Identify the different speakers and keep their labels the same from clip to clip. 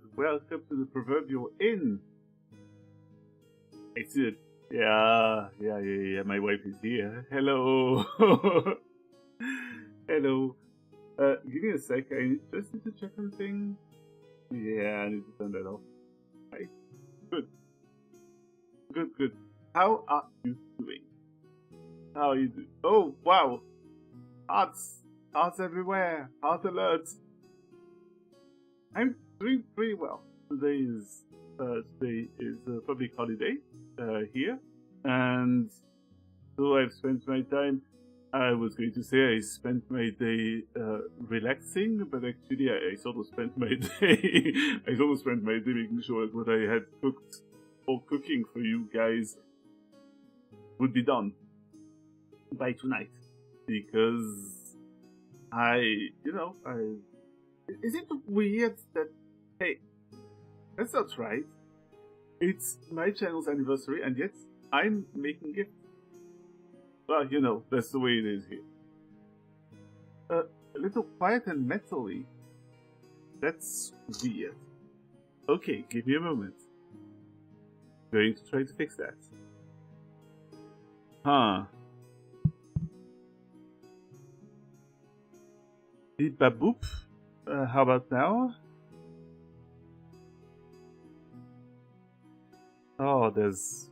Speaker 1: and welcome to the Proverbial Inn. I see it. Yeah. My wife is here. Hello. Hello. Give me a sec. I just need to check something. Yeah, I need to turn that off. Right. Good. How are you doing? How are you doing? Oh, wow. Hearts everywhere. Heart alert. I'm doing pretty well. Today is a public holiday here, and so I've spent my time. I was going to say I spent my day relaxing, but actually I sort of spent my day. I sort of spent my day making sure that what I had cooked or cooking for you guys would be done by tonight, because is it weird that, hey, that's not right. It's my channel's anniversary, and yet I'm making gifts. Well, that's the way it is here. A little quiet and metally. That's weird. Okay, give me a moment. Going to try to fix that. Huh. Beep ba boop. How about now? Oh, there's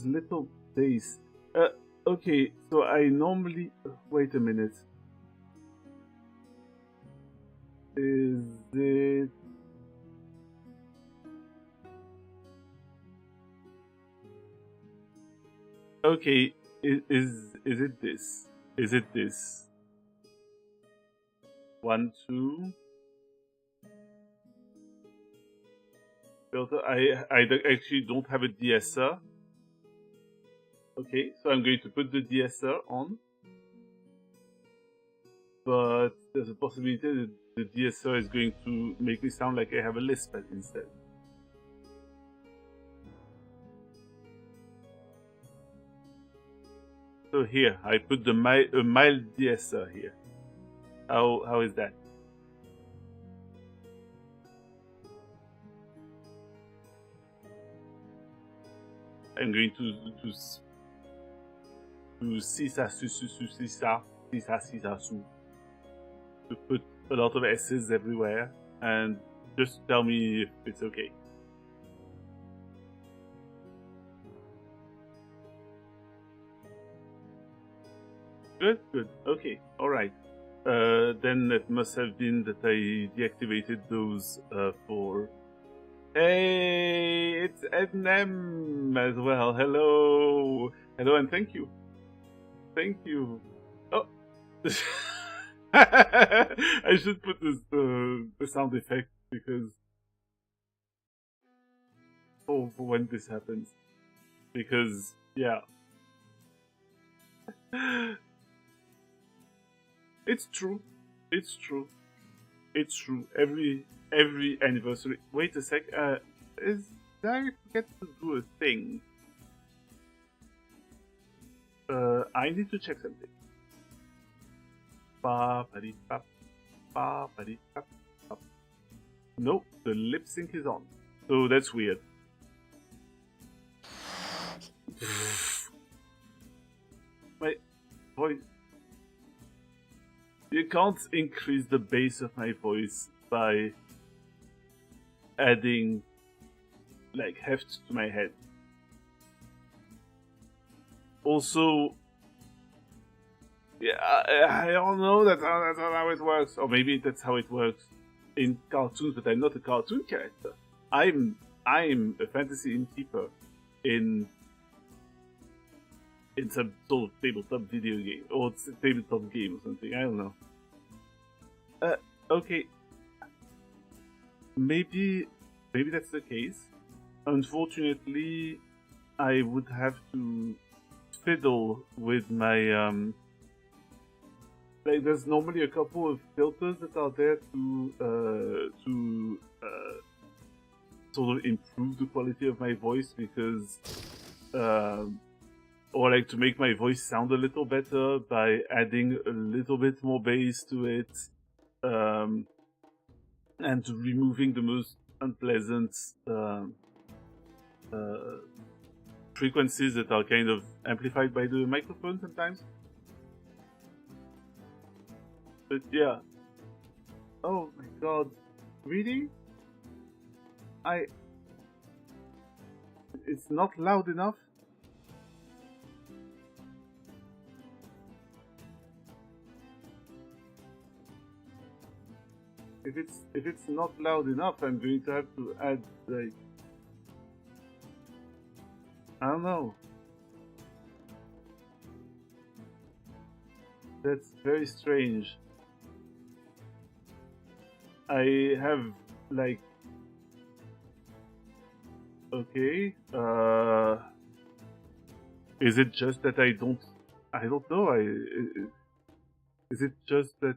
Speaker 1: little bass. Okay, so I normally... Wait a minute. Is it... Okay, is it this? Is it this? 1, 2... Filter. I actually don't have a DSR. Okay, so I'm going to put the DSR on. But there's a possibility that the DSR is going to make me sound like I have a lisp instead. So here, I put a mild DSR here. How is that? I'm going to put a lot of S's everywhere, and just tell me if it's okay. Good. Okay, alright. Then it must have been that I deactivated those for... Hey, it's Ednem as well. Hello, and thank you. Oh, I should put this the sound effect because for when this happens, because yeah, it's true. Every anniversary. Wait a sec. Did I forget to do a thing? I need to check something. Nope, the lip sync is on. So that's weird. My voice. You can't increase the bass of my voice by adding like heft to my head. Also, yeah, I don't know that's how it works, or maybe that's how it works in cartoons. But I'm not a cartoon character. I'm a fantasy innkeeper in some sort of tabletop video game or tabletop game or something. I don't know. Okay. Maybe that's the case. Unfortunately, I would have to fiddle with my like there's normally a couple of filters that are there to sort of improve the quality of my voice, because or like to make my voice sound a little better by adding a little bit more bass to it, and removing the most unpleasant frequencies that are kind of amplified by the microphone sometimes. But yeah. Oh my god. Really? It's not loud enough? If it's not loud enough, I'm going to have to add, like, I don't know. That's very strange. I have, like, okay, is it just that I don't know, is it just that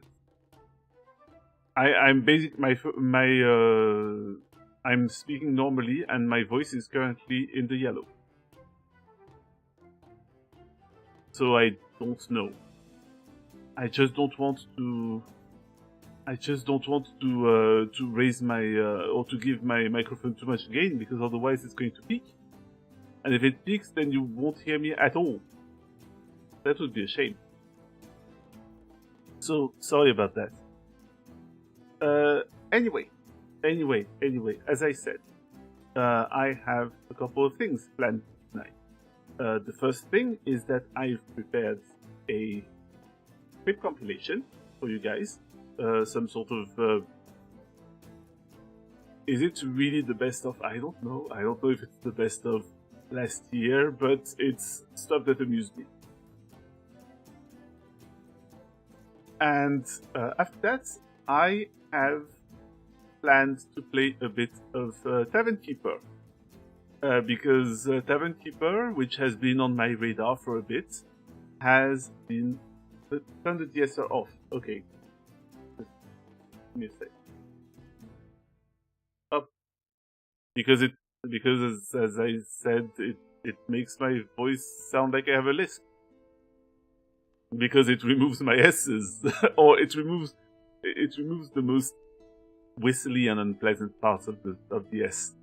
Speaker 1: I'm basic, I'm speaking normally and my voice is currently in the yellow. So I don't know. I just don't want to raise my or to give my microphone too much gain, because otherwise it's going to peak. And if it peaks, then you won't hear me at all. That would be a shame. So sorry about that. Anyway, as I said, I have a couple of things planned tonight. The first thing is that I've prepared a clip compilation for you guys. Some sort of... is it really the best of... I don't know. I don't know if it's the best of last year, but it's stuff that amused me. And after that, I have planned to play a bit of Tavern Keeper. Because Tavern Keeper, which has been on my radar for a bit, has been... Turn the DSR off. Okay. Just give me a sec. Up. Because as I said, it makes my voice sound like I have a lisp. Because it removes my S's. Or it removes the most whistly and unpleasant parts of the S,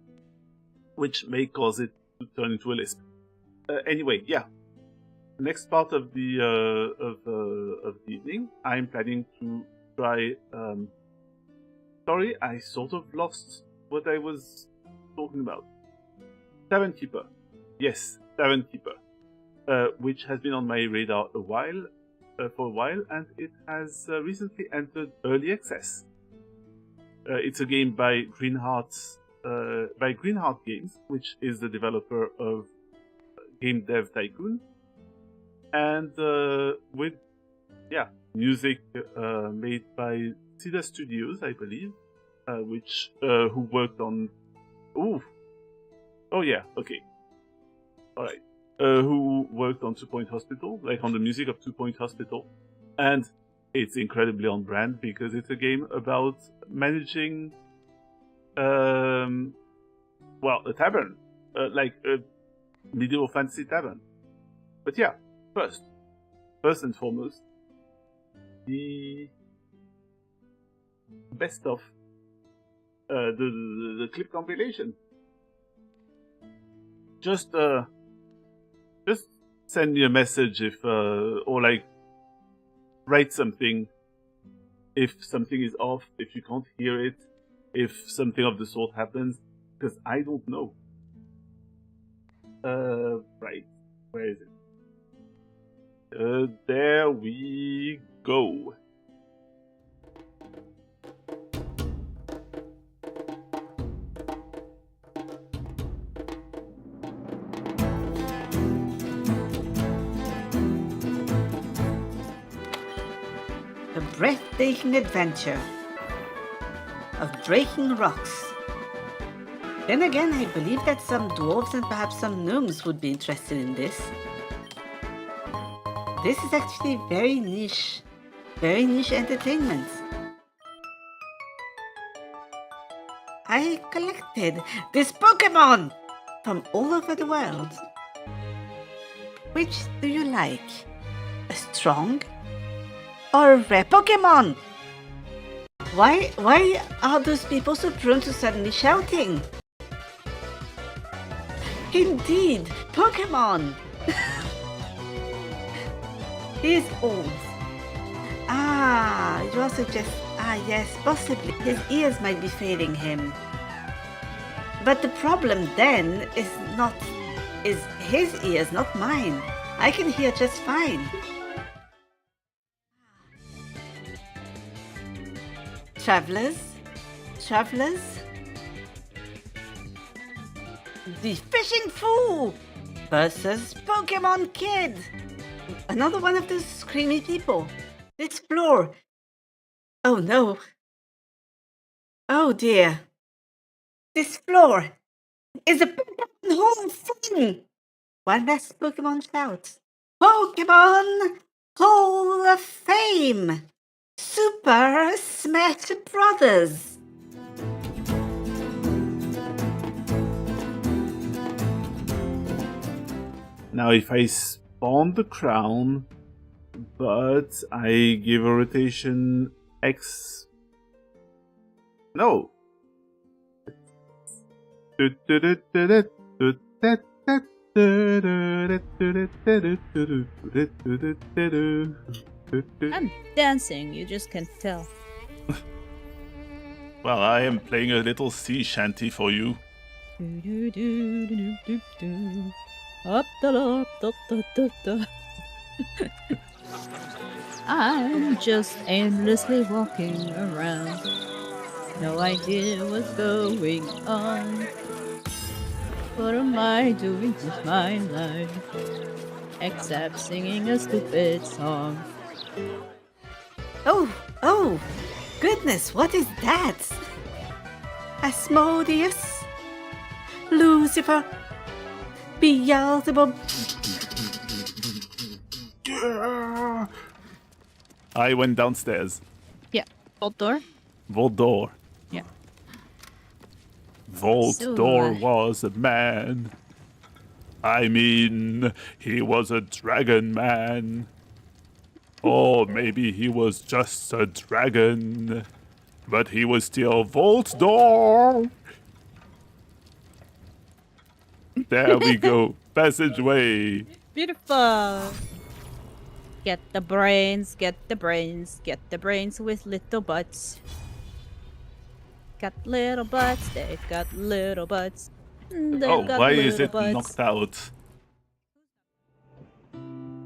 Speaker 1: which may cause it to turn into a lisp. Anyway, yeah. Next part of the evening, I'm planning to try. Sorry, I sort of lost what I was talking about. Tavern Keeper, yes, Tavern Keeper, which has been on my radar for a while, and it has recently entered early access. It's a game by Greenheart Games, which is the developer of Game Dev Tycoon, and with music made by Cedar Studios, I believe, who worked on who worked on 2 Point Hospital, like on the music of 2 Point Hospital, and it's incredibly on brand because it's a game about managing, a tavern, like a medieval fantasy tavern. But yeah, first and foremost, the best of the clip compilation. Just send me a message if or like write something if something is off, if you can't hear it, if something of the sort happens, because I don't know. Right, where is it? There we go.
Speaker 2: A breathtaking adventure of breaking rocks. Then again, I believe that some dwarves and perhaps some gnomes would be interested in this. This is actually very niche entertainment. I collected this Pokemon from all over the world. Which do you like? A strong or a rare Pokemon? Why are those people so prone to suddenly shouting? Indeed, Pokemon! He is old. You also yes, possibly. His ears might be failing him. But the problem then is his ears, not mine. I can hear just fine. Travelers? The Fishing Fool versus Pokemon Kid. Another one of those screamy people. This floor. Oh no. Oh dear. This floor is a Pokemon Hall of Fame. One last Pokemon shout. Pokemon Hall of Fame. Super Smash Brothers.
Speaker 1: Now if I spawn the crown, but I give a rotation X... No!
Speaker 3: I'm dancing, you just can't tell.
Speaker 1: Well, I am playing a little sea shanty for you.
Speaker 3: Up da da da da da. I'm just aimlessly walking around. No idea what's going on. What am I doing with my life? Except singing a stupid song.
Speaker 2: Oh, goodness, what is that? Asmodeus? Lucifer? Beelzebub?
Speaker 1: I went downstairs.
Speaker 3: Yeah, vault door.
Speaker 1: Vault door.
Speaker 3: Yeah.
Speaker 1: Vault
Speaker 3: So,
Speaker 1: door was a man. I mean, he was a dragon man. Or maybe he was just a dragon. But he was still Vault door. There we go. Passageway.
Speaker 3: Beautiful. Get the brains, get the brains, get the brains with little butts. Got little butts, they got little butts.
Speaker 1: Oh, why is it knocked out?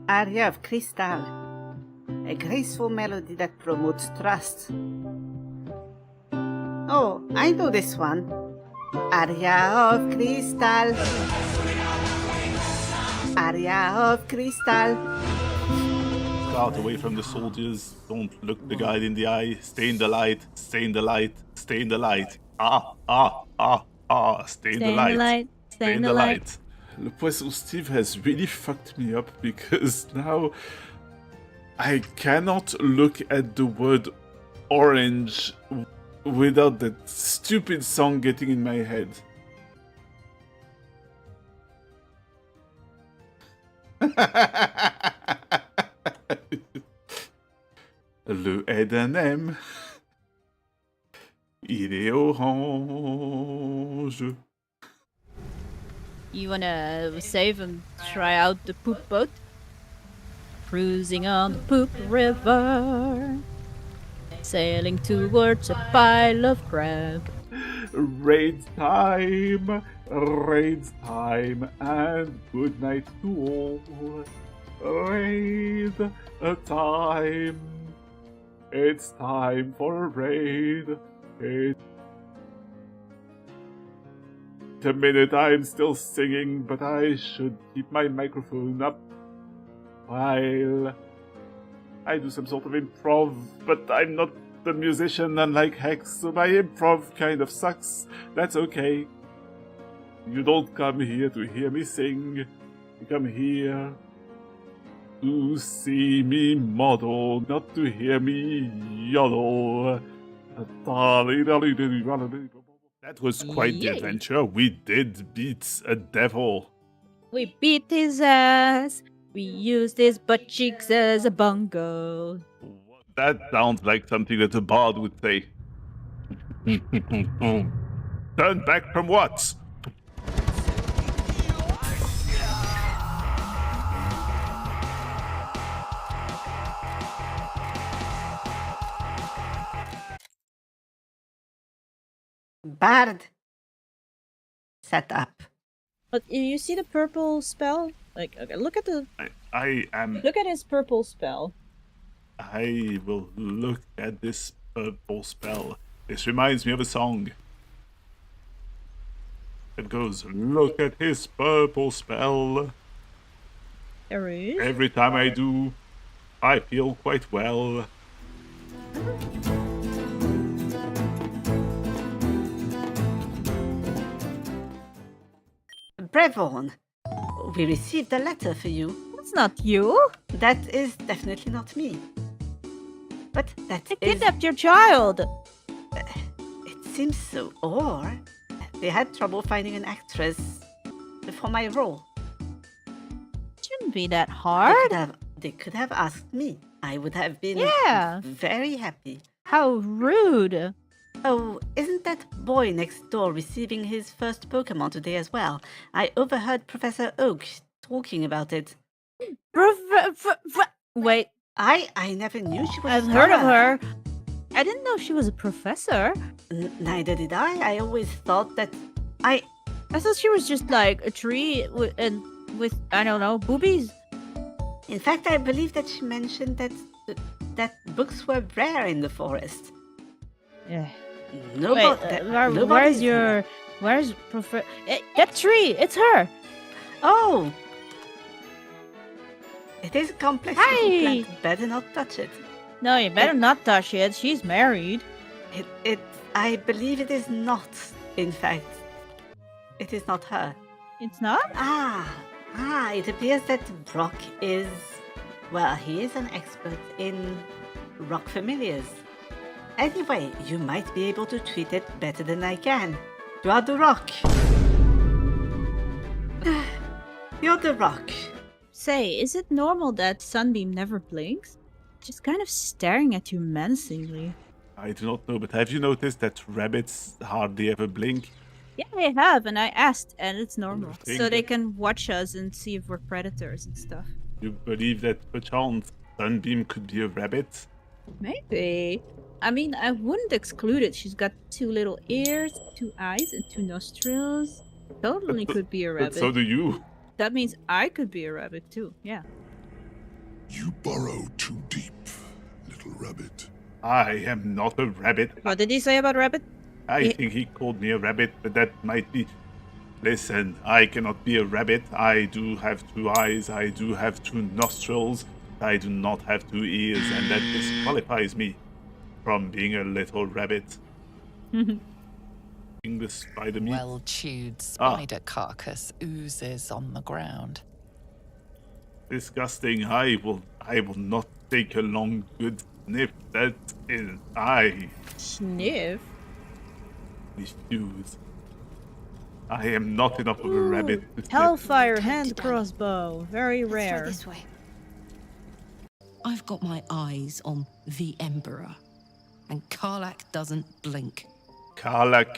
Speaker 2: Aria of Crystal. A graceful melody that promotes trust. Oh, I know this one. Aria of Crystal. Aria of Crystal.
Speaker 1: Out away from the soldiers. Don't look the guy in the eye. Stay in the light. Stay in the light. Stay in the light. Stay in the light.
Speaker 3: Stay in the light.
Speaker 1: Le Poisson Steve has really fucked me up because now I cannot look at the word orange without that stupid song getting in my head. Le N&M, il est orange.
Speaker 3: You wanna save and try out the poop boat? Cruising on the poop river, sailing towards a pile of crab.
Speaker 1: Raid time, and good night to all. Raid time. It's time for a raid. A minute, I'm still singing, but I should keep my microphone up while I do some sort of improv, but I'm not the musician unlike Hex, so my improv kind of sucks. That's okay. You don't come here to hear me sing. You come here to see me model, not to hear me yodel. That was quite the adventure. We did beat a devil.
Speaker 3: We beat his ass. We use his butt cheeks as a bongo.
Speaker 1: That sounds like something that a bard would say. Turn back from what?
Speaker 2: Bard. Set up.
Speaker 3: But you see the purple spell? Like, okay, look at the
Speaker 1: I am.
Speaker 3: look at his purple spell.
Speaker 1: I will look at this purple spell. This reminds me of a song. It goes, look at his purple spell.
Speaker 3: There is.
Speaker 1: Every time I do, I feel quite well.
Speaker 2: Brevon, we received a letter for you.
Speaker 3: That's not you.
Speaker 2: That is definitely not me. But that
Speaker 3: They
Speaker 2: is...
Speaker 3: kidnapped your child.
Speaker 2: It seems so. Or they had trouble finding an actress for my role.
Speaker 3: Shouldn't be that
Speaker 2: They
Speaker 3: hard.
Speaker 2: could have asked me. I would have been
Speaker 3: Yeah.
Speaker 2: very happy.
Speaker 3: How rude.
Speaker 2: Oh, isn't that boy next door receiving his first Pokemon today as well? I overheard Professor Oak talking about it.
Speaker 3: Wait,
Speaker 2: I never knew she was
Speaker 3: I've
Speaker 2: a
Speaker 3: heard of
Speaker 2: scholar.
Speaker 3: her. I didn't know she was a professor.
Speaker 2: Neither did I. I always thought that
Speaker 3: I thought she was just like a tree with I don't know, boobies.
Speaker 2: In fact, I believe that she mentioned that books were rare in the forest.
Speaker 3: Yeah.
Speaker 2: Nobody's here.
Speaker 3: Where's Professor? That tree. It's her.
Speaker 2: Oh! It is a complex little
Speaker 3: Hi!
Speaker 2: plant. Better not touch it.
Speaker 3: No, you better not touch it. She's married.
Speaker 2: I believe it is not, in fact. It is not her.
Speaker 3: It's not.
Speaker 2: It appears that Brock is... Well, he is an expert in rock familiars. Anyway, you might be able to treat it better than I can. You are the rock. You're the rock.
Speaker 3: Say, is it normal that Sunbeam never blinks? Just kind of staring at you menacingly.
Speaker 1: I do not know, but have you noticed that rabbits hardly ever blink?
Speaker 3: Yeah, I have, and I asked, and it's normal.
Speaker 1: Think
Speaker 3: So they
Speaker 1: that-
Speaker 3: can watch us and see if we're predators and stuff.
Speaker 1: You believe that perchance Sunbeam could be a rabbit?
Speaker 3: Maybe. I mean, I wouldn't exclude it. She's got 2 little ears, 2 eyes, and 2 nostrils. Totally could be a
Speaker 1: But
Speaker 3: rabbit.
Speaker 1: so do you.
Speaker 3: That means I could be a rabbit too. Yeah.
Speaker 4: You burrow too deep, little rabbit.
Speaker 1: I am not a rabbit.
Speaker 3: What did he say about rabbit?
Speaker 1: I think he called me a rabbit, but that might be... Listen, I cannot be a rabbit. I do have 2 eyes, I do have 2 nostrils, I do not have 2 ears, and that disqualifies me from being a little rabbit. Eating the spider meat.
Speaker 5: Well-chewed spider carcass oozes on the ground.
Speaker 1: Disgusting. I will not take a long good sniff. That is... I
Speaker 3: Sniff.
Speaker 1: refuse. I am not enough of a rabbit to sniff.
Speaker 3: Hellfire hand crossbow. Very
Speaker 6: Let's try
Speaker 3: rare.
Speaker 6: this way. I've got my eyes on the Emperor, and Karlak doesn't blink.
Speaker 1: Karlak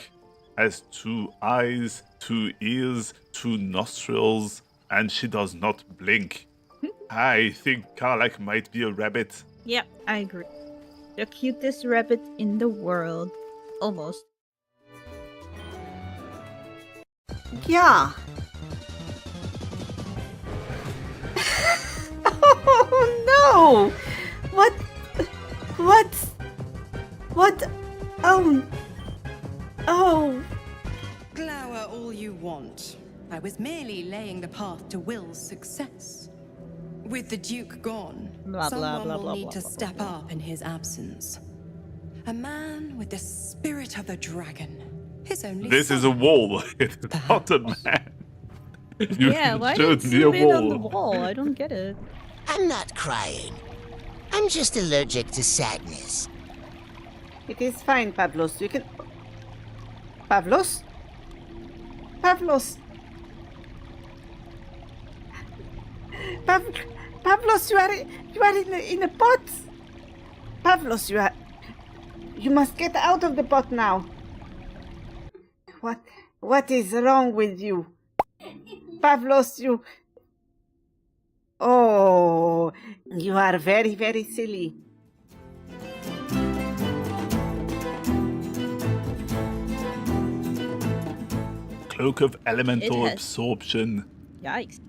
Speaker 1: has 2 eyes, 2 ears, 2 nostrils, and she does not blink. I think Karlak might be a rabbit.
Speaker 3: Yeah, I agree. The cutest rabbit in the world. Almost.
Speaker 2: Yeah. Oh no! What? Oh.
Speaker 7: Glower all you want. I was merely laying the path to Will's success. With the Duke gone,
Speaker 3: Blah, blah,
Speaker 7: someone
Speaker 3: blah,
Speaker 7: will
Speaker 3: blah,
Speaker 7: need
Speaker 3: blah,
Speaker 7: to
Speaker 3: blah,
Speaker 7: step up in his absence. A man with the spirit of a dragon. His only
Speaker 1: This is a
Speaker 7: son.
Speaker 1: wall. It's not a man. You
Speaker 3: Yeah, why
Speaker 1: showed
Speaker 3: did
Speaker 1: me
Speaker 3: you
Speaker 1: a
Speaker 3: zoom in on the
Speaker 1: wall.
Speaker 3: wall? I don't get it.
Speaker 8: I'm not crying. I'm just allergic to sadness.
Speaker 2: It is fine, Pavlos. You can... Pavlos? Pavlos! Pavlos, you are in a pot. Pavlos, you must get out of the pot now. What is wrong with you? Pavlos, you... Oh, you are very, very silly.
Speaker 1: Cloak of elemental
Speaker 3: It has-
Speaker 1: absorption
Speaker 3: Yikes.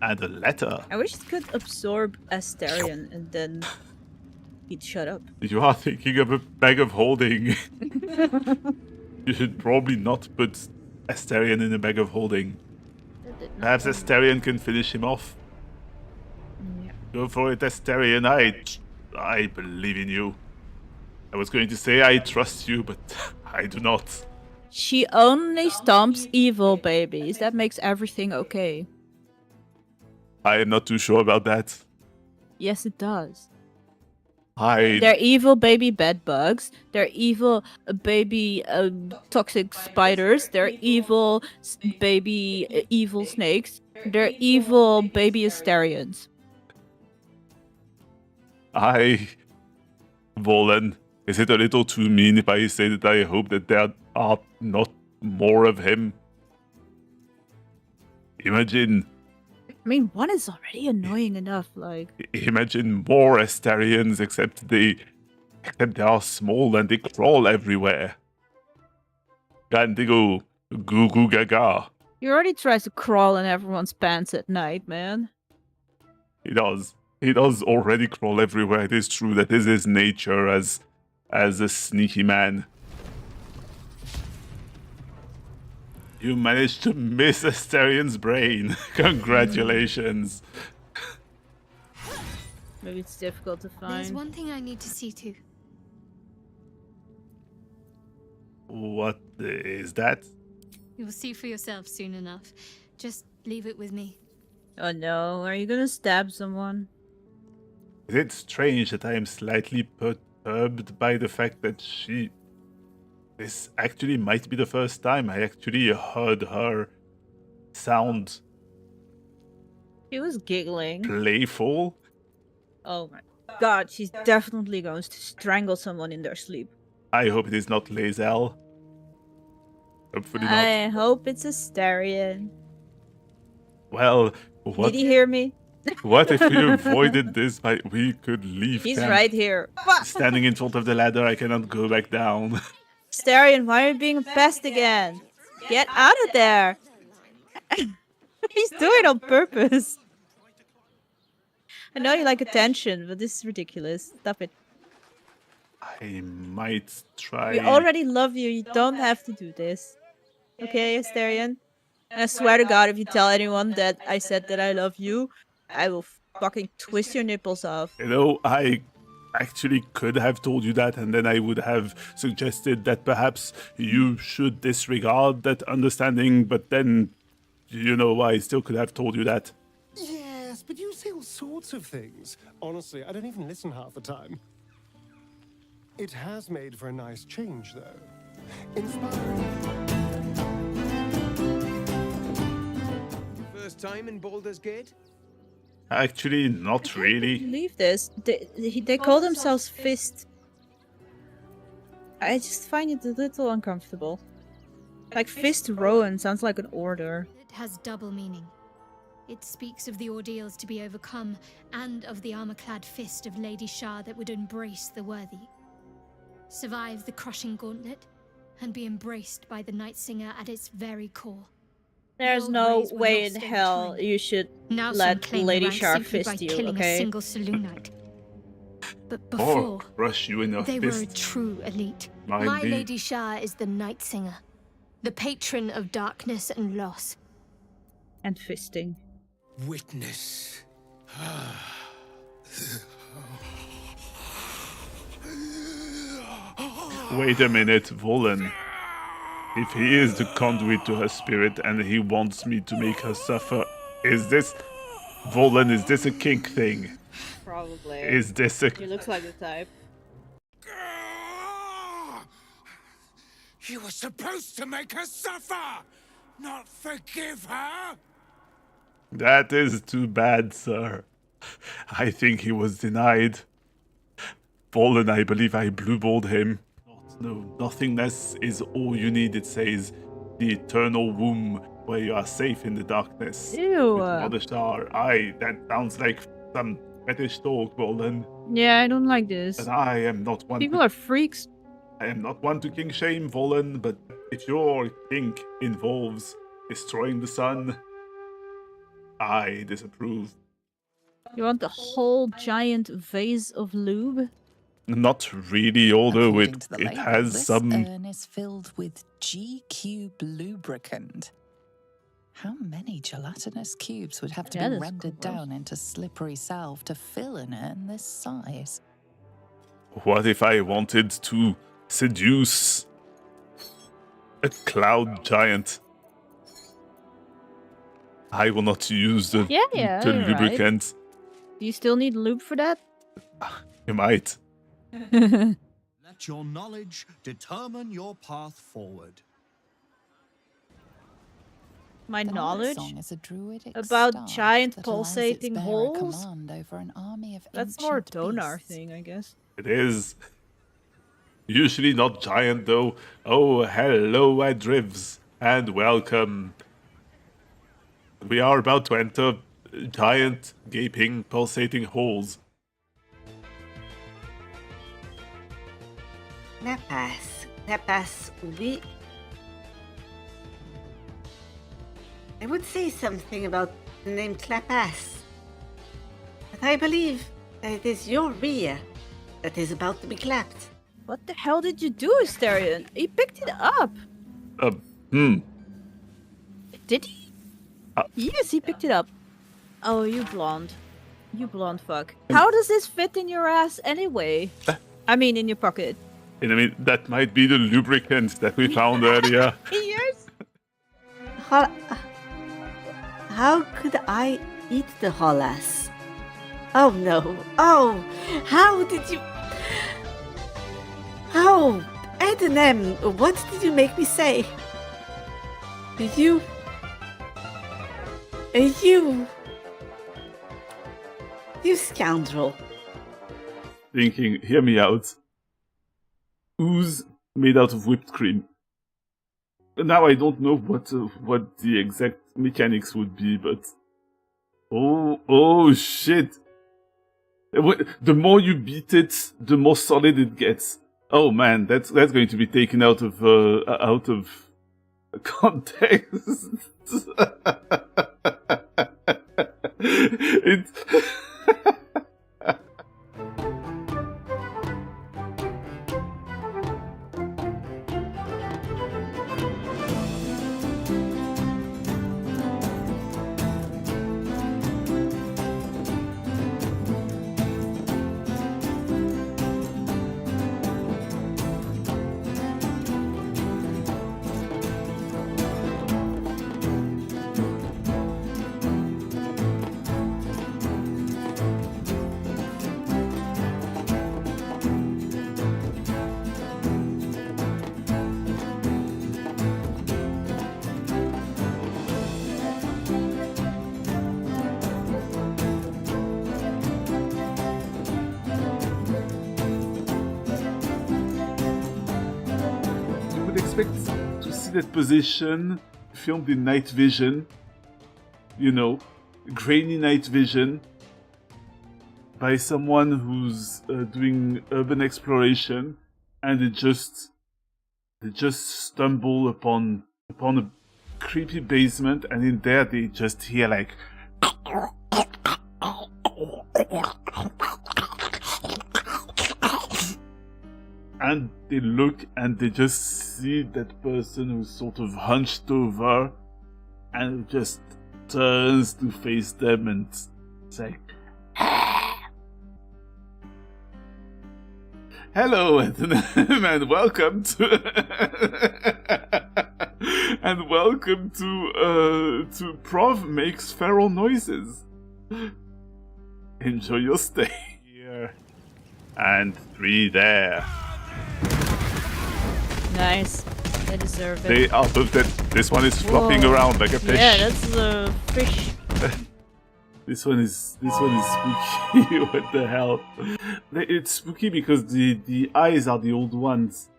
Speaker 1: and a letter.
Speaker 3: I wish it could absorb Asterion and then he'd shut up.
Speaker 1: You are thinking of a bag of holding. You should probably not put Asterion in a bag of holding. Perhaps Asterion can finish him off.
Speaker 3: Yeah.
Speaker 1: Go for it, Asterion. I believe in you. I was going to say I trust you, but I do not.
Speaker 3: She only stomps evil babies. That makes everything okay.
Speaker 1: I am not too sure about that.
Speaker 3: Yes, it does. They're
Speaker 1: I
Speaker 3: evil baby bedbugs. They're evil baby toxic spiders. They're evil baby evil snakes. They're evil baby Asterions.
Speaker 1: Volan, is it a little too mean if I say that I hope that there are not more of him? Imagine
Speaker 3: I mean, one is already annoying enough. Like,
Speaker 1: Imagine more Asterions, except they are small and they crawl everywhere. And they go goo goo gaga.
Speaker 3: he already tries to crawl in everyone's pants at night, man.
Speaker 1: He does. He does already crawl everywhere. It is true that is his nature as a sneaky man. You managed to miss Asterian's brain. Congratulations.
Speaker 3: Maybe it's difficult to
Speaker 9: There's
Speaker 3: find.
Speaker 9: one thing I need to see to.
Speaker 1: What is that?
Speaker 9: You'll see for yourself soon enough. Just leave it with me.
Speaker 3: Oh no, are you gonna stab someone?
Speaker 1: Is it strange that I am slightly perturbed by the fact that this actually might be the first time I actually heard her sound
Speaker 3: She was giggling.
Speaker 1: playful?
Speaker 3: Oh my god, she's definitely going to strangle someone in their sleep.
Speaker 1: I hope it is not Lae'zel. Hopefully not.
Speaker 3: I hope it's Asterion.
Speaker 1: Well, what
Speaker 3: Did he hear me?
Speaker 1: what if we avoided this by we could leave
Speaker 3: He's
Speaker 1: camp?
Speaker 3: right here.
Speaker 1: Standing in front of the ladder, I cannot go back down.
Speaker 3: Asterion, why are you being a pest again? Get out of there! He's doing it on purpose. I know you like attention, but this is ridiculous. Stop it.
Speaker 1: I might try.
Speaker 3: We already love you. You don't have to do this. Okay, Asterion? And I swear to God, if you tell anyone that I said that I love you, I will fucking twist your nipples off.
Speaker 1: You know, I actually could have told you that, and then I would have suggested that perhaps you should disregard that understanding, but then, you know, I still could have told you that.
Speaker 10: Yes, but you say all sorts of things. Honestly, I don't even listen half the time. It has made for a nice change, though. Inspiring.
Speaker 11: First time in Baldur's Gate?
Speaker 1: Actually, not really.
Speaker 3: Believe this. They call themselves Fist. I just find it a little uncomfortable. Like Fist Rowan sounds like an order.
Speaker 9: It has double meaning. It speaks of the ordeals to be overcome and of the armor-clad fist of Lady Shah that would embrace the worthy. Survive the crushing gauntlet and be embraced by the Night Singer at its very core.
Speaker 3: There's
Speaker 9: old
Speaker 3: no
Speaker 9: ways were
Speaker 3: way in
Speaker 9: lost over
Speaker 3: hell
Speaker 9: time.
Speaker 3: you should
Speaker 9: Now some
Speaker 3: let
Speaker 9: claim the
Speaker 3: Lady
Speaker 9: rank
Speaker 3: Shah
Speaker 9: simply by
Speaker 3: fist you,
Speaker 9: killing a
Speaker 3: okay?
Speaker 9: single saloon night. But
Speaker 1: Or
Speaker 9: before,
Speaker 1: crush you in a
Speaker 9: they were a
Speaker 1: fist.
Speaker 9: true elite.
Speaker 1: Might
Speaker 9: My
Speaker 1: be.
Speaker 9: Lady Shah is the Night Singer, the patron of darkness and loss.
Speaker 3: And fisting.
Speaker 11: Witness.
Speaker 1: Wait a minute, Volan. If he is the conduit to her spirit and he wants me to make her suffer, is this... Volan, is this a kink thing?
Speaker 3: Probably.
Speaker 1: Is this a...
Speaker 3: He looks like the type.
Speaker 11: You were supposed to make her suffer, not forgive her.
Speaker 1: That is too bad, sir. I think he was denied. Fallen, I believe I blue-balled him. No, nothingness is all you need, it says. The eternal womb where you are safe in the darkness.
Speaker 3: Ew.
Speaker 1: With Mother Star. That sounds like some fetish talk, Bolden.
Speaker 3: Yeah, I don't like this.
Speaker 1: And I am not one
Speaker 3: People are freaks.
Speaker 1: I am not one to king shame, Volan, but if your kink involves destroying the sun, I disapprove.
Speaker 3: You want the whole giant vase of lube?
Speaker 1: Not really, although
Speaker 5: According to the
Speaker 1: it
Speaker 5: label,
Speaker 1: has
Speaker 5: this
Speaker 1: some...
Speaker 5: urn is filled with G-cube lubricant. How many gelatinous cubes would have to be rendered down into slippery salve to fill an urn this size?
Speaker 1: What if I wanted to seduce a cloud giant? I will not use the lubricant.
Speaker 3: Right. Do you still need lube for that?
Speaker 1: You might.
Speaker 12: Let your knowledge determine your path forward.
Speaker 3: My
Speaker 5: The
Speaker 3: knowledge
Speaker 5: song is a druidic
Speaker 3: about
Speaker 5: staff
Speaker 3: giant
Speaker 5: that allows its
Speaker 3: pulsating
Speaker 5: bearer
Speaker 3: holes?
Speaker 5: command over an army of
Speaker 3: That's more
Speaker 5: ancient
Speaker 3: Donar
Speaker 5: beasts.
Speaker 3: thing, I guess.
Speaker 1: It is. Usually not giant, though. Oh, hello, Adrivs, and welcome. We are about to enter giant, gaping, pulsating holes.
Speaker 2: Napas, I would say something about the name Clapas, but I believe that it is your rear that is about to be clapped.
Speaker 3: What the hell did you do, Asterion? He picked it up. Did he? Yes, he picked it up. Oh, you blonde. You blonde fuck. How does this fit in your ass anyway? I mean, in your pocket.
Speaker 1: And I mean, that might be the lubricant that we found earlier.
Speaker 3: Yes.
Speaker 2: How could I eat the Holas? Oh no. Oh, how did you... Oh, Edinem, what did you make me say? You scoundrel.
Speaker 1: Thinking, hear me out. Ooze made out of whipped cream. Now I don't know what the exact mechanics would be, but... Oh shit! The more you beat it, the more solid it gets. Oh man, that's going to be taken out of context. It... expect to see that position filmed in night vision, you know, grainy night vision, by someone who's doing urban exploration, and they just stumble upon a creepy basement, and in there they just hear like and they look and they just see that person who's sort of hunched over and just turns to face them and say, "Hello, and welcome to and welcome to Prov Makes Feral Noises. Enjoy your stay here." And 3 there.
Speaker 3: Nice. They deserve it.
Speaker 1: They are, but this one is flopping around like a fish.
Speaker 3: Yeah, that's a fish.
Speaker 1: This one is spooky. What the hell? It's spooky because the eyes are the old ones.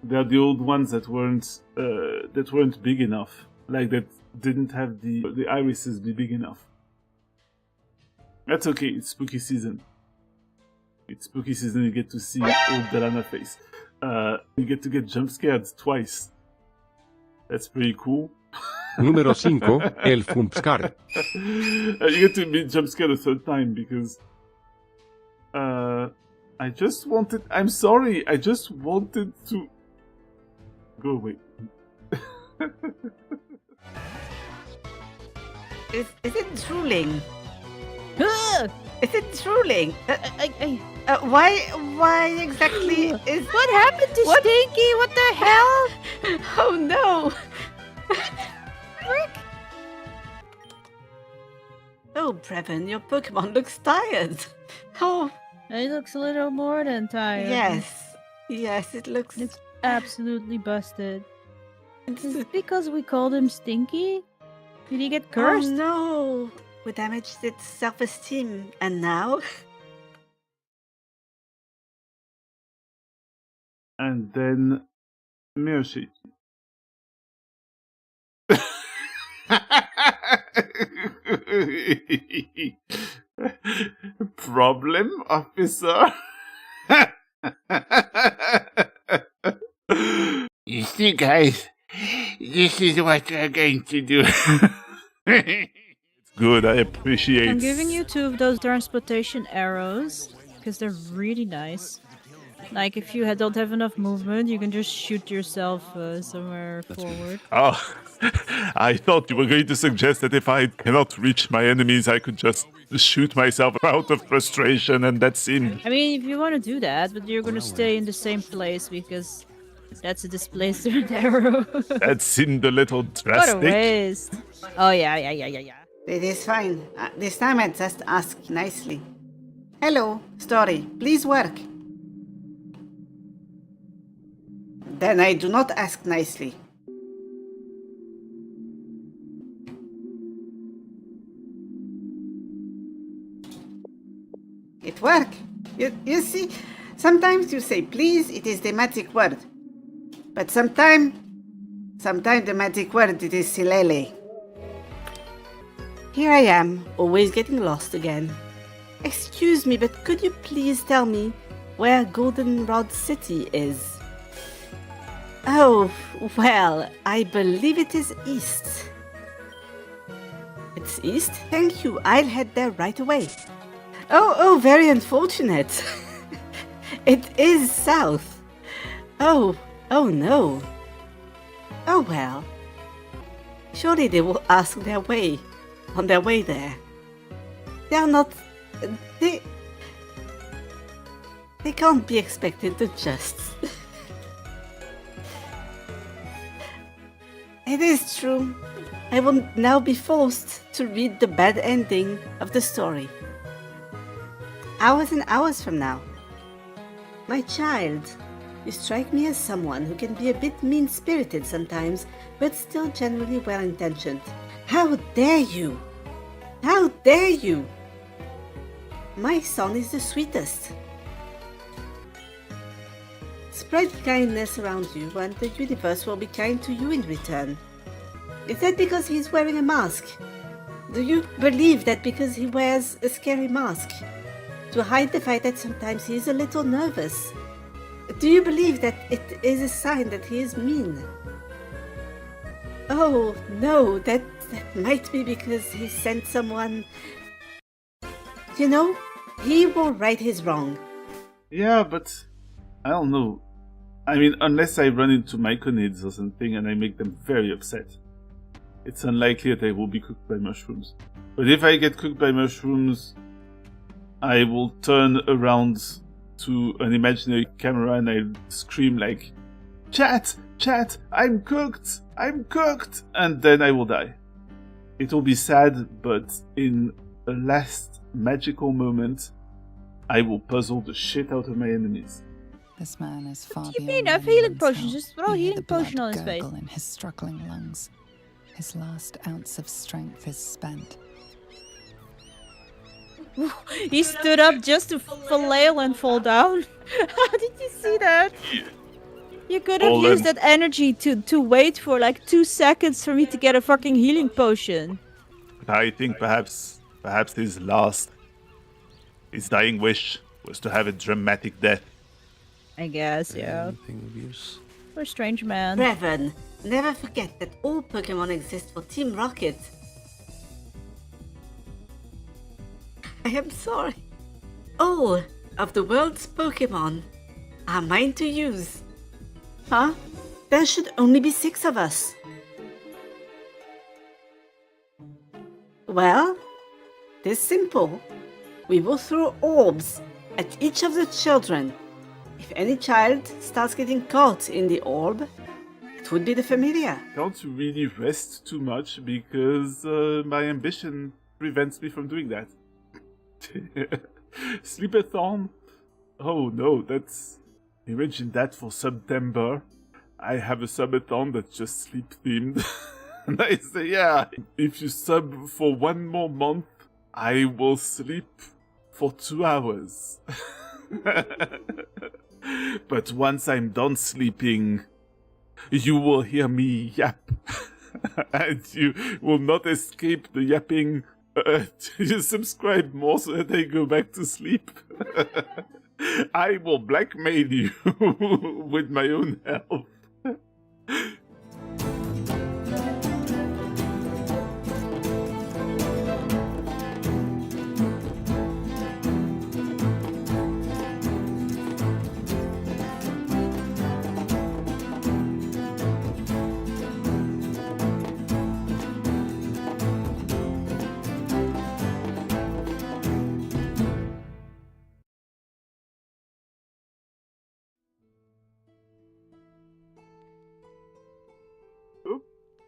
Speaker 1: They're the old ones that weren't big enough. Like that didn't have the irises be big enough. That's okay. It's spooky season. It's spooky season. You get to see old Delana face. You get to get jump scared twice. That's pretty cool.
Speaker 13: Número 5, el jumpscare.
Speaker 1: You get to be jump scared a third time because I'm sorry, I just wanted to go away.
Speaker 2: Is it drooling? Is it drooling? Why exactly is...
Speaker 3: What happened to Stinky? What the hell?
Speaker 2: Oh no! Oh, Brevin, your Pokemon looks tired. Oh.
Speaker 3: It looks a little more than tired.
Speaker 2: Yes, it looks...
Speaker 3: It's absolutely busted. Is it because we called him Stinky? Did he get cursed?
Speaker 2: Oh no! We damaged its self-esteem, and now?
Speaker 1: And then... Mercy. Problem, officer?
Speaker 8: You see, guys, this is what we're going to do.
Speaker 1: It's good, I appreciate it.
Speaker 3: I'm giving you 2 of those transportation arrows, because they're really nice. Like, if you don't have enough movement, you can just shoot yourself somewhere forward.
Speaker 1: Oh, I thought you were going to suggest that if I cannot reach my enemies, I could just shoot myself out of frustration, and that's in.
Speaker 3: I mean, if you want to do that, but you're going to stay in the same place, because that's a displacement arrow.
Speaker 1: That seemed a little drastic.
Speaker 3: What a waste. Oh, yeah.
Speaker 2: It is fine. This time I just ask nicely. Hello, story. Please work. Then I do not ask nicely. It works. You see, sometimes you say please, it is the magic word. But sometimes the magic word, it is silele. Here I am, always getting lost again. Excuse me, but could you please tell me where Goldenrod City is? Oh, well, I believe it is east. It's east? Thank you, I'll head there right away. Oh, very unfortunate. It is south. Oh no. Oh well. Surely they will ask their way, on their way there. They are not... They can't be expected to just... It is true. I will now be forced to read the bad ending of the story. Hours and hours from now. My child, you strike me as someone who can be a bit mean-spirited sometimes, but still generally well-intentioned. How dare you? How dare you? My son is the sweetest. Spread kindness around you and the universe will be kind to you in return. Is that because he's wearing a mask? Do you believe that because he wears a scary mask? To hide the fact that sometimes he is a little nervous? Do you believe that it is a sign that he is mean? Oh, no, that might be because he sent someone... You know, he will right his wrong.
Speaker 1: Yeah, but... I don't know. I mean, unless I run into myconids or something and I make them very upset. It's unlikely that I will be cooked by mushrooms. But if I get cooked by mushrooms, I will turn around to an imaginary camera and I'll scream like, Chat! Chat! I'm cooked! I'm cooked! And then I will die. It will be sad, but in a last magical moment, I will puzzle the shit out of my enemies.
Speaker 5: This man is far
Speaker 3: What do you
Speaker 5: beyond
Speaker 3: mean? I have healing
Speaker 5: anyone's
Speaker 3: potions.
Speaker 5: help.
Speaker 3: Just throw a
Speaker 5: You hear
Speaker 3: healing
Speaker 5: the blood
Speaker 3: potion on his face.
Speaker 5: gurgle in his struggling lungs. His last ounce of strength is spent.
Speaker 3: He stood up just to flail and fall down. How did you see that? You could have used that energy to wait for like 2 seconds for me to get a fucking healing potion.
Speaker 1: I think perhaps his dying wish was to have a dramatic death.
Speaker 3: I guess, yeah. We're strange man.
Speaker 2: Revan, never forget that all Pokemon exist for Team Rocket. I am sorry. All of the world's Pokemon are mine to use. Huh? There should only be 6 of us. Well, this simple. We will throw orbs at each of the children. If any child starts getting caught in the orb, it would be the familiar.
Speaker 1: Can't really rest too much because my ambition prevents me from doing that. Sleepathon? Oh no, that's... Imagine that for September. I have a subathon that's just sleep themed. And I say, yeah, if you sub for 1 more month, I will sleep for 2 hours. But once I'm done sleeping, you will hear me yap. And you will not escape the yapping. You subscribe more so that I go back to sleep. I will blackmail you with my own health.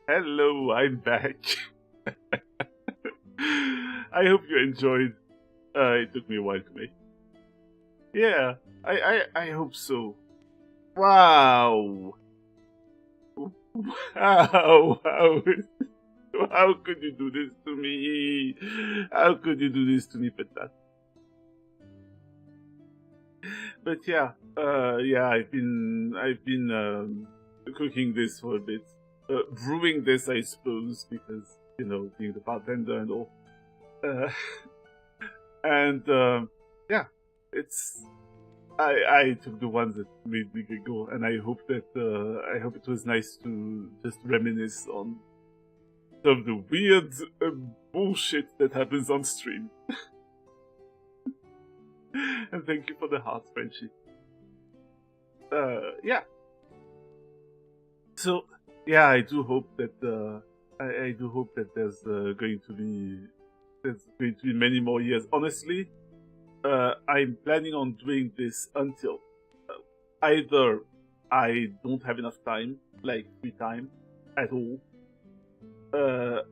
Speaker 1: Hello, I'm back. I hope you enjoyed. It took me a while to make. Yeah, I hope so. Wow. Wow. How could you do this to me? How could you do this to me, Petat? But yeah, I've been cooking this for a bit. Brewing this, I suppose, because, you know, being the bartender and all. Yeah, it's... I took the ones that made me giggle, and I hope that, I hope it was nice to just reminisce on some of the weird bullshit that happens on stream. And thank you for the heart, Frenchie. Yeah. So... yeah, I do hope that I do hope that there's going to be many more years. Honestly, I'm planning on doing this until either I don't have enough time, like free time, at all,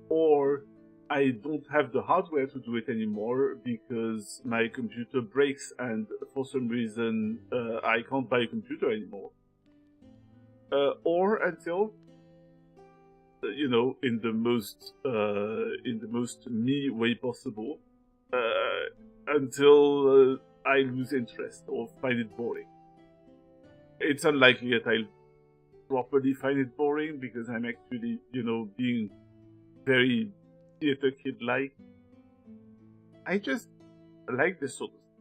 Speaker 1: or I don't have the hardware to do it anymore because my computer breaks and for some reason I can't buy a computer anymore, or until, you know, in the most me way possible, until I lose interest or find it boring. It's unlikely that I'll properly find it boring because I'm actually, you know, being very theater kid-like. I just like this sort of stuff.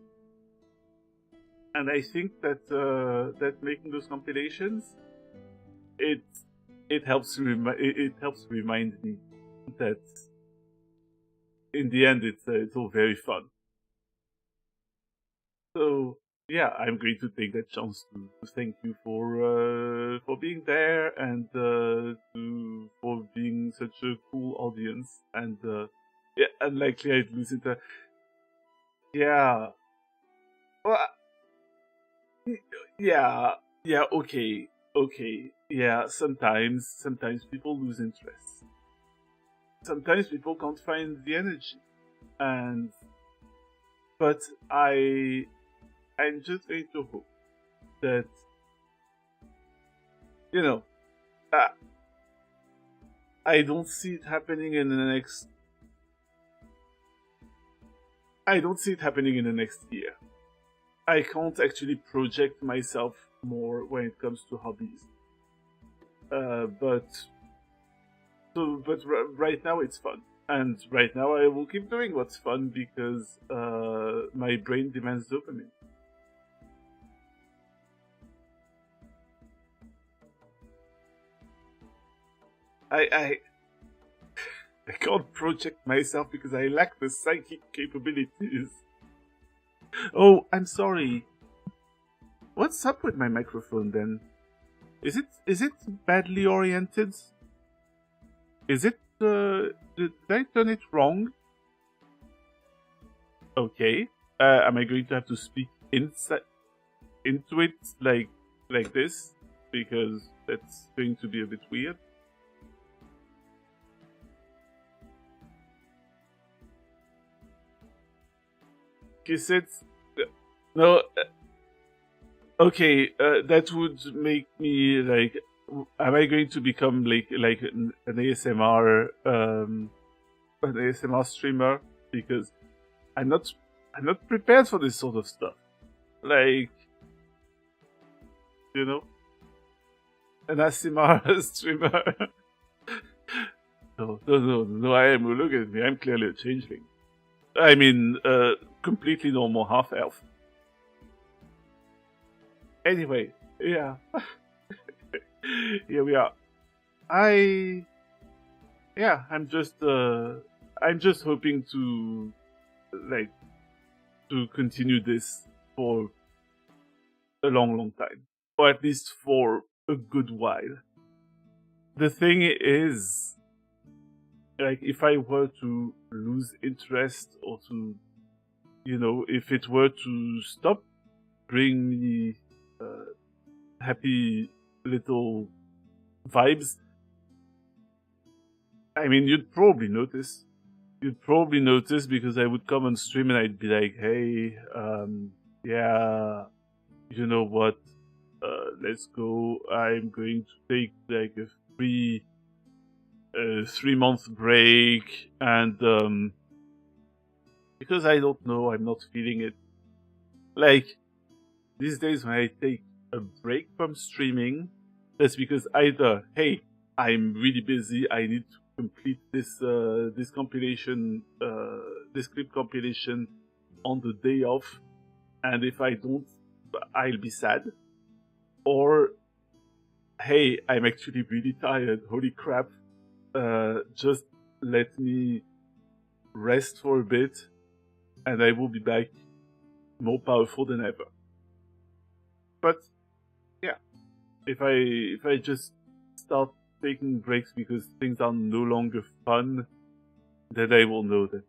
Speaker 1: And I think that that making those compilations, it helps remind me that in the end it's all very fun. So yeah, I'm going to take that chance to thank you for being there and for being such a cool audience, and yeah, unlikely I'd lose it. Yeah. Well, yeah, okay. Yeah, sometimes people lose interest. Sometimes people can't find the energy, but I'm just going to hope that, you know, I don't see it happening in the next I don't see it happening in the next year. I can't actually project myself more when it comes to hobbies. But right now it's fun. And right now I will keep doing what's fun because my brain demands dopamine. I can't project myself because I lack the psychic capabilities. Oh, I'm sorry. What's up with my microphone then? Is it badly oriented? Is it did I turn it wrong? Okay. Am I going to have to speak into it like this? Because that's going to be a bit weird. He said, no. Okay, that would make me like. Am I going to become like an ASMR streamer? Because I'm not prepared for this sort of stuff. Like, you know, an ASMR streamer. No. I am. Look at me. I'm clearly a changeling. I mean, completely normal half elf. Anyway, yeah. Here we are. I'm just hoping to continue this for a long time, or at least for a good while. The thing is, like, if I were to lose interest or to, if it were to stop bringing me happy little vibes, I mean, you'd probably notice. You'd probably notice because I would come on stream and I'd be like, hey, yeah, you know what? Let's go. I'm going to take like a 3-month break, and because I don't know, I'm not feeling it. Like, these days when I take a break from streaming, that's because either, hey, I'm really busy, I need to complete this compilation, this clip compilation on the day off, and if I don't, I'll be sad. Or, hey, I'm actually really tired, holy crap, just let me rest for a bit, and I will be back more powerful than ever. But yeah, if I just start taking breaks because things are no longer fun, then I will know that,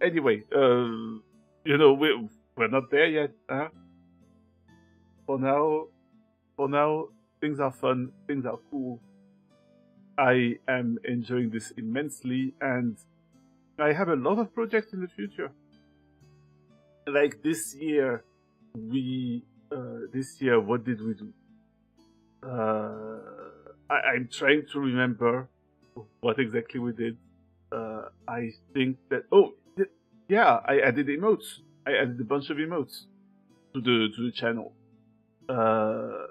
Speaker 1: Anyway, we're not there yet, huh? For now, things are fun, things are cool. I am enjoying this immensely, and I have a lot of projects in the future. Like this year, what did we do? I'm trying to remember what exactly we did. I think that I added emotes. I added a bunch of emotes to the channel. So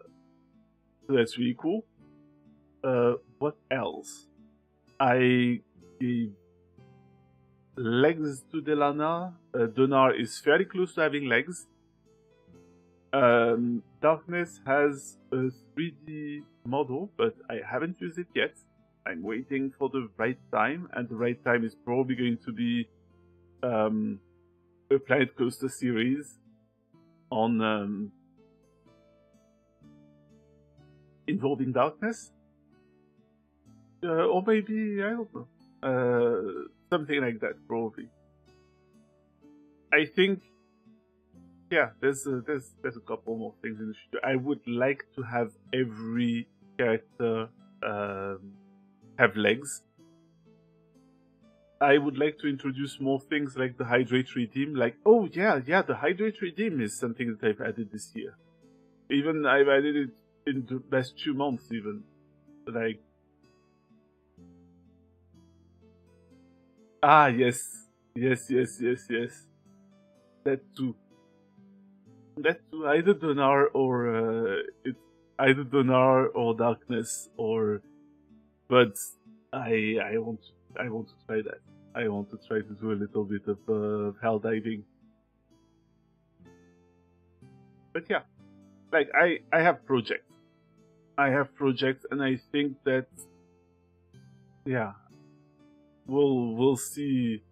Speaker 1: that's really cool. What else? I gave legs to Delana. Donar is fairly close to having legs. Darkness has a 3D model, but I haven't used it yet. I'm waiting for the right time, and the right time is probably going to be a Planet Coaster series on involving darkness. Or maybe, I don't know, something like that, probably. I think, yeah, there's a couple more things in the future. I would like to have every character have legs. I would like to introduce more things like the Hydrate Redeem. Like, oh yeah, the Hydrate Redeem is something that I've added this year. Even I've added it in the last 2 months, even. Like, Ah, yes. Yes. That too. Either Donar or it's either Donar or Darkness or. But I want to try that. I want to try to do a little bit of hell diving. But yeah, like I have projects. And I think that yeah, we'll see.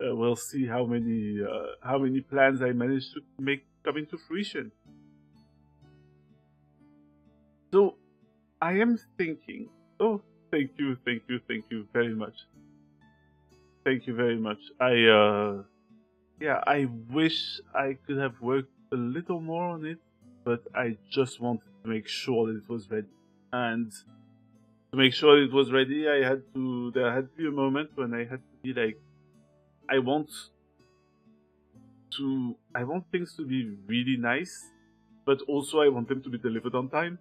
Speaker 1: We'll see how many plans I manage to make come into fruition. So I am thinking. Oh, thank you very much. Thank you very much. I wish I could have worked a little more on it, but I just wanted to make sure that it was ready. And to make sure it was ready, there had to be a moment when I had to be like, I want things to be really nice, but also I want them to be delivered on time.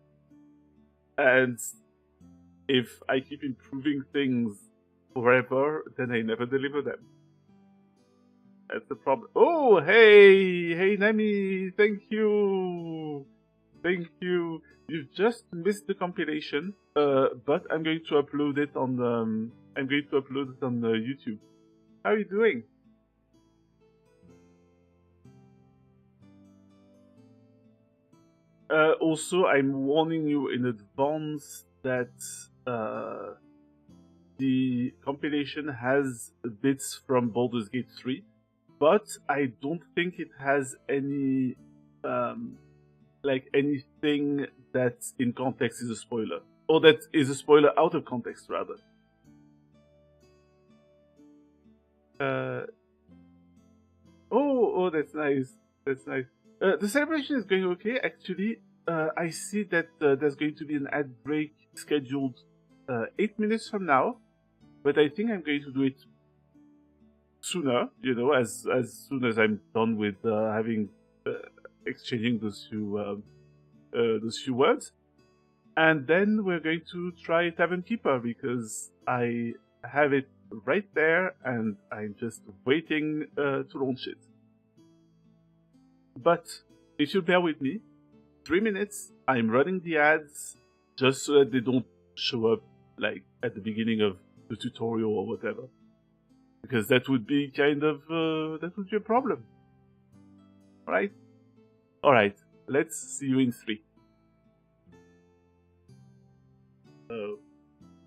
Speaker 1: And if I keep improving things forever, then I never deliver them. That's the problem. Oh, hey, Nemi, thank you. You've just missed the compilation, but I'm going to upload it on YouTube. How are you doing? Also, I'm warning you in advance that the compilation has bits from Baldur's Gate 3, but I don't think it has any anything that in context is a spoiler, or that is a spoiler out of context rather. Oh, that's nice. The celebration is going okay. Actually, I see that there's going to be an ad break scheduled 8 minutes from now, but I think I'm going to do it sooner. As soon as I'm done with having exchanging those few words, and then we're going to try Tavern Keeper because I have it right there, and I'm just waiting to launch it. But if you bear with me, 3 minutes, I'm running the ads just so that they don't show up like at the beginning of the tutorial or whatever. Because that would be that would be a problem. Alright, let's see you in 3.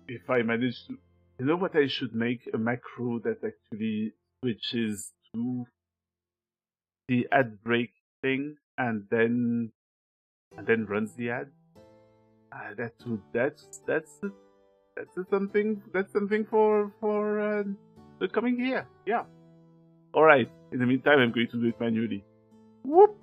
Speaker 1: If I manage to... You know what I should make? A macro that actually switches to the ad break thing and then runs the ad. That's something for the coming year. Yeah. All right. In the meantime, I'm going to do it manually. Whoop.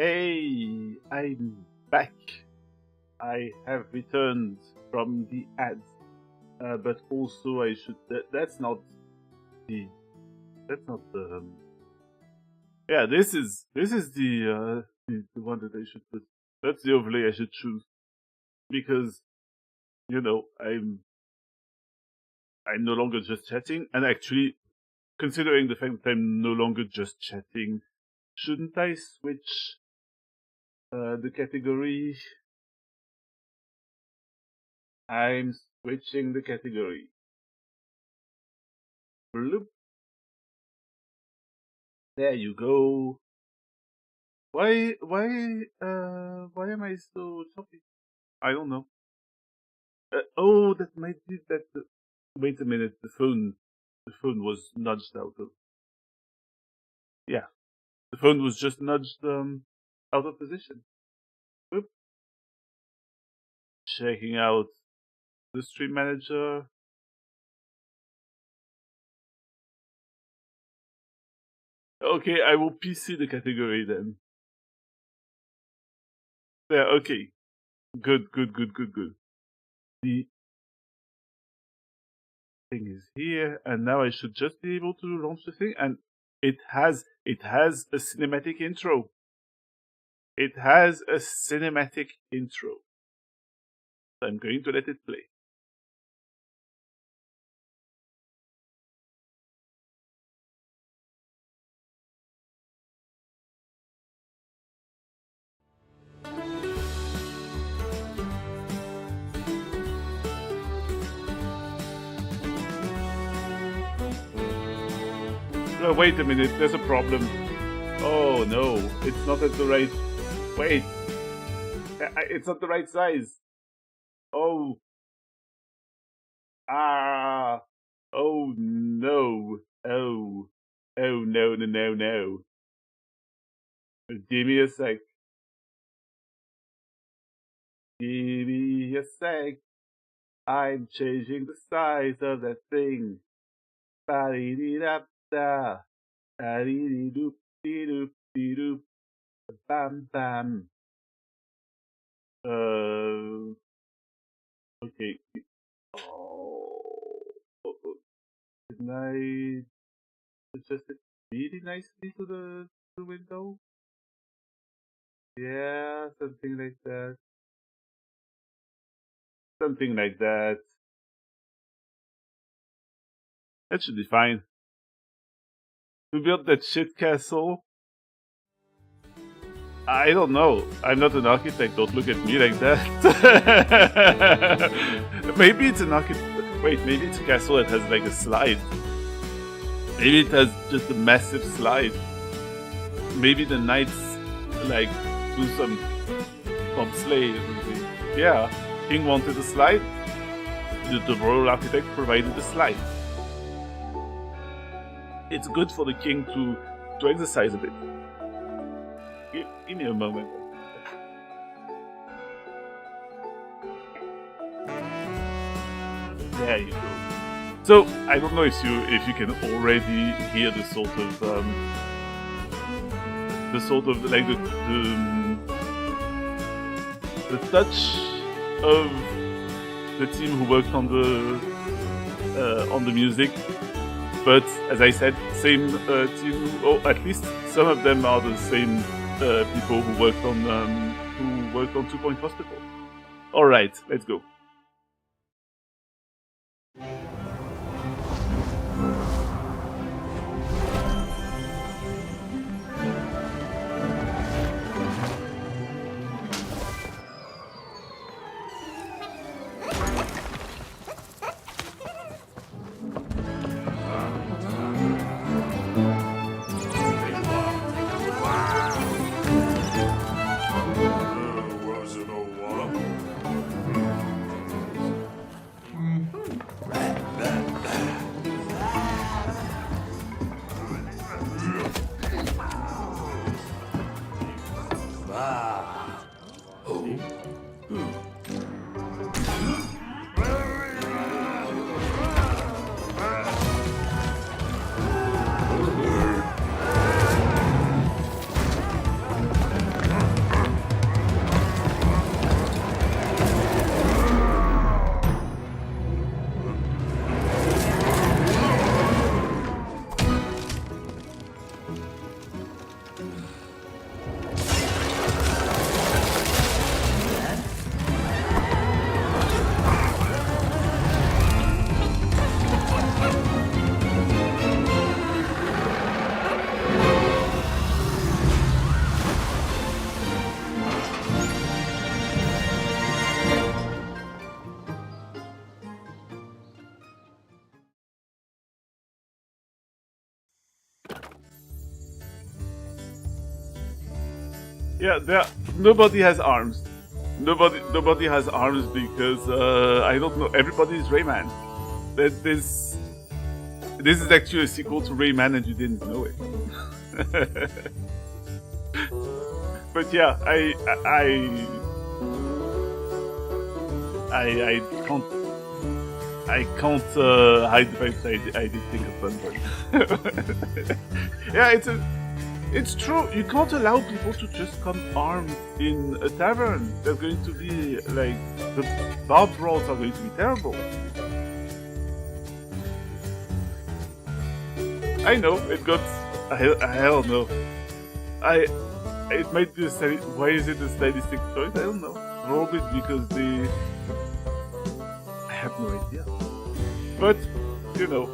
Speaker 1: Hey, I'm back. I have returned from the ads, but also I should. That's not the. Yeah, this is the one that I should put. That's the overlay I should choose because I'm no longer just chatting, and actually, considering the fact that I'm no longer just chatting, shouldn't I switch the category? I'm switching the category. Bloop. There you go. Why am I so choppy? I don't know. Oh, that might be that. Wait a minute. The phone was nudged out of. Yeah, the phone was just nudged out of position. Oop. Checking out the stream manager. Okay, I will PC the category then. Yeah, okay. Good. The thing is here, and now I should just be able to launch the thing, and it has a cinematic intro. It has a cinematic intro. So I'm going to let it play. Oh, wait a minute, there's a problem. Oh no, it's not at the right... Wait. It's not the right size. Oh. Ah. Oh no. Oh. Oh no. Give me a sec. Give me a sec. I'm changing the size of that thing. Ba-dee-dee-da-da. Da-dee-dee-doop-dee-doop-dee-doop. Bam bam. Okay. Oh. Can I adjust it really nicely to the window? Yeah, something like that. Something like that. That should be fine. We built that shit castle. I don't know. I'm not an architect. Don't look at me like that. Maybe it's an architect. Wait, maybe it's a castle that has like a slide. Maybe it has just a massive slide. Maybe the knights like do some bobsleigh or something. Yeah, king wanted a slide. The royal architect provided a slide. It's good for the king to exercise a bit. Give me a moment. There you go. So I don't know if you can already hear the sort of like the touch of the team who worked on the music. But as I said, same team, or at least some of them are the same people who worked on 2 Point Hospital. All right, let's go. Yeah, nobody has arms. Nobody has arms because I don't know. Everybody is Rayman. This is actually a sequel to Rayman, and you didn't know it. But yeah, I can't hide the fact that I did think of one. Yeah, it's true. You can't allow people to just come armed in a tavern. They're going to be like the bar brawls are going to be terrible. I know it got. I don't know. It might be a why is it a stylistic choice? I don't know. Probably because I have no idea. But you know.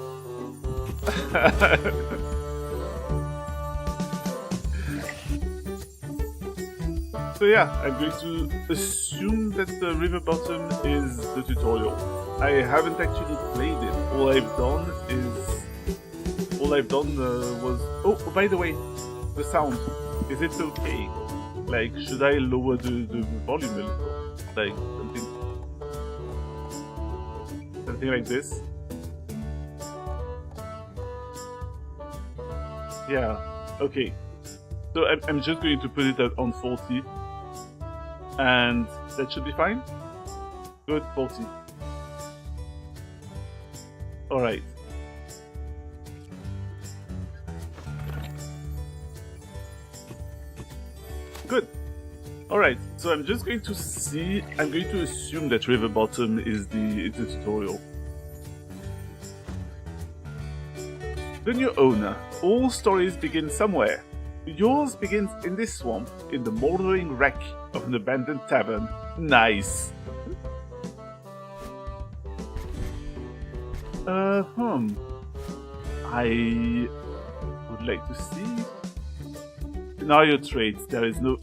Speaker 1: So yeah, I'm going to assume that the river bottom is the tutorial. I haven't actually played it. All I've done was... Oh, by the way, the sound. Is it okay? Like, should I lower the volume a little? Like, something like this? Yeah, okay. So I'm just going to put it on 40. And that should be fine? Good, 40. Alright. Good. Alright, so I'm just going to assume that river bottom is the tutorial. The new owner. All stories begin somewhere. Yours begins in this swamp, in the mouldering wreck of an abandoned tavern. Nice. I would like to see. Scenario traits. There is no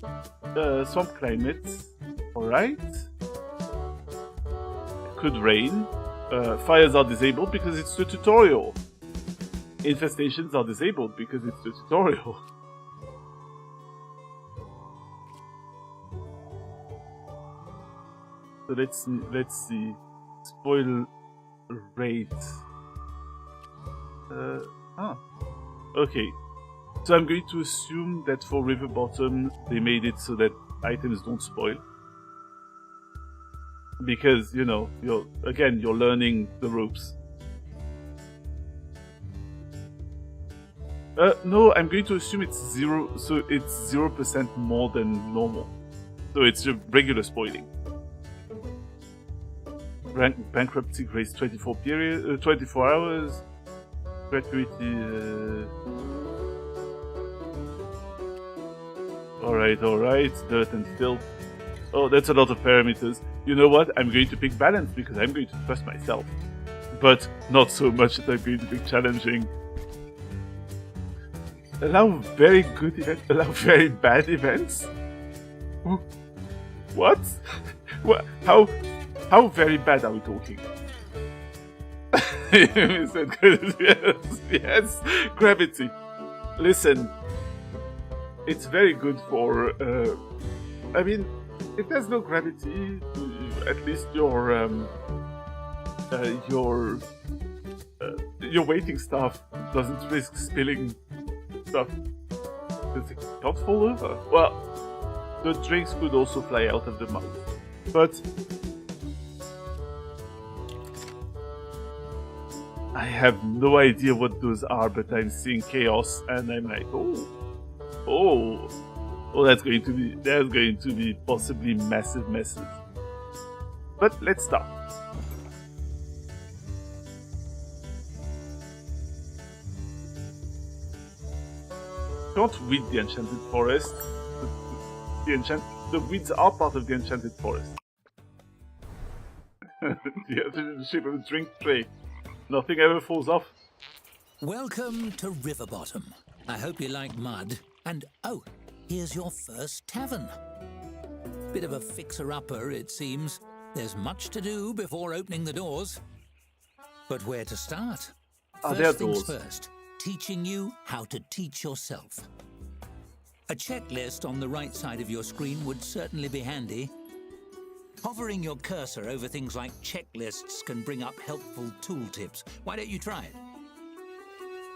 Speaker 1: swamp climate. Alright. Could rain. Fires are disabled because it's the tutorial. Infestations are disabled because it's the tutorial. So let's see. Spoil rate. Okay. So I'm going to assume that for river bottom they made it so that items don't spoil. Because, you know, you're learning the ropes. No, I'm going to assume it's 0, so it's 0% more than normal. So it's just regular spoiling. Bankruptcy grace 24 hours. Gratuity. Alright. Dirt and filth. Oh, that's a lot of parameters. You know what? I'm going to pick balance because I'm going to trust myself. But not so much that I'm going to pick challenging. Allow very good events, allow very bad events? What? What? How very bad are we talking? Yes, gravity. Listen, it's very good for, I mean, if there's no gravity, at least your waiting staff doesn't risk spilling stuff. Does it not fall over? Well, the drinks could also fly out of the mouth. But I have no idea what those are, but I'm seeing chaos and I'm like, oh, that's going to be possibly massive messes. But let's start. Can't weed the enchanted forest. The weeds are part of the enchanted forest. The shape of a drink tray. Nothing ever falls off.
Speaker 14: Welcome to Riverbottom. I hope you like mud. And oh, here's your first tavern. Bit of a fixer-upper, it seems. There's much to do before opening the doors. But where to start? First things first, teaching you how to teach yourself. A checklist on the right side of your screen would certainly be handy. Hovering your cursor over things like checklists can bring up helpful tooltips. Why don't you try it?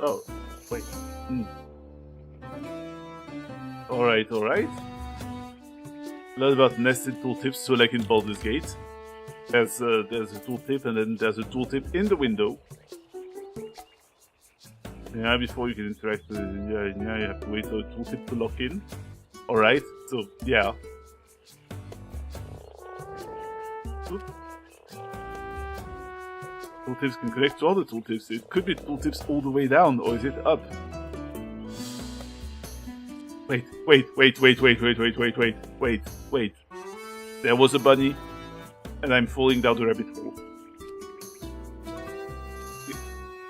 Speaker 1: Oh, wait. Alright. A lot about nested tooltips, so like in Baldur's Gate. There's a tooltip, and then there's a tooltip in the window. Yeah, before you can interact with it, yeah, you have to wait for the tooltip to lock in. Alright, so, yeah. Oop. Tooltips can connect to other tooltips. It could be tooltips all the way down, or is it up? Wait. There was a bunny, and I'm falling down the rabbit hole.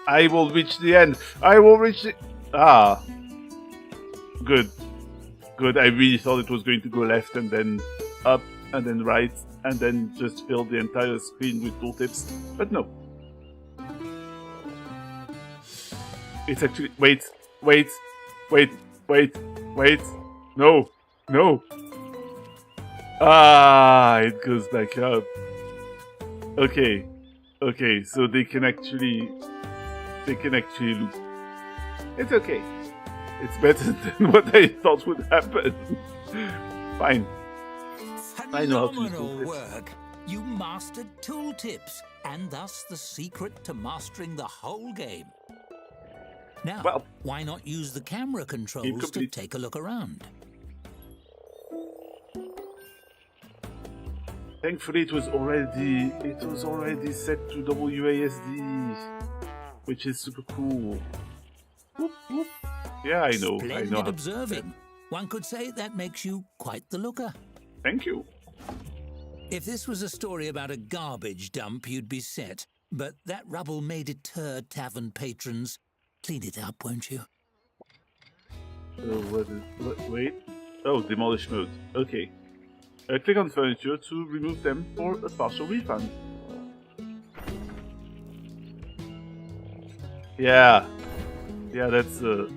Speaker 1: I will reach the end. I will reach the... Ah. Good. I really thought it was going to go left and then up and then right and then just fill the entire screen with tooltips. But no. It's actually... Wait. No. Ah, it goes back up. Okay, so they can actually loop. It's okay. It's better than what I thought would happen. Fine. I know how to use tooltips.
Speaker 14: Work. You mastered tooltips, and thus the secret to mastering the whole game. Now, well, why not use the camera controls to take a look around?
Speaker 1: Thankfully, it was already set to WASD, which is super cool. Whoop, whoop. Yeah, I know.
Speaker 14: Splendid observing. One could say that makes you quite the looker.
Speaker 1: Thank you.
Speaker 14: If this was a story about a garbage dump, you'd be set. But that rubble may deter tavern patrons. Clean it up, won't you?
Speaker 1: Wait. Oh, demolish mode. Okay. Click on furniture to remove them for a partial refund. Yeah, that's a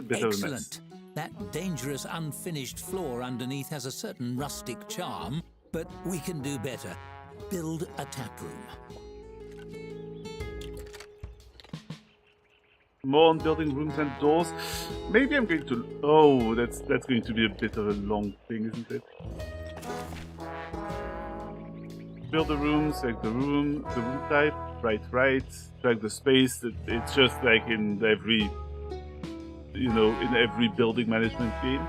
Speaker 1: bit of a mess.
Speaker 14: That dangerous unfinished floor underneath has a certain rustic charm, but we can do better. Build a tap room.
Speaker 1: More on building rooms and doors. Maybe I'm going to... Oh, that's going to be a bit of a long thing, isn't it? Build the room, select the room type, right, drag the space. It's just like in every, in every building management game.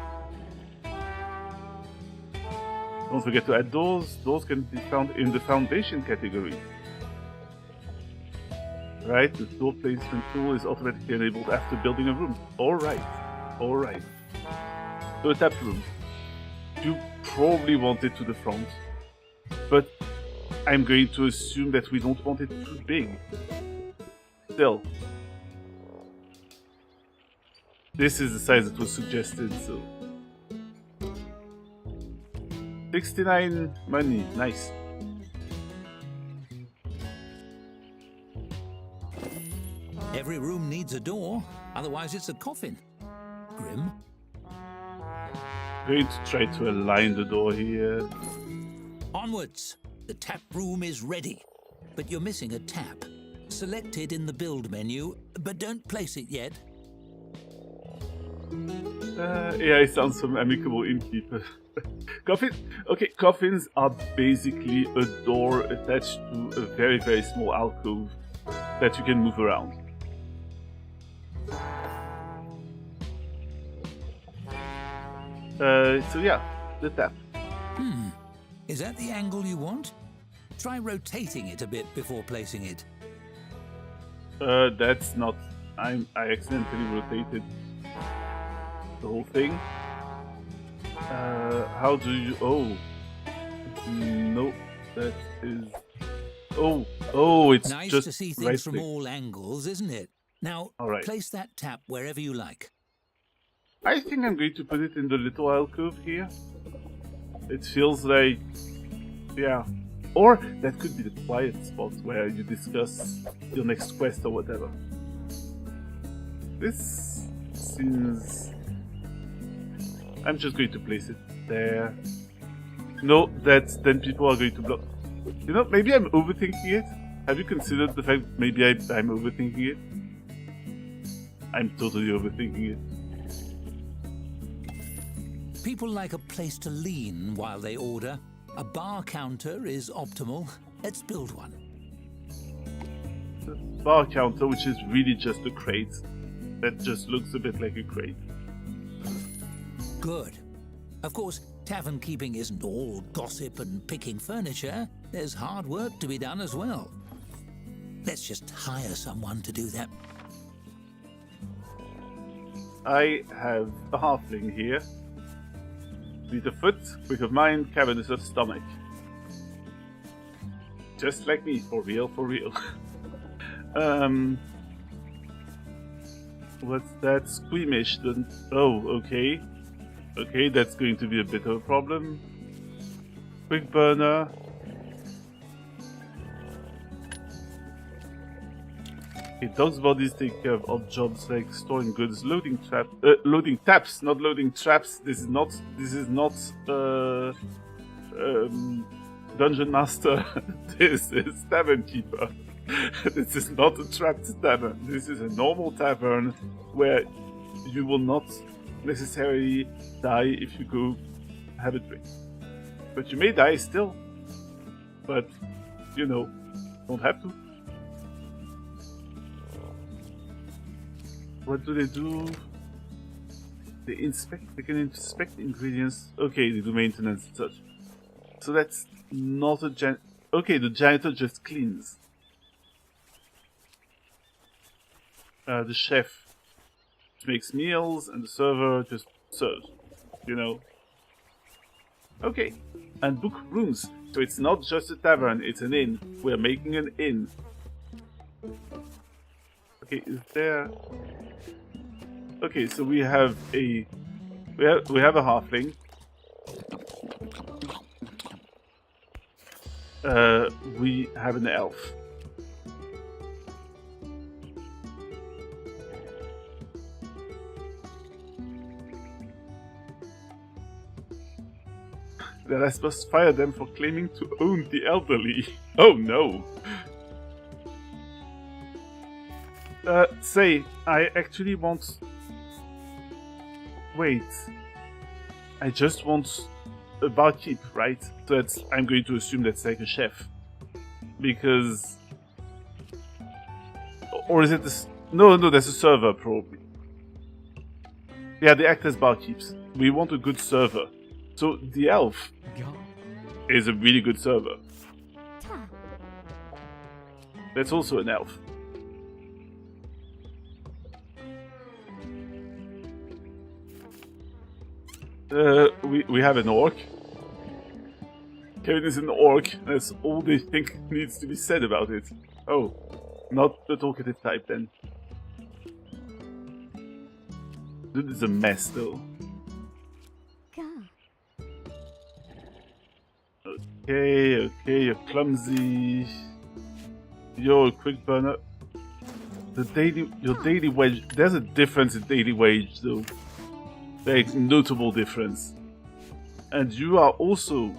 Speaker 1: Don't forget to add doors. Doors can be found in the foundation category. Right, the door placement tool is automatically enabled after building a room. Alright. So a tap room. You probably want it to the front, but I'm going to assume that we don't want it too big. Still. This is the size that was suggested, so... 69 money, nice.
Speaker 14: Every room needs a door, otherwise it's a coffin. Grim.
Speaker 1: Going to try to align the door here.
Speaker 14: Onwards! The tap room is ready, but you're missing a tap. Select it in the build menu, but don't place it yet.
Speaker 1: Yeah, it sounds some amicable innkeeper. Coffins are basically a door attached to a very, very small alcove that you can move around. So yeah, the tap.
Speaker 14: Is that the angle you want? Try rotating it a bit before placing it.
Speaker 1: That's not... I accidentally rotated the whole thing. How do you... Oh. Nope. That is... Oh, it's
Speaker 14: nice
Speaker 1: just
Speaker 14: to see things from all angles, isn't it? Now, place that tap wherever you like.
Speaker 1: I think I'm going to put it in the little alcove here. It feels like... Yeah. Or that could be the quiet spot where you discuss your next quest or whatever. This since I'm just going to place it there. No, then people are going to block. You know, maybe I'm overthinking it. Have you considered the fact maybe I'm overthinking it? I'm totally overthinking it.
Speaker 14: People like a place to lean while they order. A bar counter is optimal. Let's build one.
Speaker 1: The bar counter, which is really just a crate. That just looks a bit like a crate.
Speaker 14: Good. Of course, tavern keeping isn't all gossip and picking furniture. There's hard work to be done as well. Let's just hire someone to do that.
Speaker 1: I have a halfling here. Fleet of foot, quick of mind, cavernous of stomach. Just like me, for real, for real. What's that? Squeamish. Oh, okay. Okay, that's going to be a bit of a problem. Quick burner. Okay, dog's bodies take care of odd jobs like storing goods, loading taps, not loading traps. This is not Dungeon Master. This is Tavern Keeper. This is not a trapped tavern. This is a normal tavern where you will not necessarily die if you go have a drink. But you may die still. But, you know, don't have to. What do they do? They can inspect ingredients. Okay, they do maintenance and such. So that's not a okay, the janitor just cleans. The chef makes meals and the server just serves, you know. Okay, and book rooms. So it's not just a tavern, it's an inn. We're making an inn. Okay, is there... Okay, so we have a halfling. We have an elf. That I must fire them for claiming to own the elderly. Oh no! Say, I actually want... Wait. I just want a barkeep, right? So that's... I'm going to assume that's like a chef. Because... Or is it this... No, that's a server, probably. Yeah, they act as barkeeps. We want a good server. So the elf is a really good server. That's also an elf. We have an orc. Kevin is an orc. That's all they think needs to be said about it. Oh, not the talkative type then. This is a mess though. Okay, you're clumsy. You're a quick burner. Your daily wage. There's a difference in daily wage though. Like notable difference. And you are also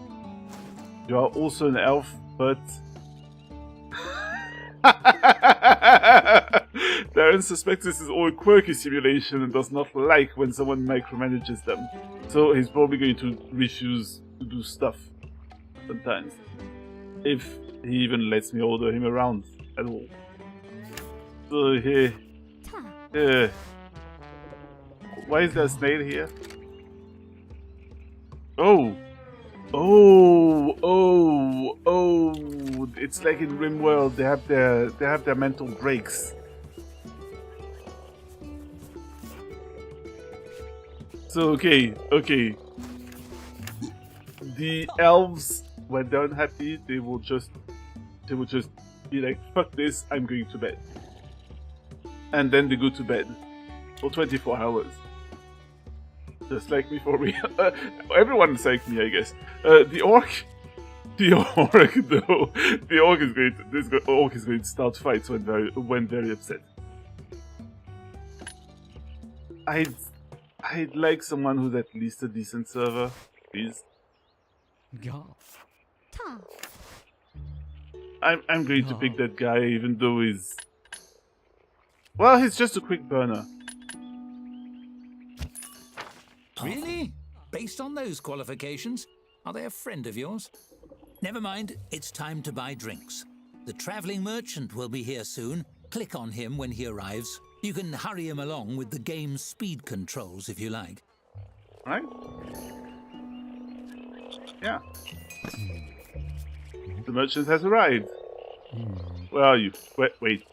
Speaker 1: an elf, but Darren suspects this is all a quirky simulation and does not like when someone micromanages them. So he's probably going to refuse to do stuff sometimes. If he even lets me order him around at all. So here. Why is there a snail here? Oh! It's like in RimWorld, they have their mental breaks. So okay. The elves, when they're unhappy, they will just be like, fuck this, I'm going to bed. And then they go to bed for 24 hours. Just like me for real. Everyone's like me, I guess. The orc though. The orc is going to start fights when very upset. I'd like someone who's at least a decent server, please. I'm going to pick that guy, even though he's... Well, he's just a quick burner.
Speaker 14: Really? Based on those qualifications? Are they a friend of yours? Never mind, it's time to buy drinks. The traveling merchant will be here soon. Click on him when he arrives. You can hurry him along with the game's speed controls if you like.
Speaker 1: Right? Yeah. The merchant has arrived. Where are you? Wait.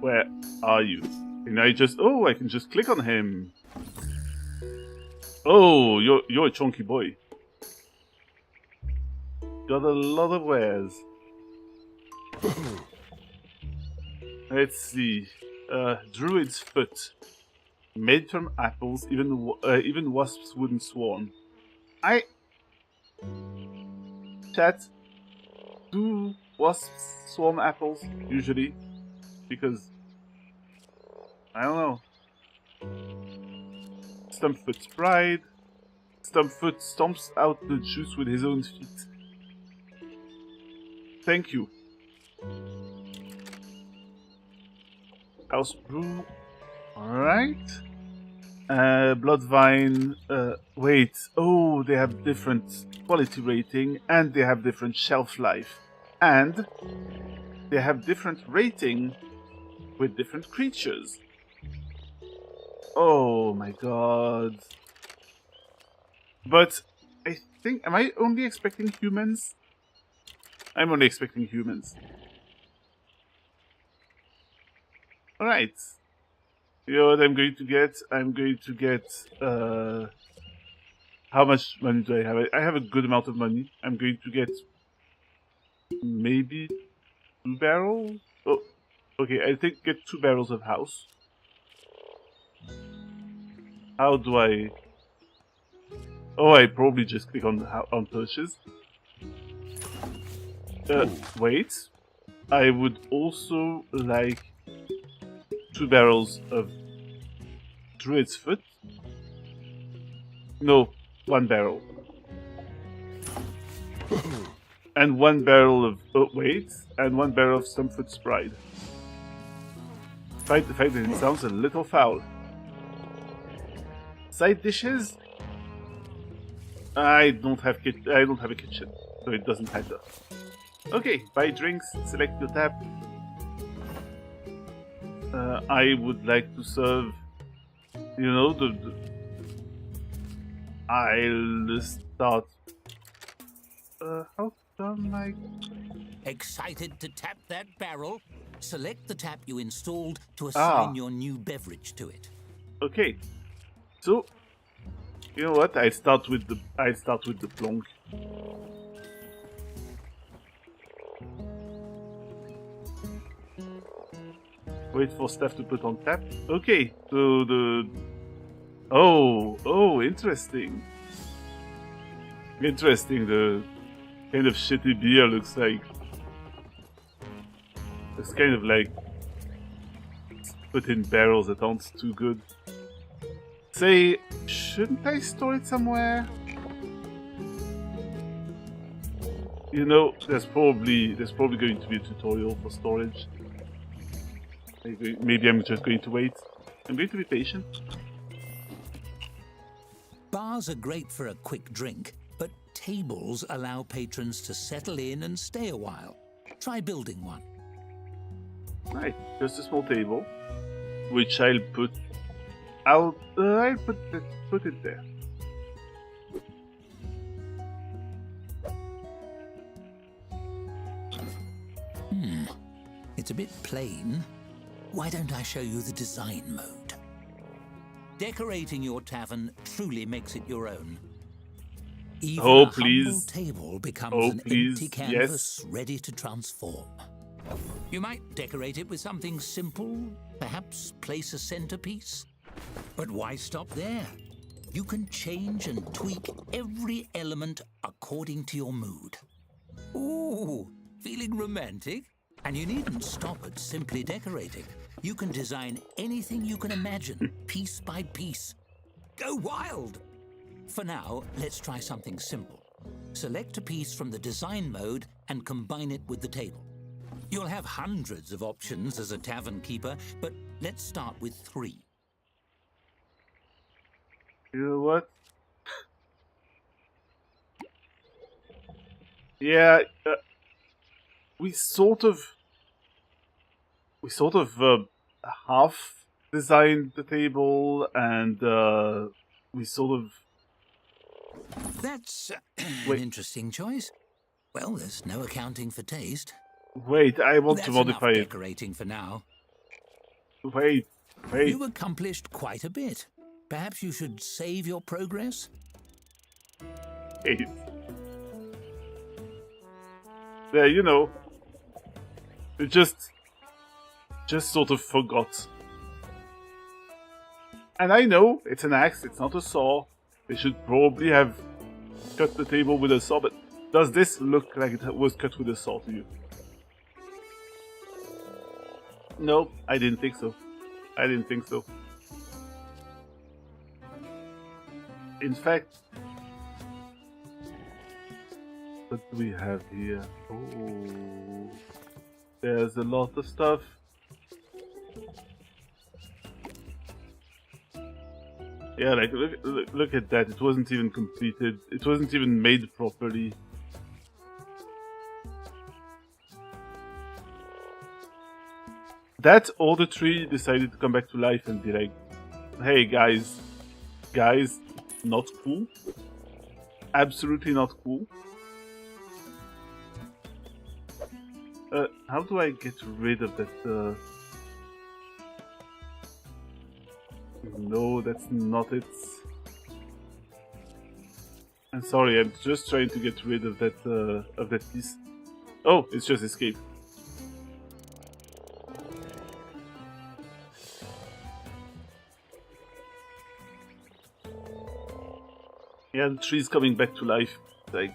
Speaker 1: Where are you? Can I just... Oh, I can just click on him. Oh, you're a chunky boy. Got a lot of wares. Let's see. Druid's foot. Made from apples, even wasps wouldn't swarm. Chat. Do wasps swarm apples, usually? Because... I don't know. Stumpfoot's pride. Stumpfoot stomps out the juice with his own feet. Thank you. House brew. Alright. Bloodvine. Wait. Oh, they have different quality rating, and they have different shelf life. And they have different rating with different creatures. Oh my god. But I think... Am I only expecting humans? I'm only expecting humans. Alright. You know what I'm going to get? I'm going to get... how much money do I have? I have a good amount of money. I'm going to get... maybe 2 barrels? Oh, okay, I think get 2 barrels of house. How do I... Oh, I probably just click on purchase. Wait. I would also like 2 barrels of Druid's foot. No, 1 barrel. And 1 barrel of... Oh, wait. And 1 barrel of Stumpfoot's pride. Despite the fact that it sounds a little foul. Side dishes? I don't have a kitchen, so it doesn't matter. Okay, buy drinks, select the tap. I would like to serve, you know, I'll start. How come I...
Speaker 14: Excited to tap that barrel? Select the tap you installed to assign your new beverage to it.
Speaker 1: Okay. So, you know what? I start with the plonk. Wait for stuff to put on tap. Okay, so the... Oh, interesting. Interesting, the kind of shitty beer looks like. It's kind of like put in barrels that aren't too good. Say, shouldn't I store it somewhere? You know, there's probably going to be a tutorial for storage. Maybe I'm just going to wait. I'm going to be patient.
Speaker 14: Bars are great for a quick drink, but tables allow patrons to settle in and stay a while. Try building one.
Speaker 1: Right, just a small table, which I'll put out. I'll put it there.
Speaker 14: It's a bit plain. Why don't I show you the design mode? Decorating your tavern truly makes it your own. Even a humble table becomes an empty canvas ready to transform. You might decorate it with something simple, perhaps place a centerpiece. But why stop there? You can change and tweak every element according to your mood. Ooh, feeling romantic? And you needn't stop at simply decorating. You can design anything you can imagine, piece by piece. Go wild! For now, let's try something simple. Select a piece from the design mode and combine it with the table. You'll have hundreds of options as a tavern keeper, but let's start with 3.
Speaker 1: You know what? Yeah, we sort of half designed the table, and we sort of.
Speaker 14: That's an interesting choice. Well, there's no accounting for taste.
Speaker 1: Wait, I want to modify it.
Speaker 14: Decorating for now.
Speaker 1: Wait.
Speaker 14: You accomplished quite a bit. Perhaps you should save your progress?
Speaker 1: Wait. There, you know. It just sort of forgot. And I know, it's an axe, it's not a saw. They should probably have cut the table with a saw, but does this look like it was cut with a saw to you? No, I didn't think so. In fact, what do we have here? Oh, there's a lot of stuff. Yeah, like look at that. It wasn't even completed. It wasn't even made properly. That older tree decided to come back to life and be like, "Hey guys, not cool. Absolutely not cool." How do I get rid of that? No, that's not it. I'm sorry, I'm just trying to get rid of that piece. Oh, it's just escape. Yeah, the tree's coming back to life. Like,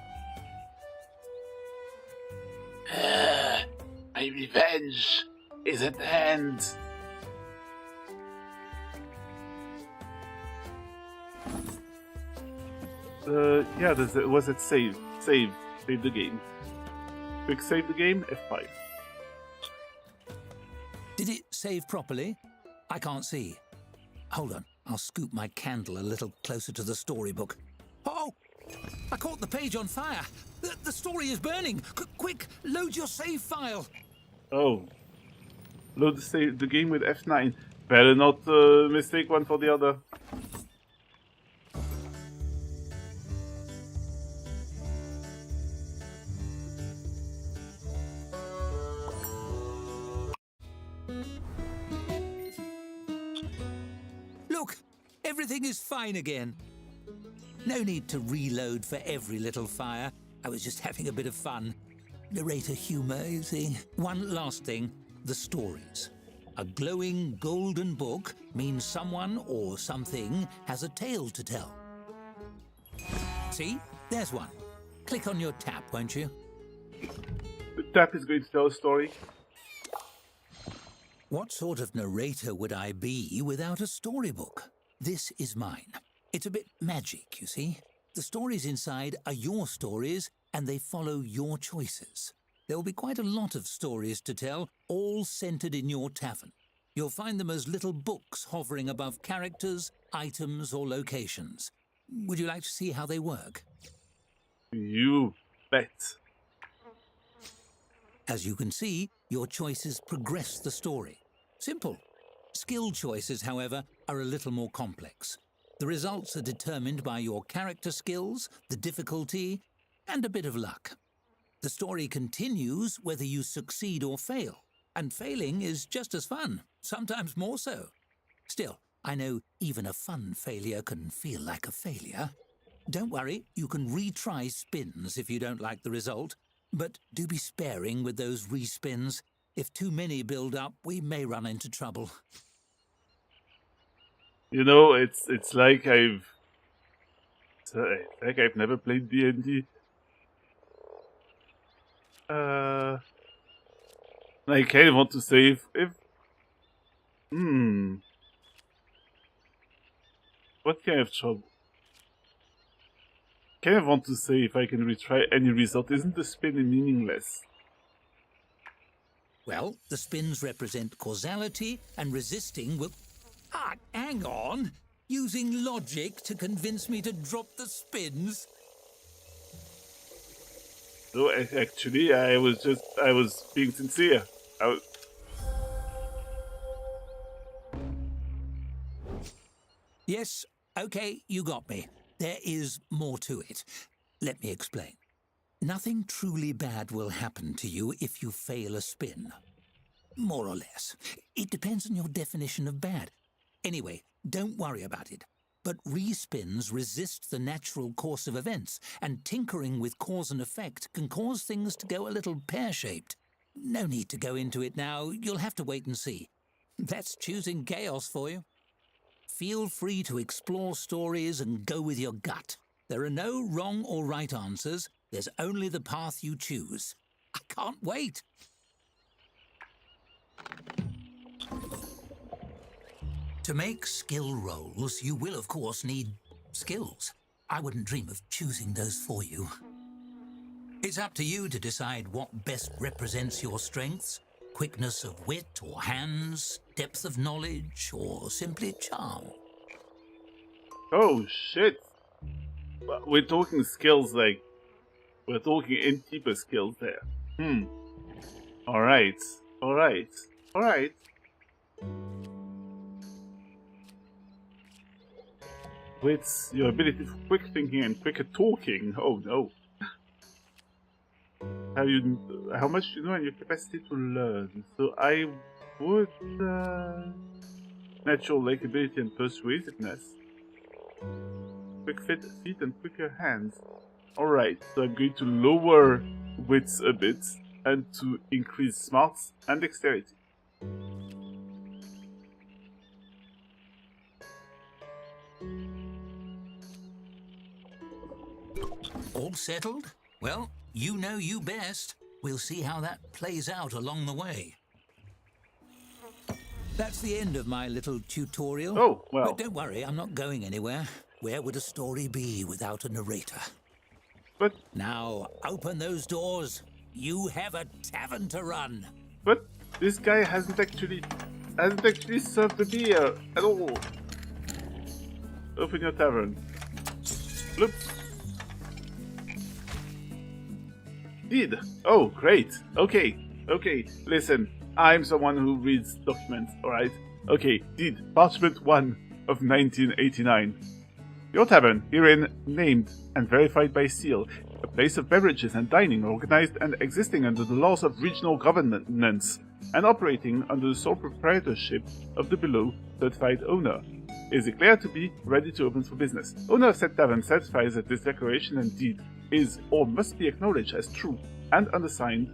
Speaker 1: my revenge is at hand. Yeah, was it save the game. Quick save the game, F5.
Speaker 14: Did it save properly? I can't see. Hold on, I'll scoop my candle a little closer to the storybook. Oh! I caught the page on fire. The story is burning. Quick, load your save file.
Speaker 1: Oh. Load the game with F9. Better not mistake one for the other.
Speaker 14: Look, everything is fine again. No need to reload for every little fire. I was just having a bit of fun. Narrator humor, you see. One last thing, the stories. A glowing golden book means someone or something has a tale to tell. See? There's one. Click on your tap, won't you?
Speaker 1: The tap is going to tell a story.
Speaker 14: What sort of narrator would I be without a storybook? This is mine. It's a bit magic, you see. The stories inside are your stories, and they follow your choices. There will be quite a lot of stories to tell, all centered in your tavern. You'll find them as little books hovering above characters, items, or locations. Would you like to see how they work?
Speaker 1: You bet.
Speaker 14: As you can see, your choices progress the story. Simple. Skill choices, however, are a little more complex. The results are determined by your character skills, the difficulty, and a bit of luck. The story continues whether you succeed or fail, and failing is just as fun, sometimes more so. Still, I know even a fun failure can feel like a failure. Don't worry, you can retry spins if you don't like the result, but do be sparing with those respins. If too many build up, we may run into trouble.
Speaker 1: You know, it's like I've never played D&D. I kind of want to say if What kind of trouble? Kind of want to say if I can retry any result, isn't the spin meaningless?
Speaker 14: Well, the spins represent causality, and resisting will... Ah, hang on! Using logic to convince me to drop the spins?
Speaker 1: No, actually, I was being sincere.
Speaker 14: Yes, okay, you got me. There is more to it. Let me explain. Nothing truly bad will happen to you if you fail a spin. More or less. It depends on your definition of bad. Anyway, don't worry about it. But respins resist the natural course of events, and tinkering with cause and effect can cause things to go a little pear-shaped. No need to go into it now. You'll have to wait and see. That's choosing chaos for you. Feel free to explore stories and go with your gut. There are no wrong or right answers. There's only the path you choose. I can't wait. To make skill rolls, you will, of course, need skills. I wouldn't dream of choosing those for you. It's up to you to decide what best represents your strengths. Quickness of wit or hands, depth of knowledge, or simply charm.
Speaker 1: Oh, shit. We're talking skills like... We're talking Inn-keeper skills there. Alright. With your ability for quick thinking and quicker talking. Oh no. How much you know and your capacity to learn. So I would natural likability and persuasiveness. Quick feet and quicker hands. Alright, so I'm going to lower wits a bit and to increase smarts and dexterity.
Speaker 14: All settled? Well, you know you best. We'll see how that plays out along the way. That's the end of my little tutorial.
Speaker 1: Oh, well.
Speaker 14: But don't worry, I'm not going anywhere. Where would a story be without a narrator?
Speaker 1: But...
Speaker 14: Now, open those doors. You have a tavern to run.
Speaker 1: But this guy hasn't actually served the beer at all. Open your tavern. Look. Did. Oh, great. Okay. Listen, I'm someone who reads documents, alright? Okay, did. Parchment 1 of 1989. Your tavern, herein named and verified by seal, a place of beverages and dining organized and existing under the laws of regional governance and operating under the sole proprietorship of the below certified owner, is declared to be ready to open for business. Owner of said tavern certifies that this declaration and deed is or must be acknowledged as true and undersigned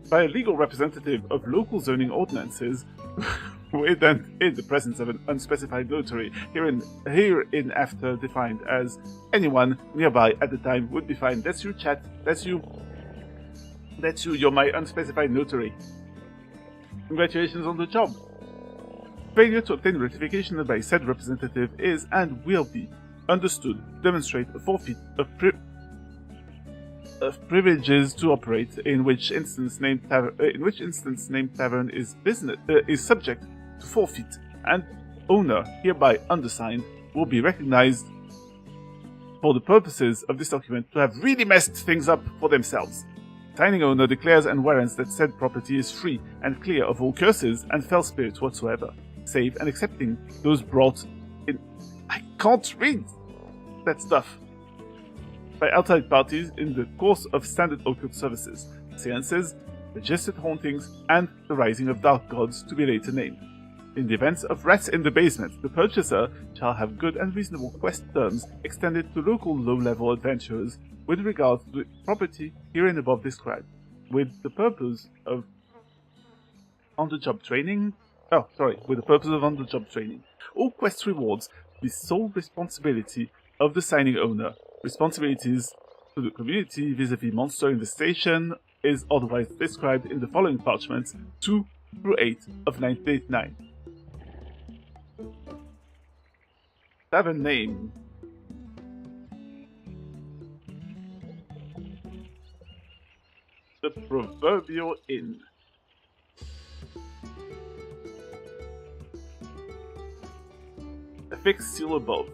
Speaker 1: by a legal representative of local zoning ordinances with and in the presence of an unspecified notary, hereinafter defined as anyone nearby at the time would be fine. That's you, chat. That's you. You're my unspecified notary. Congratulations on the job. Failure to obtain ratification by said representative is and will be understood to demonstrate a forfeit of privileges to operate, in which instance named tavern is subject to forfeit, and owner hereby undersigned will be recognized for the purposes of this document to have really messed things up for themselves. Signing owner declares and warrants that said property is free and clear of all curses and fell spirits whatsoever, save and excepting those brought in... I can't read that stuff. By outside parties in the course of standard occult services, seances, registered hauntings, and the rising of dark gods to be later named. In the event of rats in the basement, the purchaser shall have good and reasonable quest terms extended to local low-level adventurers with regard to the property herein above described, with the purpose of on-the-job training. All quest rewards the sole responsibility of the signing owner. Responsibilities to the community vis-a-vis monster infestation is otherwise described in the following parchments 2 through 8 of 1989. Tavern name. The Proverbial Inn. A fixed seal above.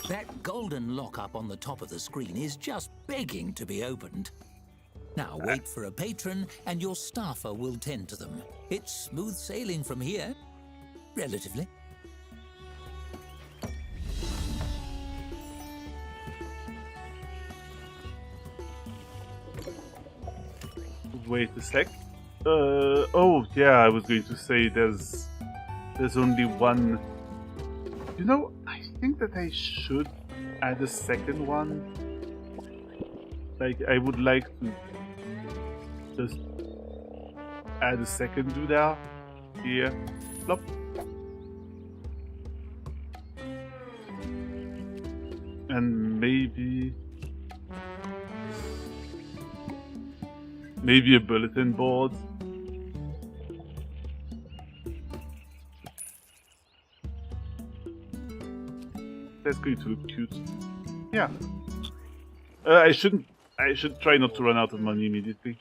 Speaker 14: That golden lock-up on the top of the screen is just begging to be opened. Now wait for a patron and your staffer will tend to them. It's smooth sailing from here, relatively.
Speaker 1: Wait a sec. Oh yeah, I was going to say there's only one. You know, I think that I should add a second one. Like, I would like to just add a second doodah here. Plop. And maybe a bulletin board. That's going to look cute. Yeah. I should try not to run out of money immediately.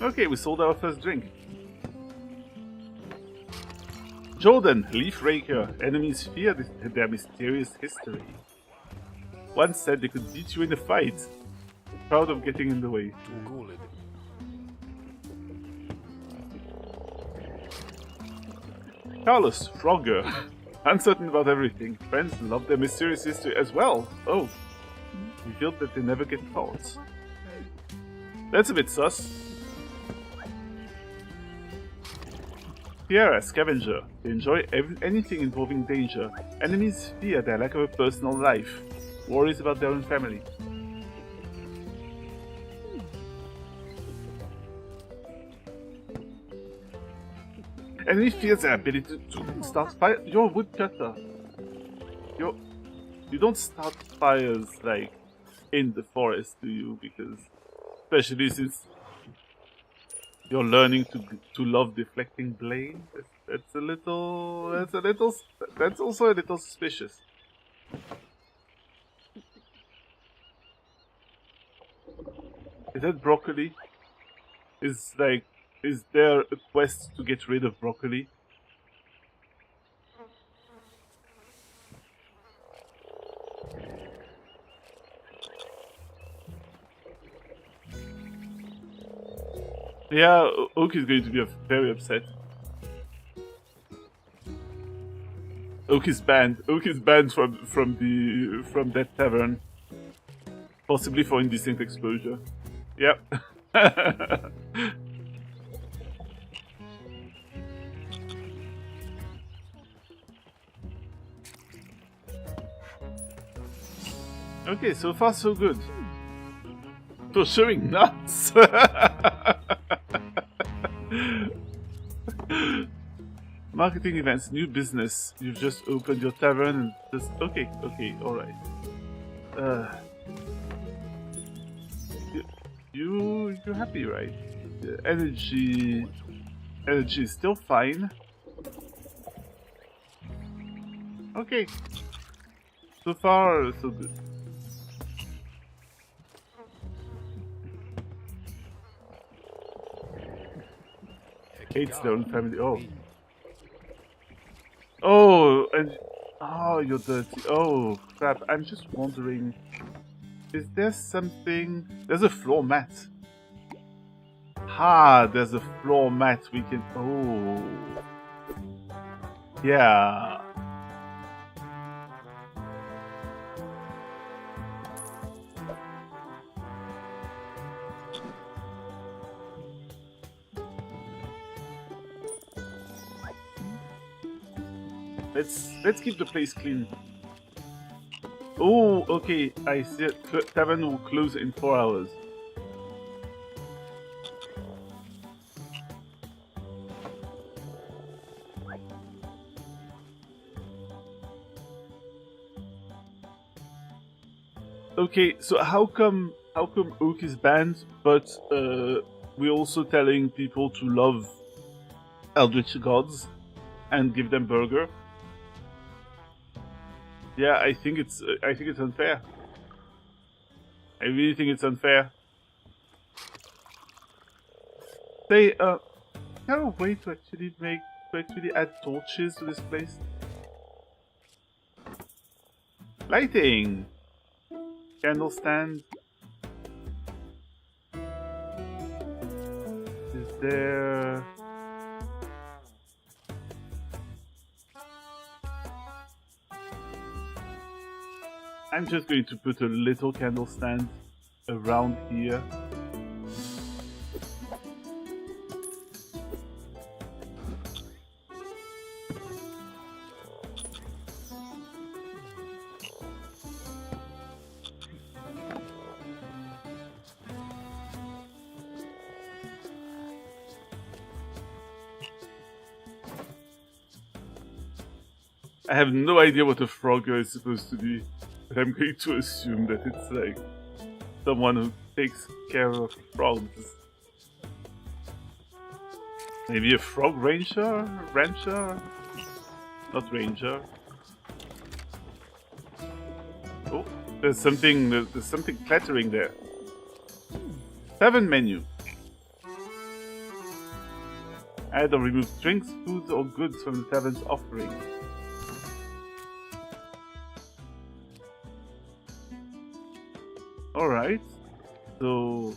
Speaker 1: Okay, we sold our first drink. Jordan, Leaf Raker. Enemies fear their mysterious history. Once said they could beat you in a fight. Proud of getting in the way. Carlos, Frogger. Uncertain about everything. Friends love their mysterious history as well. Oh. Revealed that they never get caught. That's a bit sus. Pierre, Scavenger. They enjoy anything involving danger. Enemies fear their lack of a personal life. Worries about their own family. Enemy fears their ability to start fire. You're a woodcutter. You don't start fires like in the forest, do you? Because especially since you're learning to love deflecting blade. That's also a little suspicious. Is that broccoli? Is there a quest to get rid of broccoli? Yeah, Oak is going to be very upset. Oak is banned. Oak is banned from that tavern, possibly for indecent exposure. Yep. Okay, so far so good. For showing nuts. Marketing events, new business. You've just opened your tavern and just okay, alright. You're happy, right? Energy is still fine. Okay. So far, so good. Hates their own family. Oh. Oh, and oh, you're dirty. Oh, crap. I'm just wondering. Is there something? There's a floor mat. Ha! There's a floor mat we can. Oh. Yeah. Let's keep the place clean. Oh, okay. I see it. Tavern will close in 4 hours. Okay, so how come Oak is banned, but we're also telling people to love Eldritch gods and give them burger? Yeah, I think it's unfair. I really think it's unfair. They is there a way to actually add torches to this place? Lighting! Candle stand. Is there... I'm just going to put a little candle stand around here. I have no idea what a frogger is supposed to be, but I'm going to assume that it's like someone who takes care of frogs. Maybe a frog ranger? Rancher? Not ranger. Oh, there's something clattering there. Tavern menu. Add or remove drinks, foods, or goods from the tavern's offering. Alright, so...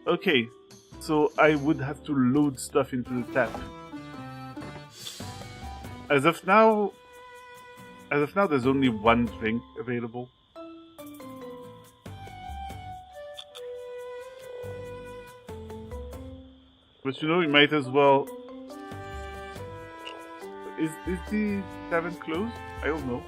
Speaker 1: Okay, so I would have to load stuff into the tap. As of now, there's only one drink available. But you know, we might as well... Is the tavern closed? I don't know.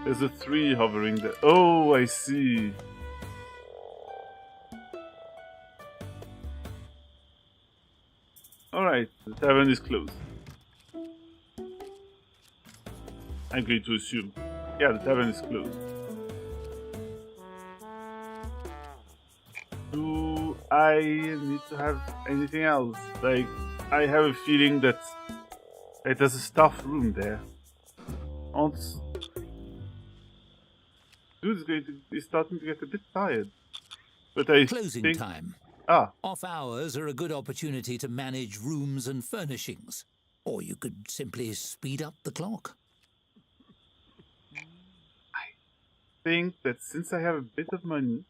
Speaker 1: There's a 3 hovering there. Oh, I see. Alright, the tavern is closed. I'm going to assume. Yeah, the tavern is closed. Do I need to have anything else? Like, I have a feeling that there's a staff room there. Dude is starting to get a bit tired. But I
Speaker 14: Closing
Speaker 1: think...
Speaker 14: time.
Speaker 1: Ah.
Speaker 14: Off hours are a good opportunity to manage rooms and furnishings. Or you could simply speed up the clock.
Speaker 1: I think that since I have a bit of money,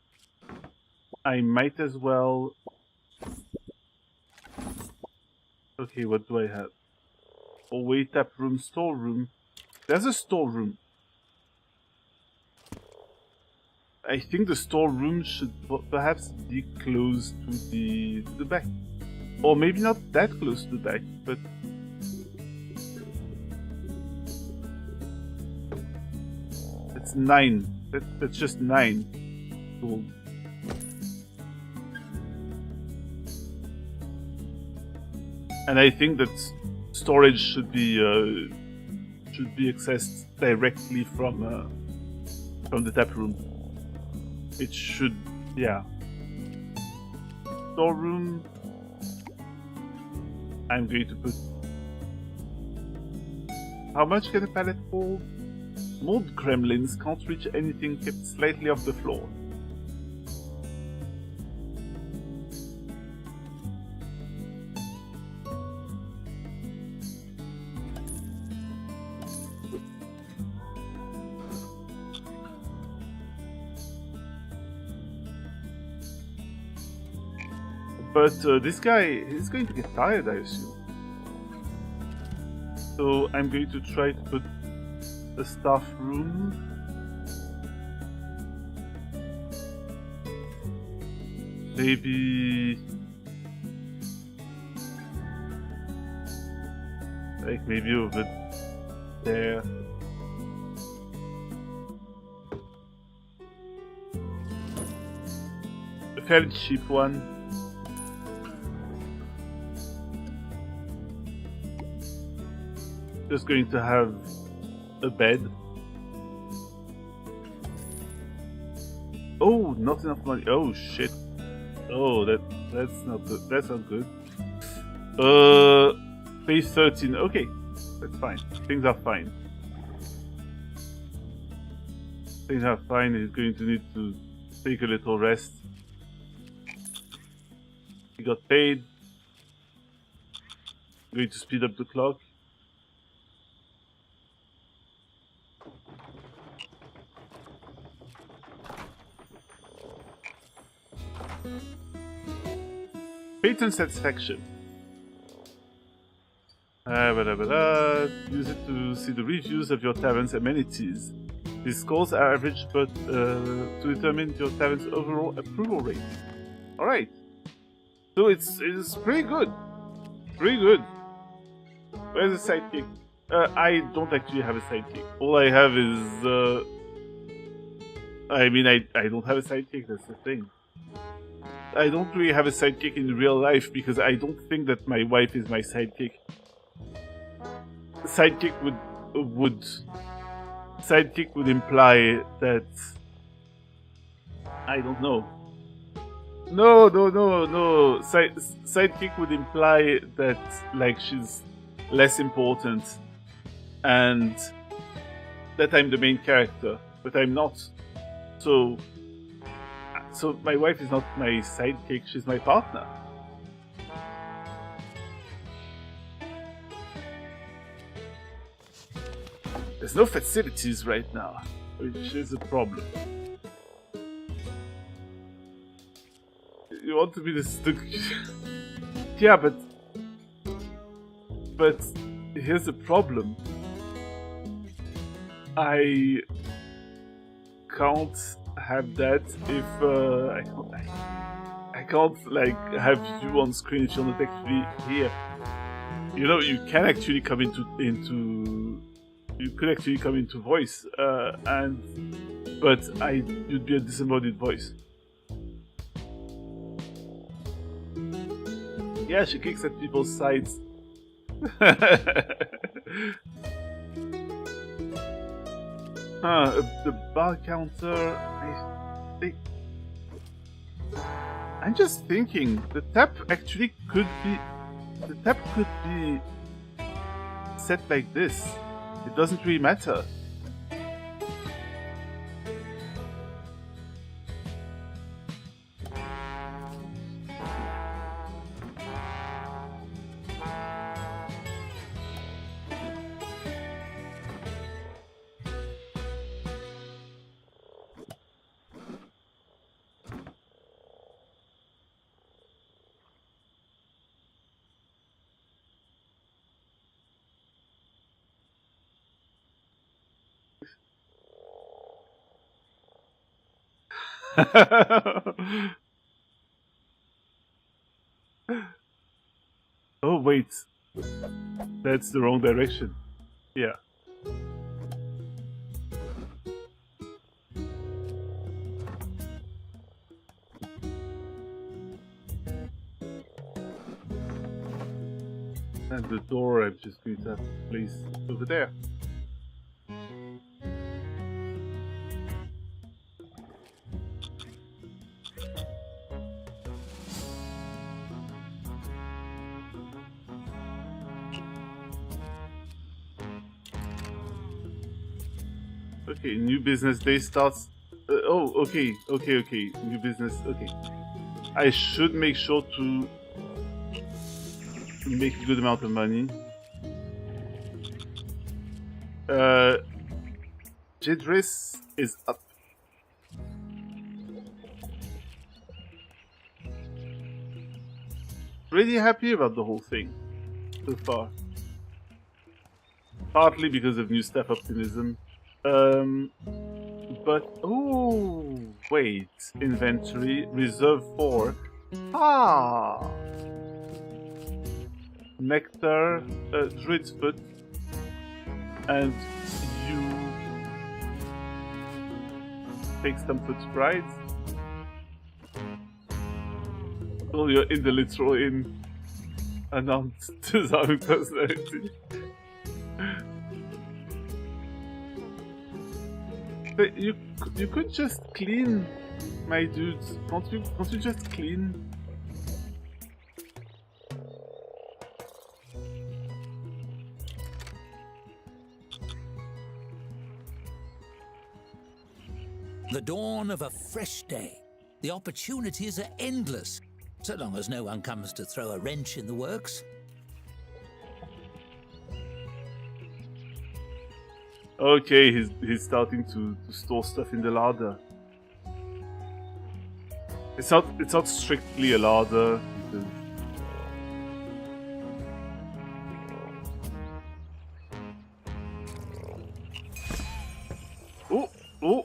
Speaker 1: I might as well... Okay, what do I have? Away tap room, storeroom. There's a storeroom. I think the storeroom should perhaps be close to the back. Or maybe not that close to the back, but... It's 9. That's just 9 gold. And I think that storage should be accessed directly from the tap room. It should, yeah. Storeroom. I'm going to put... How much can a pallet hold? Mold gremlins can't reach anything kept slightly off the floor. But this guy is going to get tired, I assume. So I'm going to try to put a staff room. Maybe... like maybe over there. A fairly cheap one. just going to have a bed. Oh, not enough money. Oh shit. Oh, that's not good. That's not good. Phase 13. Okay, that's fine. Things are fine. Things are fine. He's going to need to take a little rest. He got paid. Going to speed up the clock. Patron satisfaction. Use it to see the reviews of your tavern's amenities. These scores are averaged, but to determine your tavern's overall approval rate. Alright. So it's pretty good. Pretty good. Where's the sidekick? I don't actually have a sidekick. All I have is... I mean, I don't have a sidekick, that's the thing. I don't really have a sidekick in real life because I don't think that my wife is my sidekick. Sidekick would imply that... I don't know. No. Sidekick would imply that, like, she's less important and that I'm the main character, but I'm not. So my wife is not my sidekick, she's my partner. There's no facilities right now, which is a problem. You want to be the yeah, but here's the problem. I can't have that if I can't like have you on screen if you're not actually here. You know, you can actually come into you could actually come into voice, but you'd be a disembodied voice. Yeah, she kicks at people's sides. The bar counter. I'm just thinking the tap actually could be. The tap could be set like this. It doesn't really matter. Oh wait, that's the wrong direction. Yeah. And the door I'm just going to have to place over there. Okay, new business day starts. Okay. New business. Okay. I should make sure to make a good amount of money. Jidris is up. Really happy about the whole thing so far. Partly because of new staff optimism. But oh wait, inventory reserve 4. Nectar, druid's foot, and you take some foot's pride. Oh, you're in the literal inn. Announced disarming personality. But you could just clean, my dudes. Can't you just clean?
Speaker 14: The dawn of a fresh day. The opportunities are endless, so long as no one comes to throw a wrench in the works.
Speaker 1: Okay, he's starting to store stuff in the larder. It's not strictly a larder.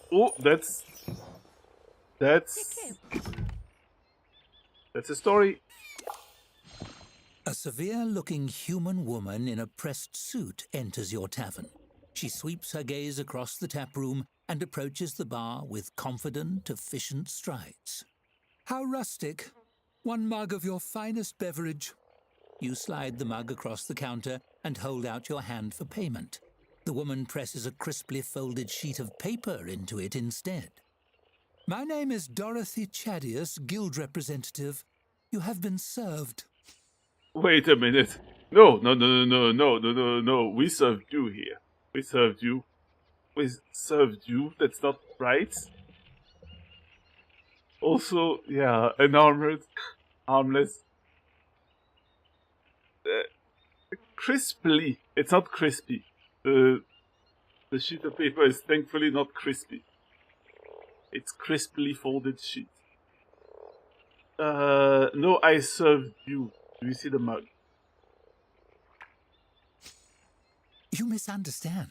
Speaker 1: Oh, that's a story.
Speaker 14: A severe-looking human woman in a pressed suit enters your tavern. She sweeps her gaze across the tap room and approaches the bar with confident, efficient strides. How rustic. One mug of your finest beverage. You slide the mug across the counter and hold out your hand for payment. The woman presses a crisply folded sheet of paper into it instead. My name is Dorothy Chadius, guild representative. You have been served.
Speaker 1: Wait a minute. No. We served you here. We served you. That's not right. Also, yeah, an harmless. Crisply. It's not crispy. The sheet of paper is thankfully not crispy. It's crisply folded sheet. No, I served you. Do you see the mug?
Speaker 14: You misunderstand.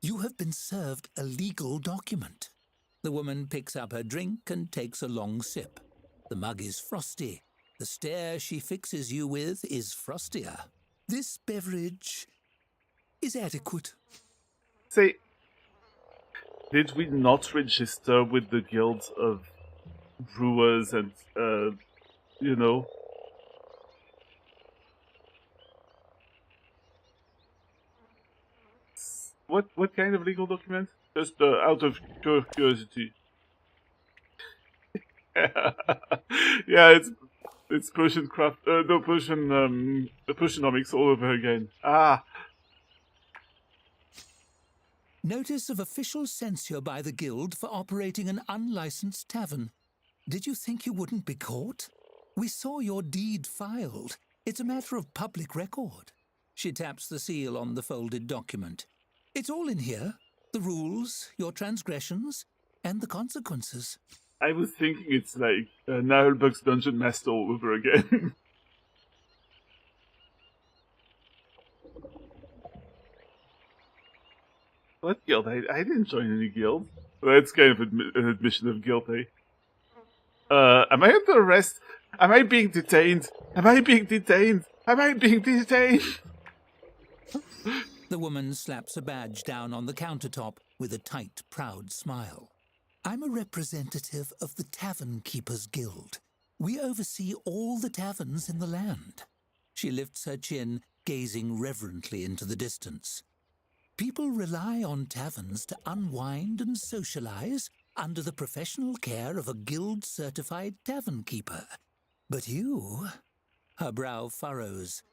Speaker 14: You have been served a legal document. The woman picks up her drink and takes a long sip. The mug is frosty. The stare she fixes you with is frostier. This beverage is adequate.
Speaker 1: Say, did we not register with the guilds of brewers and, you know? What kind of legal document? Just out of curiosity. Yeah, it's Persian craft. No, Persianomics all over again. Ah.
Speaker 14: Notice of official censure by the guild for operating an unlicensed tavern. Did you think you wouldn't be caught? We saw your deed filed. It's a matter of public record. She taps the seal on the folded document. It's all in here. The rules, your transgressions, and the consequences.
Speaker 1: I was thinking it's like Narelbug's Dungeon Master all over again. What guild? I didn't join any guild. Well, that's kind of an admission of guilt, eh? Am I under arrest? Am I being detained? Am I being detained?
Speaker 14: The woman slaps a badge down on the countertop with a tight, proud smile. I'm a representative of the Tavern Keepers Guild. We oversee all the taverns in the land. She lifts her chin, gazing reverently into the distance. People rely on taverns to unwind and socialize under the professional care of a guild-certified tavern keeper. But you, her brow furrows,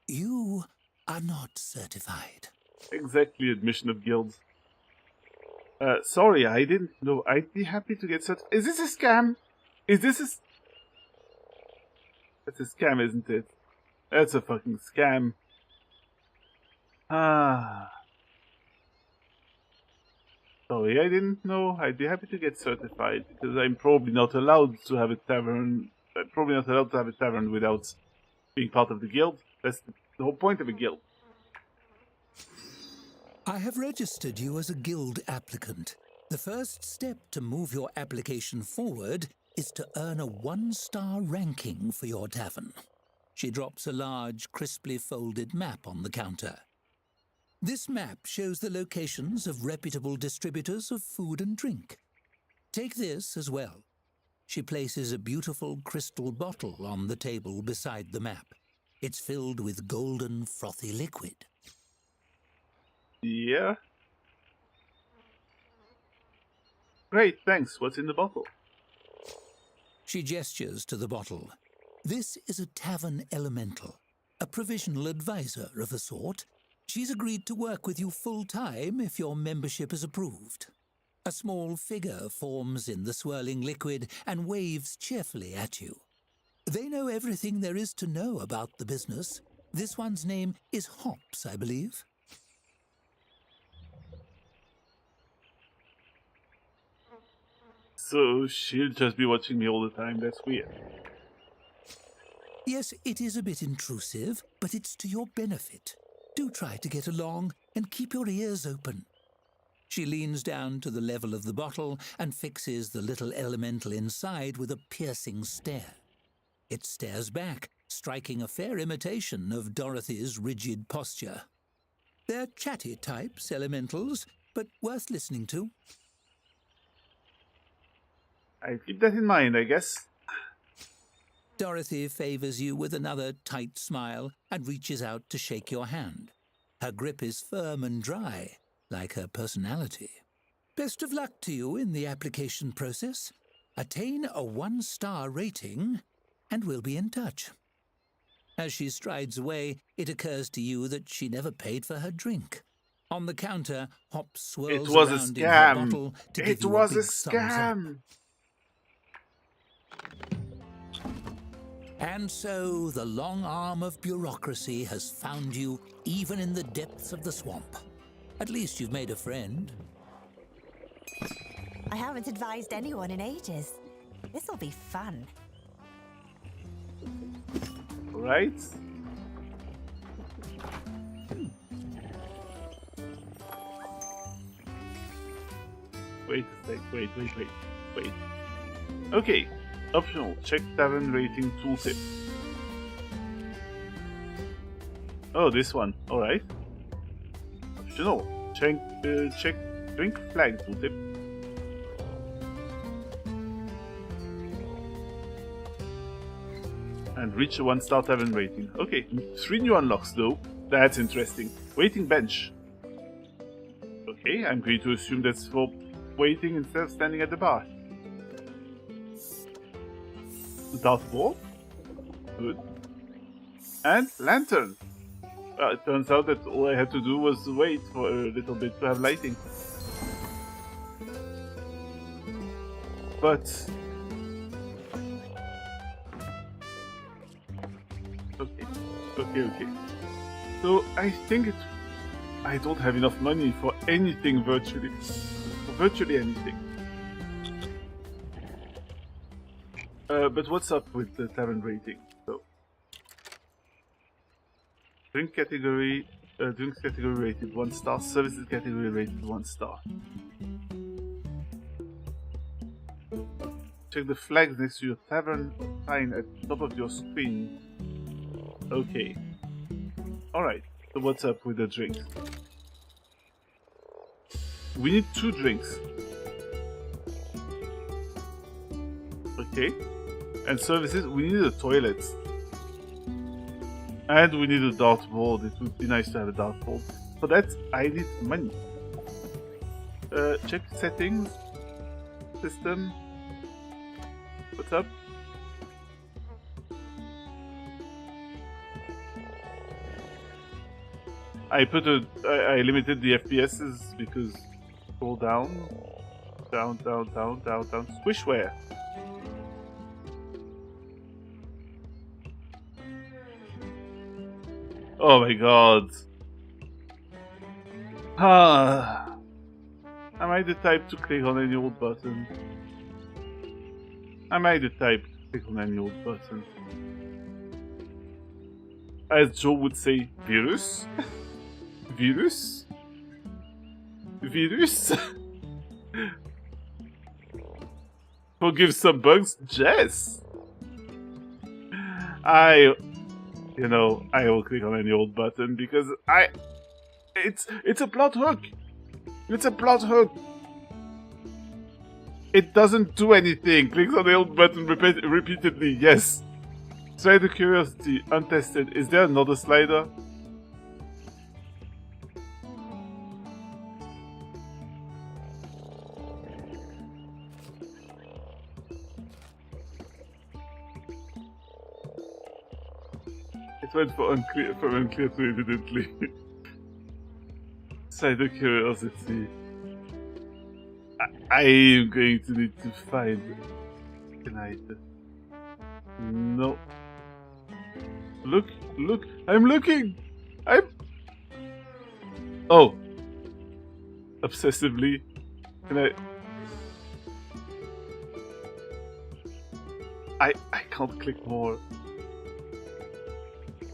Speaker 14: you are not certified.
Speaker 1: Exactly, admission of guild. Sorry, I didn't know. I'd be happy to get certified. Is this a scam? That's a scam, isn't it? That's a fucking scam. Sorry, I didn't know. I'd be happy to get certified, because I'm probably not allowed to have a tavern. I'm probably not allowed to have a tavern without being part of the guild. That's the whole point of a guild.
Speaker 14: I have registered you as a guild applicant. The first step to move your application forward is to earn a 1-star ranking for your tavern. She drops a large, crisply folded map on the counter. This map shows the locations of reputable distributors of food and drink. Take this as well. She places a beautiful crystal bottle on the table beside the map. It's filled with golden, frothy liquid.
Speaker 1: Yeah. Great, thanks. What's in the bottle?
Speaker 14: She gestures to the bottle. This is a tavern elemental, a provisional advisor of a sort. She's agreed to work with you full-time if your membership is approved. A small figure forms in the swirling liquid and waves cheerfully at you. They know everything there is to know about the business. This one's name is Hops, I believe.
Speaker 1: So she'll just be watching me all the time. That's weird.
Speaker 14: Yes, it is a bit intrusive, but it's to your benefit. Do try to get along and keep your ears open. She leans down to the level of the bottle and fixes the little elemental inside with a piercing stare. It stares back, striking a fair imitation of Dorothy's rigid posture. They're chatty types, elementals, but worth listening to.
Speaker 1: I keep that in mind, I guess.
Speaker 14: Dorothy favors you with another tight smile and reaches out to shake your hand. Her grip is firm and dry, like her personality. Best of luck to you in the application process. Attain a 1-star rating, and we'll be in touch. As she strides away, it occurs to you that she never paid for her drink. On the counter, Hop swirls around in her bottle to give you a big thumbs up. And so the long arm of bureaucracy has found you even in the depths of the swamp. At least you've made a friend.
Speaker 15: I haven't advised anyone in ages. This'll be fun.
Speaker 1: Right? Wait a sec, wait. Okay, optional, check tavern rating tooltip. Oh, this one, alright. Optional, check drink flag tooltip. And reach a 1-star tavern rating. Okay, 3 new unlocks though. That's interesting. Waiting bench. Okay, I'm going to assume that's for waiting instead of standing at the bar. Dartboard. Good. And lantern. It turns out that all I had to do was wait for a little bit to have lighting. But... Okay. So I think I don't have enough money for anything virtually. For virtually anything. But what's up with the tavern rating? So drinks category rated 1 star, services category rated 1 star. Check the flags next to your tavern sign at the top of your screen. Okay. Alright, so what's up with the drinks? We need 2 drinks. Okay. And services, we need a toilet. And we need a dartboard. It would be nice to have a dartboard. For that, I need money. Check settings. System. What's up? I limited the FPSs because scroll down, squishware. Oh my god. Am I the type to click on any old button? As Joe would say, virus? Virus? Forgive some bugs, Jess? I will click on any old button because it's a plot hook. It doesn't do anything. Clicks on the old button repeatedly, yes. Try the curiosity, untested. Is there another slider? It went from unclear to evidently. Side of curiosity. I am going to need to find tonight. No. Look, I'm looking! Oh. Obsessively. Can I can't click more.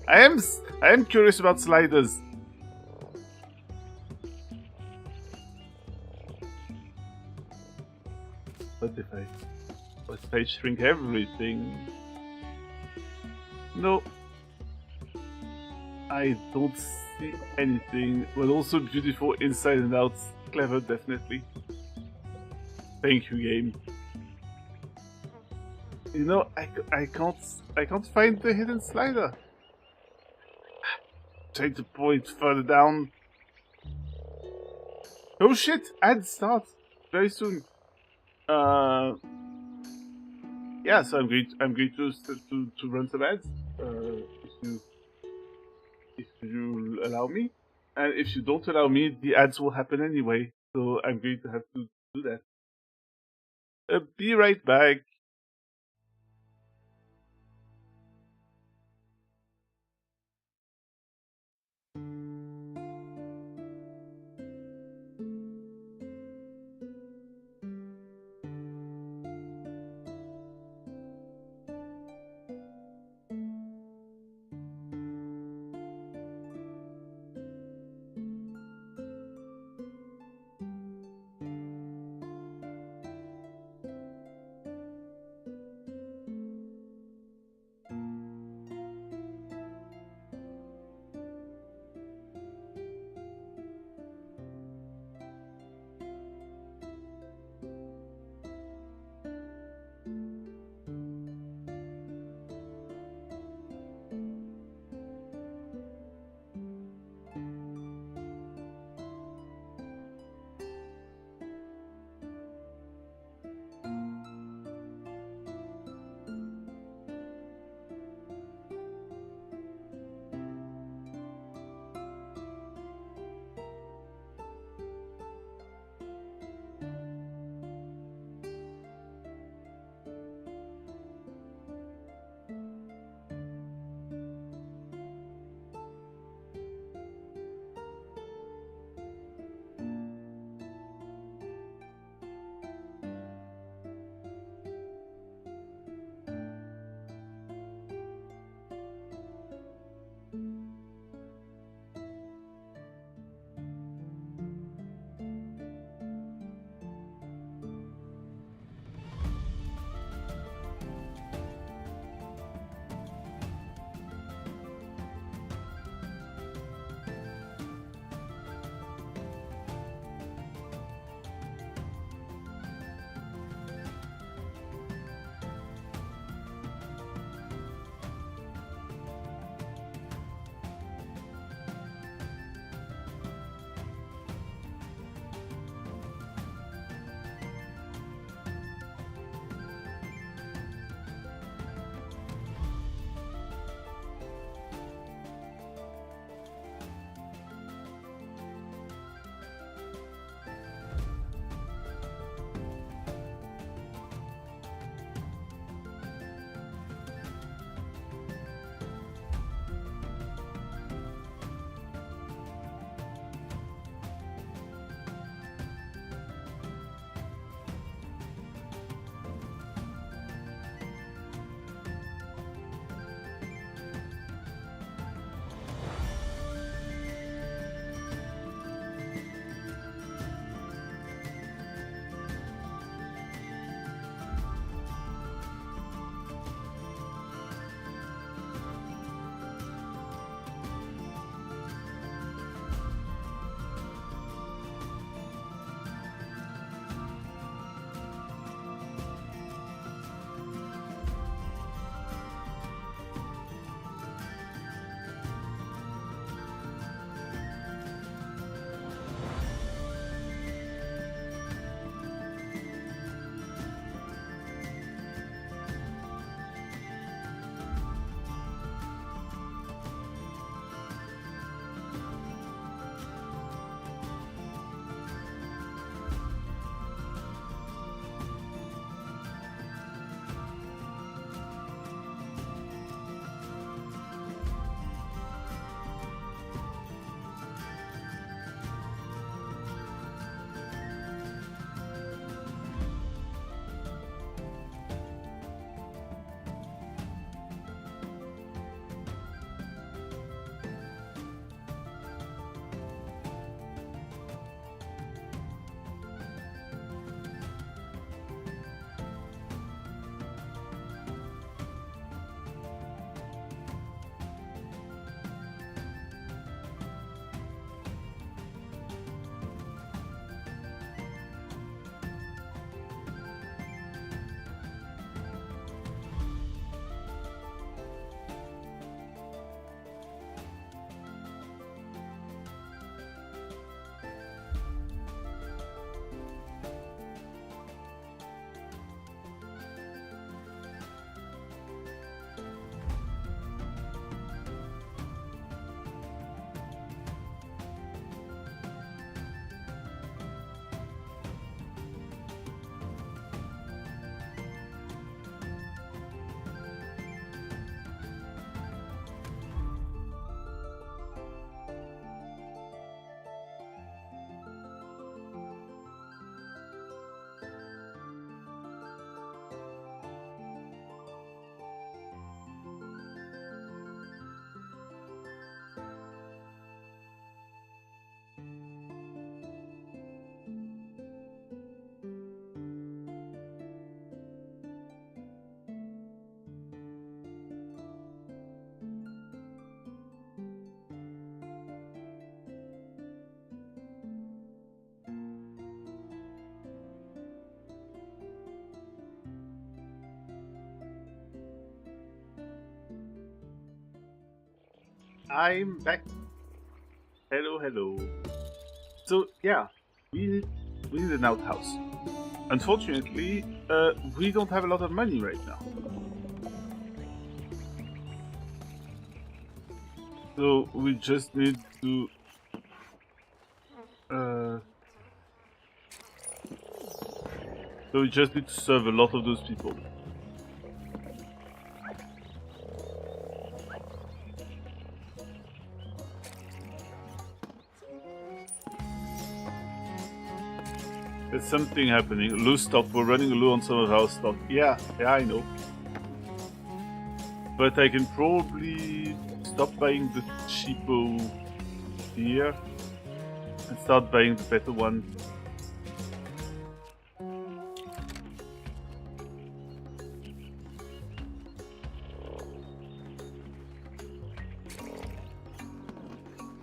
Speaker 1: I am curious about sliders. What if I shrink everything? No. I don't see anything, but also beautiful inside and out. Clever, definitely. Thank you, game. You know, I can't find the hidden slider. Trying to point further down. Oh shit! Ad starts very soon. Yeah, so I'm going to run some ads. If you allow me, and if you don't allow me, the ads will happen anyway. So I'm going to have to do that. Be right back. I'm back. Hello, hello. So yeah, we need an outhouse. Unfortunately, we don't have a lot of money right now. So we just need to serve a lot of those people. There's something happening. Low stock. We're running low on some of our stock. Yeah, I know. But I can probably stop buying the cheapo here and start buying the better one.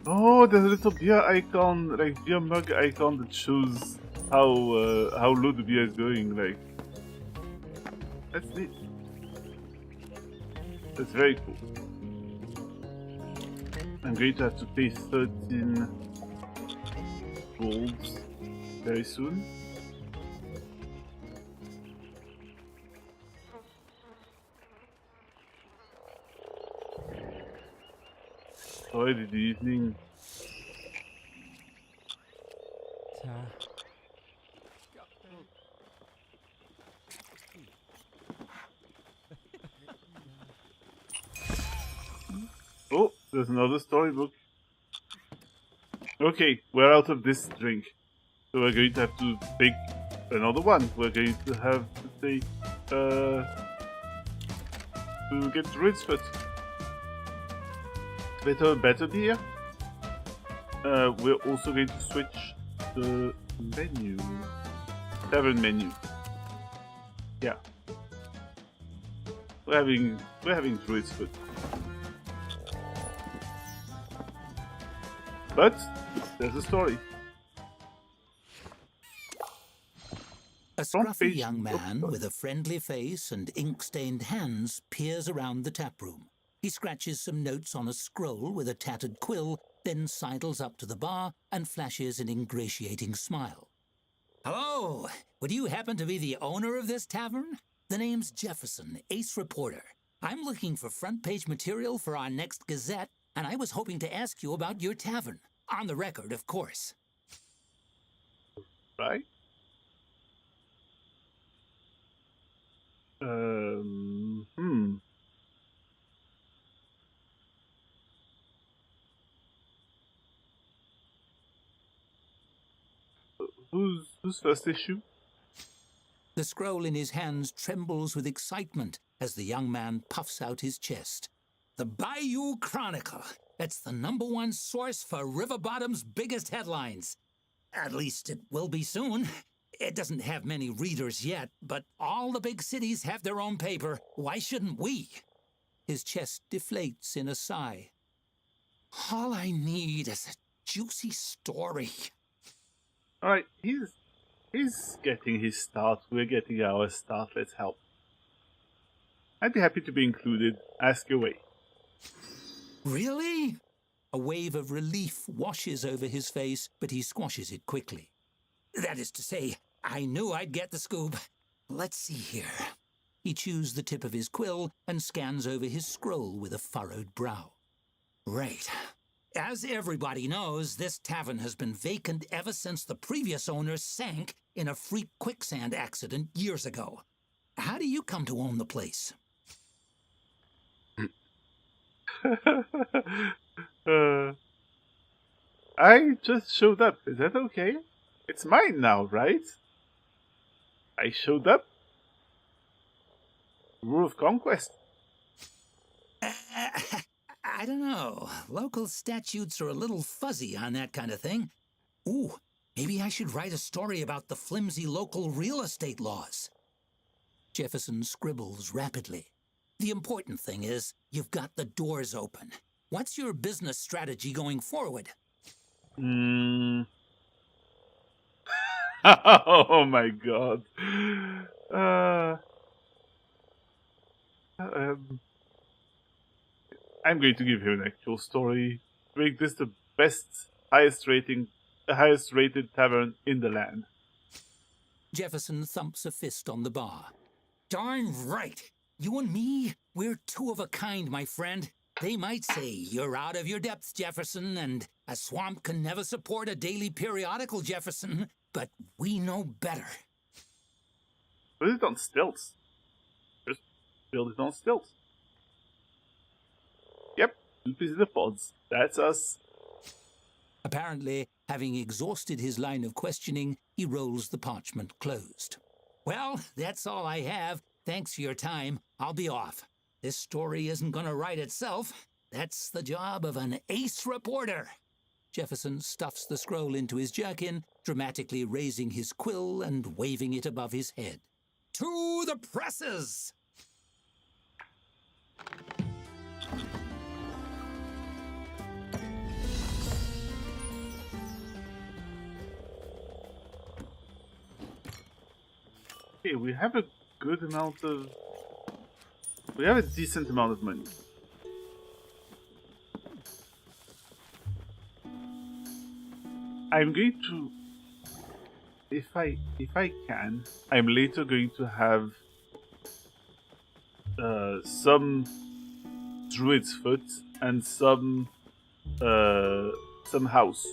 Speaker 1: Oh, there's a little beer icon, like beer mug icon that shows how low the beer is going. Like, that's neat. That's very cool. I'm going to have to pay 13 gold very soon. Already the evening. Oh, there's another storybook. Okay, we're out of this drink. So we're going to have to take another one. We're going to have to take, to get Druid's Foot. Better beer. We're also going to switch the menu. Tavern menu. Yeah. We're having Druid's Foot. But there's a story.
Speaker 14: A scruffy young man with a friendly face and ink-stained hands peers around the taproom. He scratches some notes on a scroll with a tattered quill, then sidles up to the bar and flashes an ingratiating smile. Hello! Would you happen to be the owner of this tavern? The name's Jefferson, ace reporter. I'm looking for front-page material for our next Gazette, and I was hoping to ask you about your tavern. On the record, of course.
Speaker 1: Right? Whose first issue?
Speaker 14: The scroll in his hands trembles with excitement as the young man puffs out his chest. The Bayou Chronicle. It's the #1 source for River Bottom's biggest headlines. At least it will be soon. It doesn't have many readers yet, but all the big cities have their own paper. Why shouldn't we? His chest deflates in a sigh. All I need is a juicy story.
Speaker 1: Alright, he's getting his start. We're getting our start. Let's help. I'd be happy to be included. Ask away.
Speaker 14: Really? A wave of relief washes over his face, but he squashes it quickly. That is to say, I knew I'd get the scoop. Let's see here. He chews the tip of his quill and scans over his scroll with a furrowed brow. Right. As everybody knows, this tavern has been vacant ever since the previous owner sank in a freak quicksand accident years ago. How do you come to own the place?
Speaker 1: I just showed up. Is that okay? It's mine now, right? I showed up. Rule of conquest.
Speaker 14: I don't know. Local statutes are a little fuzzy on that kind of thing. Ooh, maybe I should write a story about the flimsy local real estate laws. Jefferson scribbles rapidly. The important thing is you've got the doors open. What's your business strategy going forward?
Speaker 1: Oh my god. I'm going to give him an actual story. Make this the best, highest rated tavern in the land.
Speaker 14: Jefferson thumps a fist on the bar. Darn right! You and me, we're two of a kind, my friend. They might say you're out of your depth, Jefferson, and a swamp can never support a daily periodical, Jefferson, but we know better.
Speaker 1: Put it on stilts. Just build it on stilts. Yep, loop is in the pods. That's us.
Speaker 14: Apparently, having exhausted his line of questioning, he rolls the parchment closed. Well, that's all I have. Thanks for your time. I'll be off. This story isn't going to write itself. That's the job of an ace reporter. Jefferson stuffs the scroll into his jerkin, dramatically raising his quill and waving it above his head. To the presses!
Speaker 1: Okay, we have a good amount of... We have a decent amount of money. I'm going to... If I can, I'm later going to have some druid's foot and some house.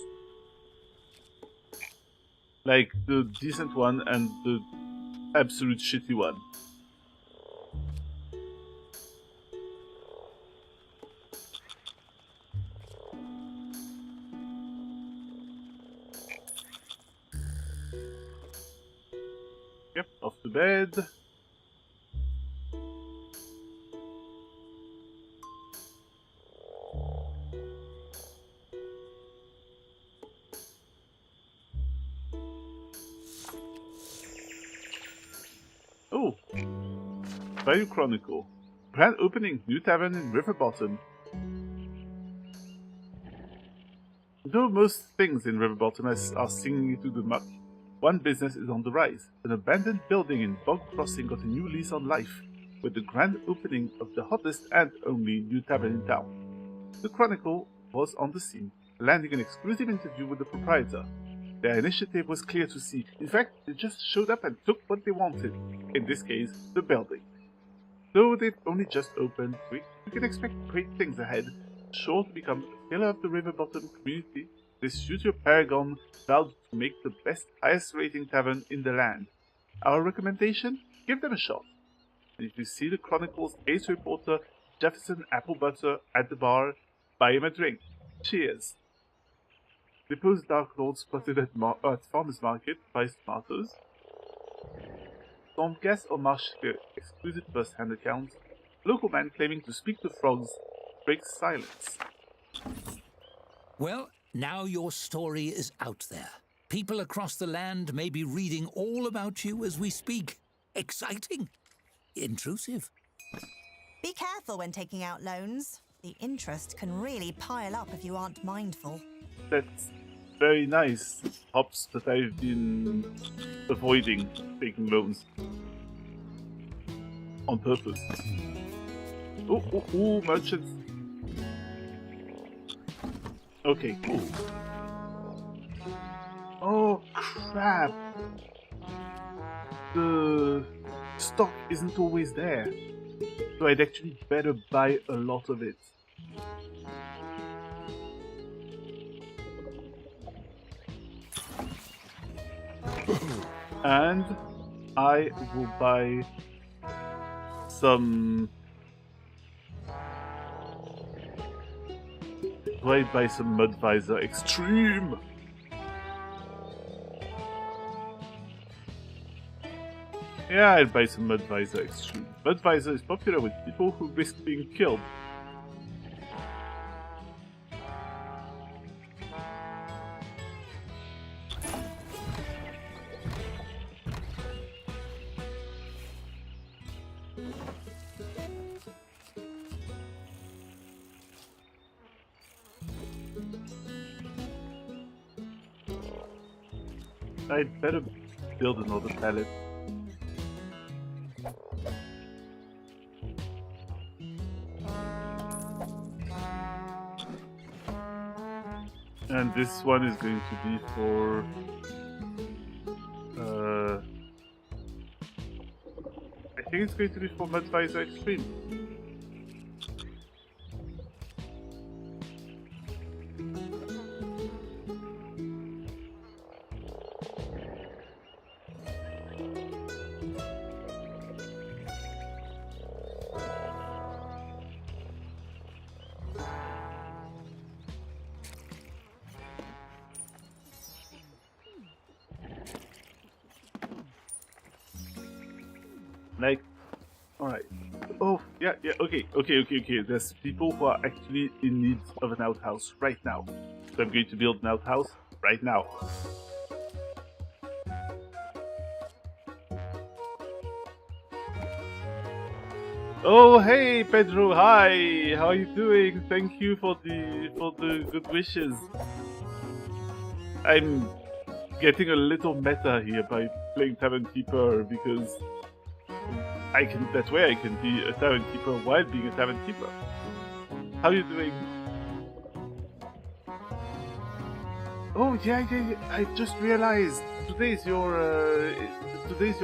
Speaker 1: Like the decent one and the absolute shitty one. Yep, off to bed. Oh, Bayou Chronicle. Grand opening, new tavern in River Bottom. Though most things in River Bottom are singing into the muck, one business is on the rise. An abandoned building in Bog Crossing got a new lease on life, with the grand opening of the hottest and only new tavern in town. The Chronicle was on the scene, landing an exclusive interview with the proprietor. Their initiative was clear to see. In fact, they just showed up and took what they wanted. In this case, the building. Though they'd only just opened, we can expect great things ahead. Sure to become a pillar of the River Bottom community, this future paragon vowed to make the best, highest rating tavern in the land. Our recommendation? Give them a shot. And if you see the Chronicle's ace reporter Jefferson Apple Butter at the bar, buy him a drink. Cheers. Deposed Dark Lord spotted at Farmer's Market buys tomatoes. Don't guess or marché exclusive first-hand account. Local man claiming to speak to frogs breaks silence.
Speaker 14: Well, now your story is out there. People across the land may be reading all about you as we speak. Exciting. Intrusive.
Speaker 15: Be careful when taking out loans. The interest can really pile up if you aren't mindful.
Speaker 1: That's very nice, Hops, that I've been avoiding taking loans. On purpose. Oh, merchants. Okay, cool. Oh, crap. The stock isn't always there. So I'd actually better buy a lot of it. And I will buy some... Do I buy some Mudvisor Extreme? Yeah, I'll buy some Mudvisor Extreme. Mudvisor is popular with people who risk being killed. I'd better build another pallet. And this one is going to be for I think it's going to be for Mudvisor Extreme. Like, alright. Oh, yeah, okay. There's people who are actually in need of an outhouse right now. So I'm going to build an outhouse right now. Oh, hey, Pedro, hi! How are you doing? Thank you for the good wishes. I'm getting a little meta here by playing Tavern Keeper because that way I can be a Tavern Keeper while being a Tavern Keeper. How are you doing? Oh yeah. I just realized today's your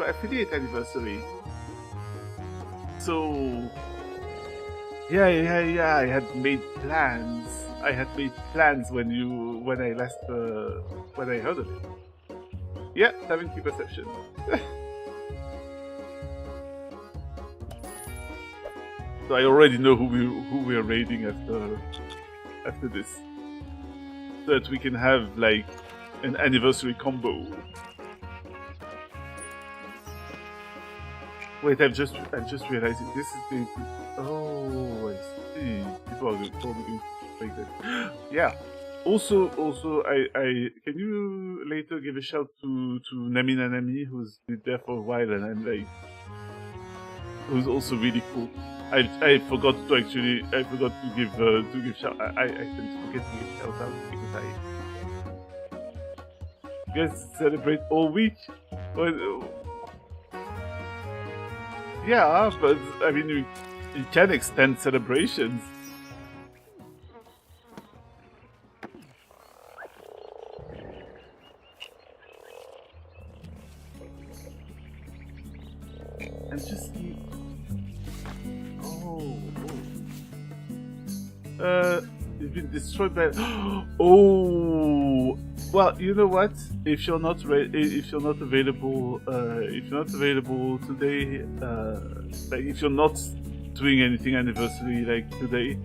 Speaker 1: affiliate anniversary. So yeah. I had made plans. when I heard of it. Yeah, Tavern Keeper perception. So I already know who we're raiding after this, so that we can have like an anniversary combo. Wait, I'm just realizing this is going to. Oh, I see. People are probably going to like that. Yeah. Also, I can you later give a shout to Nami Nanami, who's been there for a while, and I'm like, who's also really cool. I forgot to give shout. I tend to forget to give shout out because you guys celebrate all week. Well, yeah, but I mean you can extend celebrations. And just you've been destroyed by. Oh, well, you know what? If you're not available today, like if you're not doing anything anniversary like today,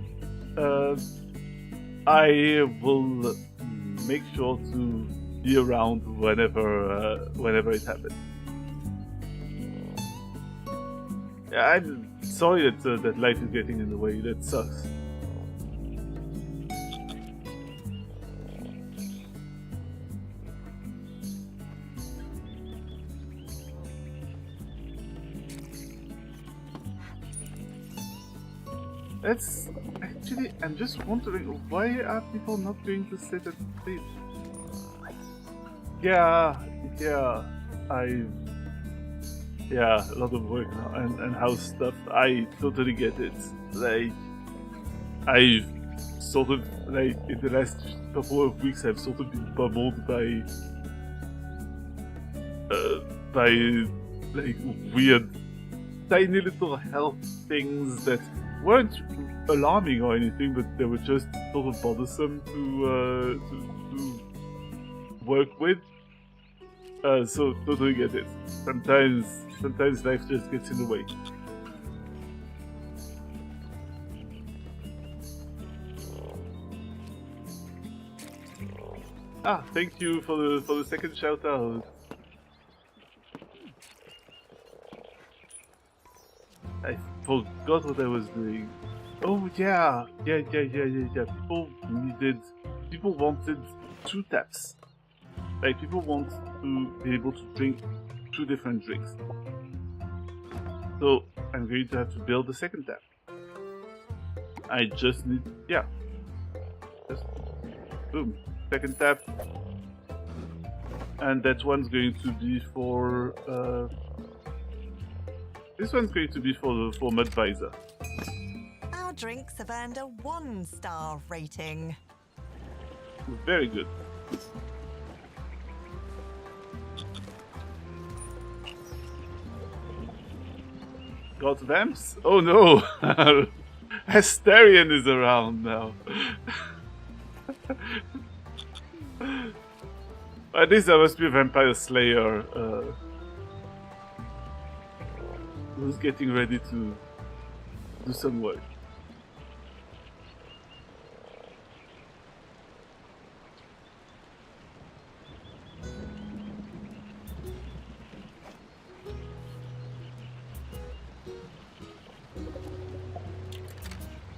Speaker 1: I will make sure to be around whenever it happens. Yeah, I'm sorry that life is getting in the way. That sucks. That's actually, I'm just wondering, why are people not going to sit at the stage? Yeah, a lot of work and house stuff. I totally get it. Like, I've sort of, like, in the last couple of weeks, I've sort of been pummeled by like weird, tiny little health things that weren't alarming or anything, but they were just sort of bothersome to work with. So totally get it. Sometimes life just gets in the way. Ah, thank you for the second shout out. I forgot what I was doing. Oh yeah. People wanted 2 taps. Like, people want to be able to drink 2 different drinks. So I'm going to have to build a second tap. I just need, just boom, second tap, and that one's going to be for this one's going to be for Very good. Got vamps? Oh no! Asterion is around now. At least there must be a vampire slayer who's getting ready to do some work.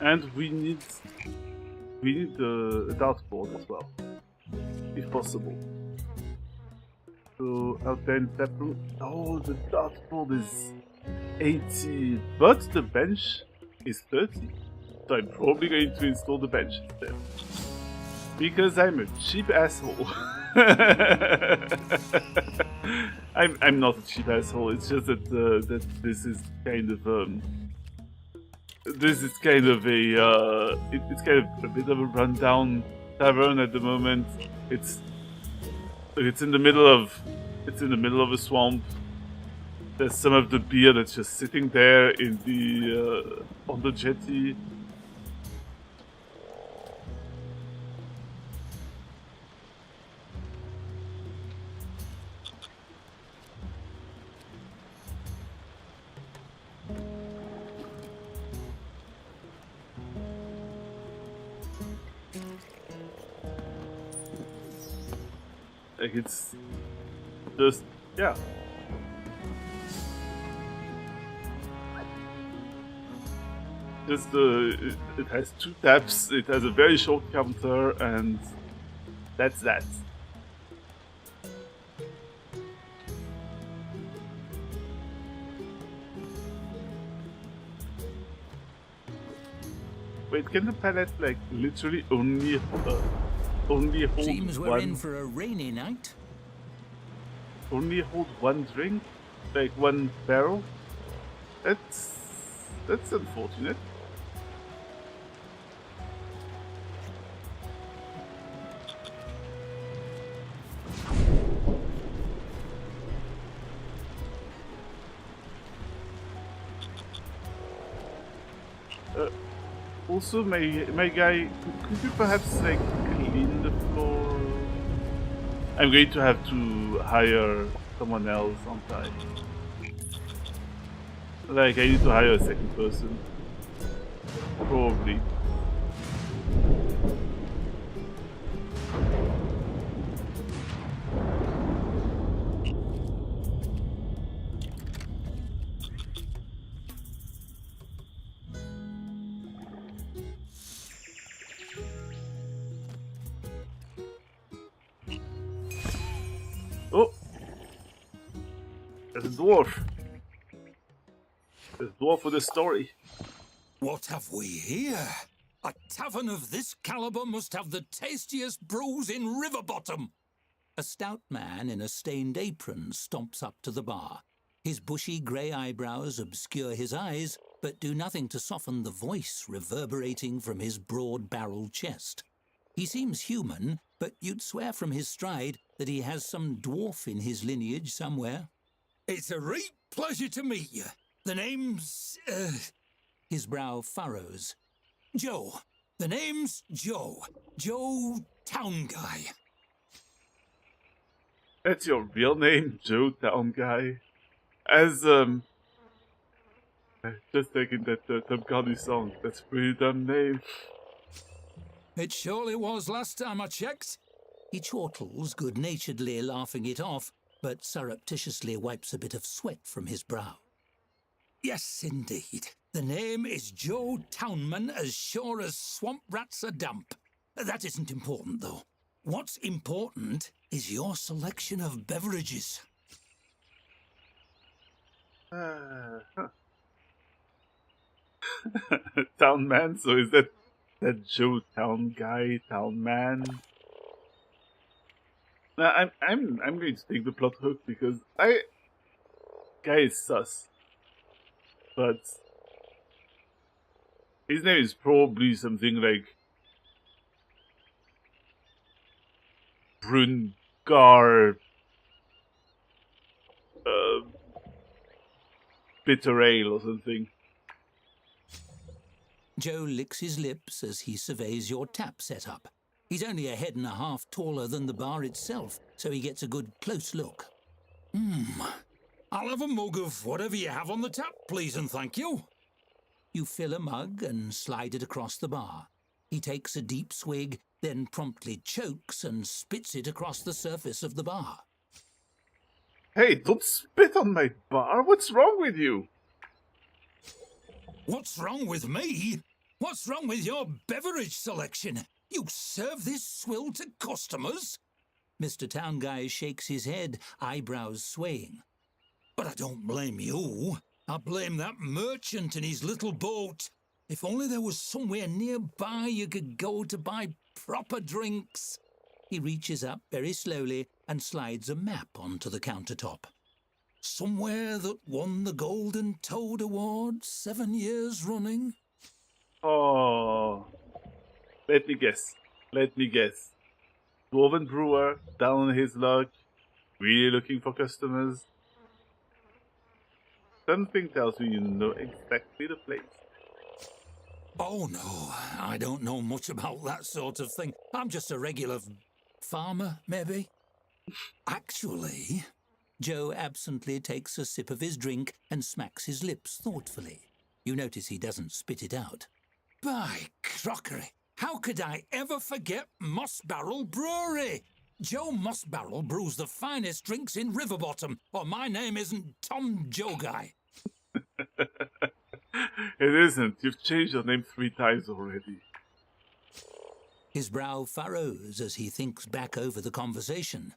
Speaker 1: And we need a dartboard as well, if possible. So out there in tap room. Oh, the dartboard is 80, but the bench is 30. So I'm probably going to install the bench instead, because I'm a cheap asshole. I'm not a cheap asshole. It's just that that this is kind of a it's kind of a bit of a rundown tavern at the moment. It's in the middle of a swamp. There's some of the beer that's just sitting there in the on the jetty. Like, it's just, yeah. Just it has 2 taps, it has a very short counter, and that's that. Wait, can the palette, like, literally only hold
Speaker 14: Seems we're
Speaker 1: one?
Speaker 14: in for a rainy night.
Speaker 1: Only hold 1 drink? Like 1 barrel? That's unfortunate. Also, my guy, could you perhaps, like, clean the floor? I'm going to have to hire someone else on time. Like, I need to hire a second person. Probably. Oh! There's a dwarf. There's a dwarf with a story.
Speaker 14: What have we here? A tavern of this caliber must have the tastiest brews in Riverbottom. A stout man in a stained apron stomps up to the bar. His bushy grey eyebrows obscure his eyes, but do nothing to soften the voice reverberating from his broad-barreled chest. He seems human, but you'd swear from his stride that he has some dwarf in his lineage somewhere. It's a great pleasure to meet you. The name's... His brow furrows. Joe. The name's Joe. Joe Town Guy.
Speaker 1: That's your real name, Joe Town Guy? As, just taking that Tom Carney song. That's a pretty dumb name.
Speaker 14: It surely was last time I checked. He chortles, good-naturedly laughing it off, but surreptitiously wipes a bit of sweat from his brow. Yes, indeed. The name is Joe Townman, as sure as swamp rats are damp. That isn't important, though. What's important is your selection of beverages.
Speaker 1: Town man, so is that Joe Town Guy, Town Man? Now I'm going to take the plot hook because guy is sus. But his name is probably something like Brungar bitter ale or something.
Speaker 14: Joe licks his lips as he surveys your tap setup. He's only a head and a half taller than the bar itself, so he gets a good close look.
Speaker 12: I'll have a mug of whatever you have on the tap, please and thank you.
Speaker 14: You fill a mug and slide it across the bar. He takes a deep swig, then promptly chokes and spits it across the surface of the bar.
Speaker 1: Hey, don't spit on my bar! What's wrong with you?
Speaker 12: What's wrong with me? What's wrong with your beverage selection? You serve this swill to customers?
Speaker 14: Mr. Town Guy shakes his head, eyebrows swaying.
Speaker 12: But I don't blame you. I blame that merchant and his little boat. If only there was somewhere nearby you could go to buy proper drinks.
Speaker 14: He reaches up very slowly and slides a map onto the countertop.
Speaker 12: Somewhere that won the Golden Toad Award 7 years running?
Speaker 1: Oh. Let me guess. Dwarven brewer, down on his luck, really looking for customers. Something tells me you know exactly the place.
Speaker 12: Oh no, I don't know much about that sort of thing. I'm just a regular farmer, maybe. Actually...
Speaker 14: Joe absently takes a sip of his drink and smacks his lips thoughtfully. You notice he doesn't spit it out.
Speaker 12: By crockery! How could I ever forget Moss Barrel Brewery? Joe Moss Barrel brews the finest drinks in Riverbottom, or my name isn't Tom Jogai.
Speaker 1: It isn't. You've changed your name 3 times already.
Speaker 14: His brow furrows as he thinks back over the conversation.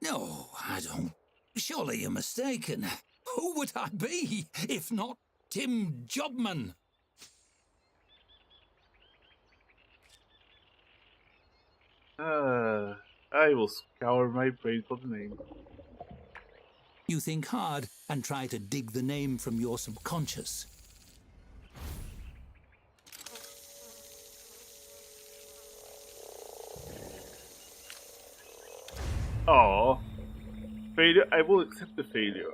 Speaker 12: No, I don't. Surely you're mistaken. Who would I be if not Tim Jobman?
Speaker 1: I will scour my brain for the name.
Speaker 14: You think hard and try to dig the name from your subconscious.
Speaker 1: Oh. Failure? I will accept the failure.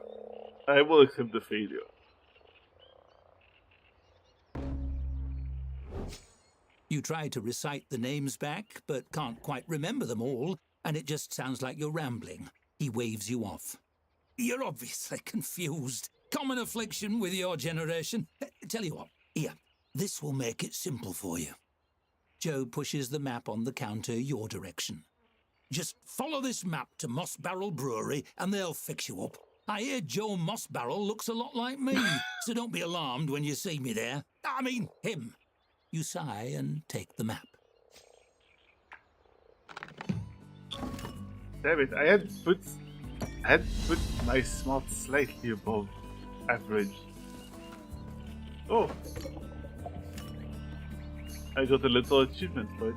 Speaker 14: You try to recite the names back, but can't quite remember them all, and it just sounds like you're rambling. He waves you off.
Speaker 12: You're obviously confused. Common affliction with your generation. Tell you what, here, this will make it simple for you.
Speaker 14: Joe pushes the map on the counter your direction.
Speaker 12: Just follow this map to Moss Barrel Brewery and they'll fix you up. I hear Joe Moss Barrel looks a lot like me, so don't be alarmed when you see me there. I mean, him.
Speaker 14: You sigh and take the map.
Speaker 1: Damn it, I had put my smarts slightly above average. Oh. I got a little achievement for it.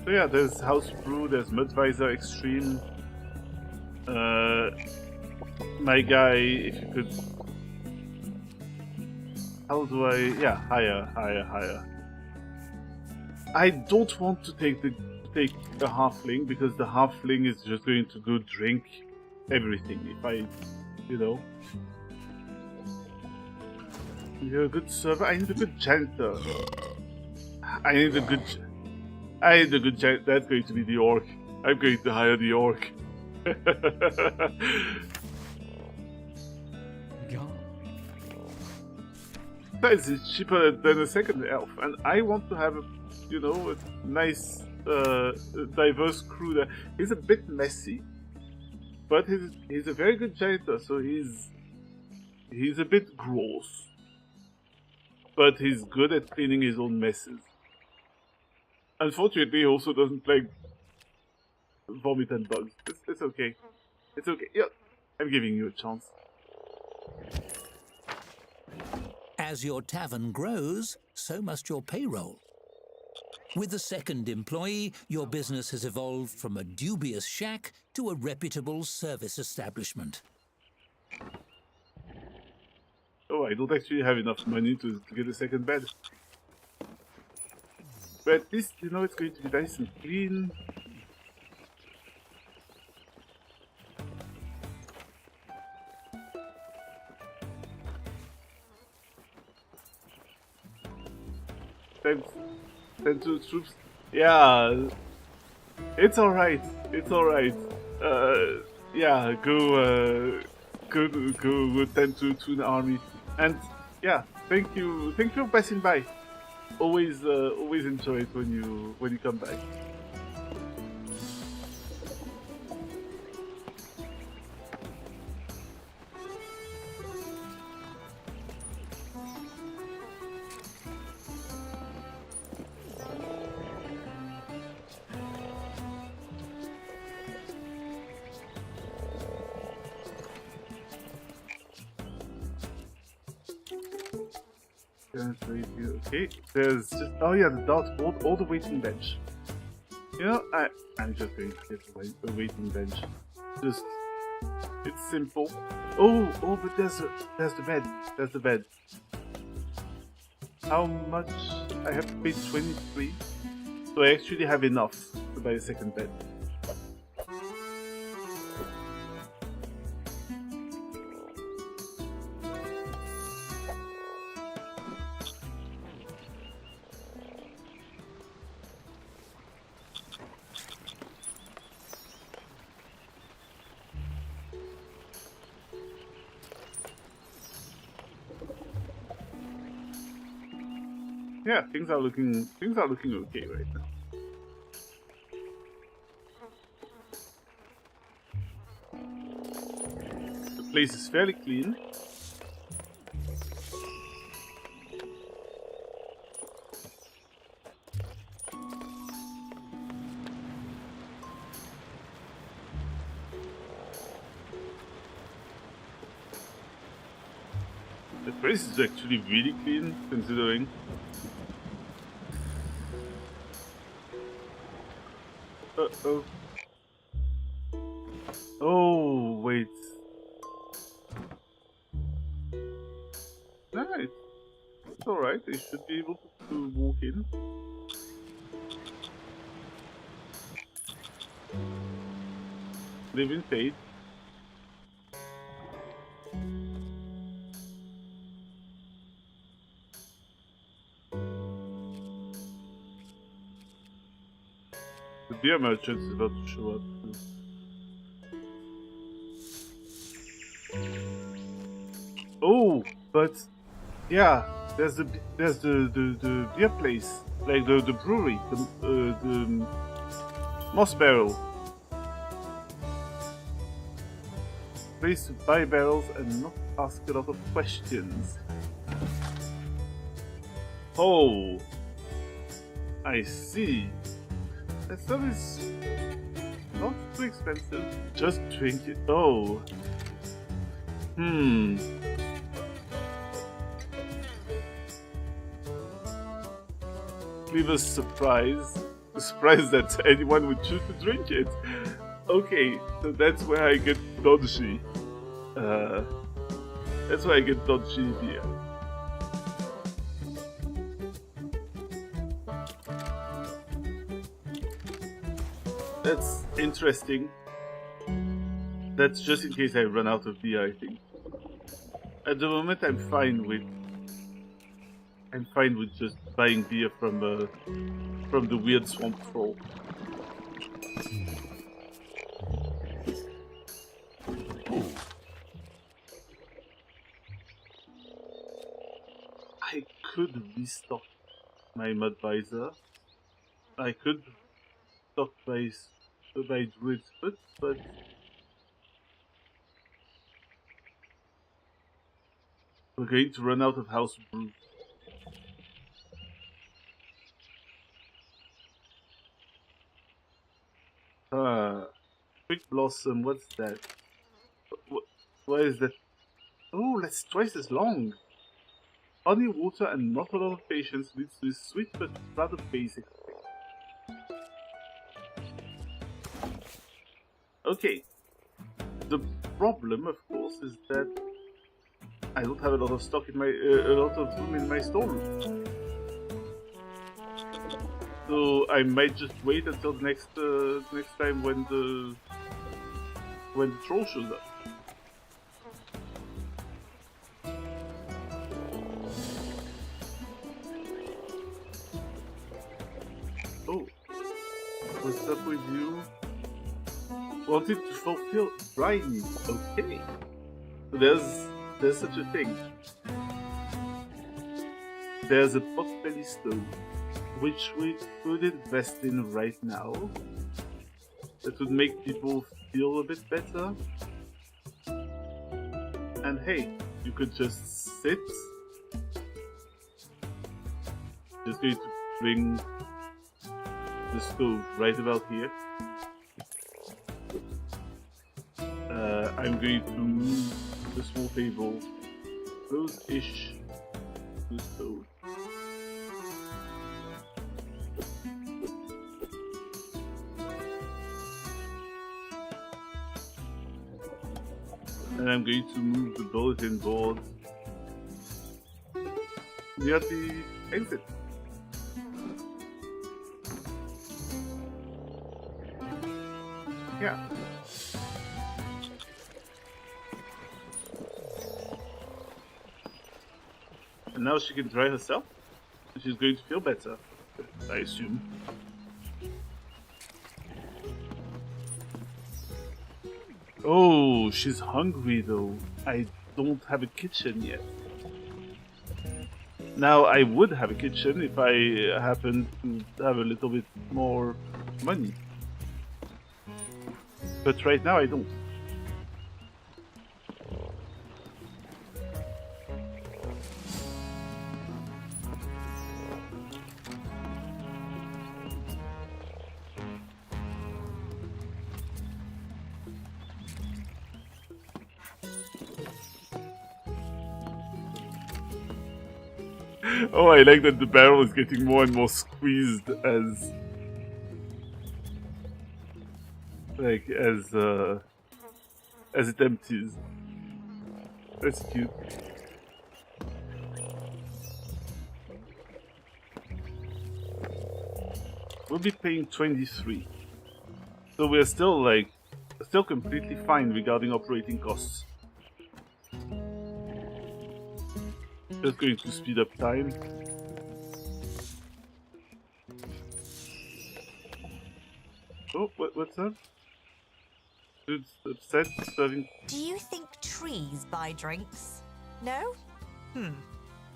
Speaker 1: So yeah, there's House Brew, there's Mudvisor Extreme. My guy, if you could... How do I... Yeah, higher. I don't want to take the halfling, because the halfling is just going to go drink everything. If I... You know... You're a good server. I need a good janitor. I need a good janitor. That's going to be the orc. I'm going to hire the orc. Besides, it's cheaper than a second elf, and I want to have a, you know, a nice, diverse crew there. He's a bit messy, but he's a very good janitor, so he's a bit gross, but he's good at cleaning his own messes. Unfortunately, he also doesn't like vomit and bugs. It's okay. It's okay. Yeah, I'm giving you a chance.
Speaker 14: As your tavern grows, so must your payroll. With the second employee, your business has evolved from a dubious shack to a reputable service establishment.
Speaker 1: Oh, I don't actually have enough money to get a second bed. But at least, you know, it's going to be nice and clean. Send to troops. Yeah, it's alright. It's alright. Yeah, go tend to an army. And yeah, thank you for passing by. Always enjoy it when you come back. Okay, there's just, oh yeah, the dogs, all the waiting bench. You know, I'm just going to get the waiting bench. Just, it's simple. Oh, but there's the bed. There's the bed. How much? I have to pay 23. So I actually have enough to buy a second bed. Yeah, things are looking okay right now. The place is fairly clean. The place is actually really clean, considering. Uh-oh. Oh, wait. Right. It's alright, they should be able to walk in. They've been paid. The beer merchant is about to show up too. Oh, but yeah, there's the beer place, like the brewery, the Moss Barrel. Place to buy barrels and not ask a lot of questions. Oh, I see. That stuff is not too expensive. Just drink it. Oh. Cleaver's surprised that anyone would choose to drink it. Okay, so that's where I get dodgy. That's where I get dodgy here. That's interesting. That's just in case I run out of beer, I think. At the moment, I'm fine with just buying beer from the weird swamp troll. I could restock my mud visor. I could stock my druid's foot, but we're going to run out of house brew. Quick blossom, what's that? What is that? Oh, that's twice as long. Honey, water, and not a lot of patience leads to this sweet but rather basic thing. Okay. The problem, of course, is that I don't have a lot of stock in my a lot of room in my storeroom. So I might just wait until next time when the troll shows up. Oh, what's up with you? Wanted to fulfill bride needs. Okay, so there's such a thing. There's a potbelly stove, which we could invest in right now. That would make people feel a bit better. And hey, you could just sit. Just going to bring the stove right about here. I'm going to move the small table close-ish to the stove. And I'm going to move the bulletin board near the exit. Yeah. And now she can dry herself. She's going to feel better, I assume. Oh, she's hungry though. I don't have a kitchen yet. Now, I would have a kitchen if I happened to have a little bit more money. But right now I don't. Oh, I like that the barrel is getting more and more squeezed as it empties. That's cute. We'll be paying 23. So we're still completely fine regarding operating costs. Just going to speed up time. Oh, what's that? Dude's upset, serving.
Speaker 15: Do you think trees buy drinks? No?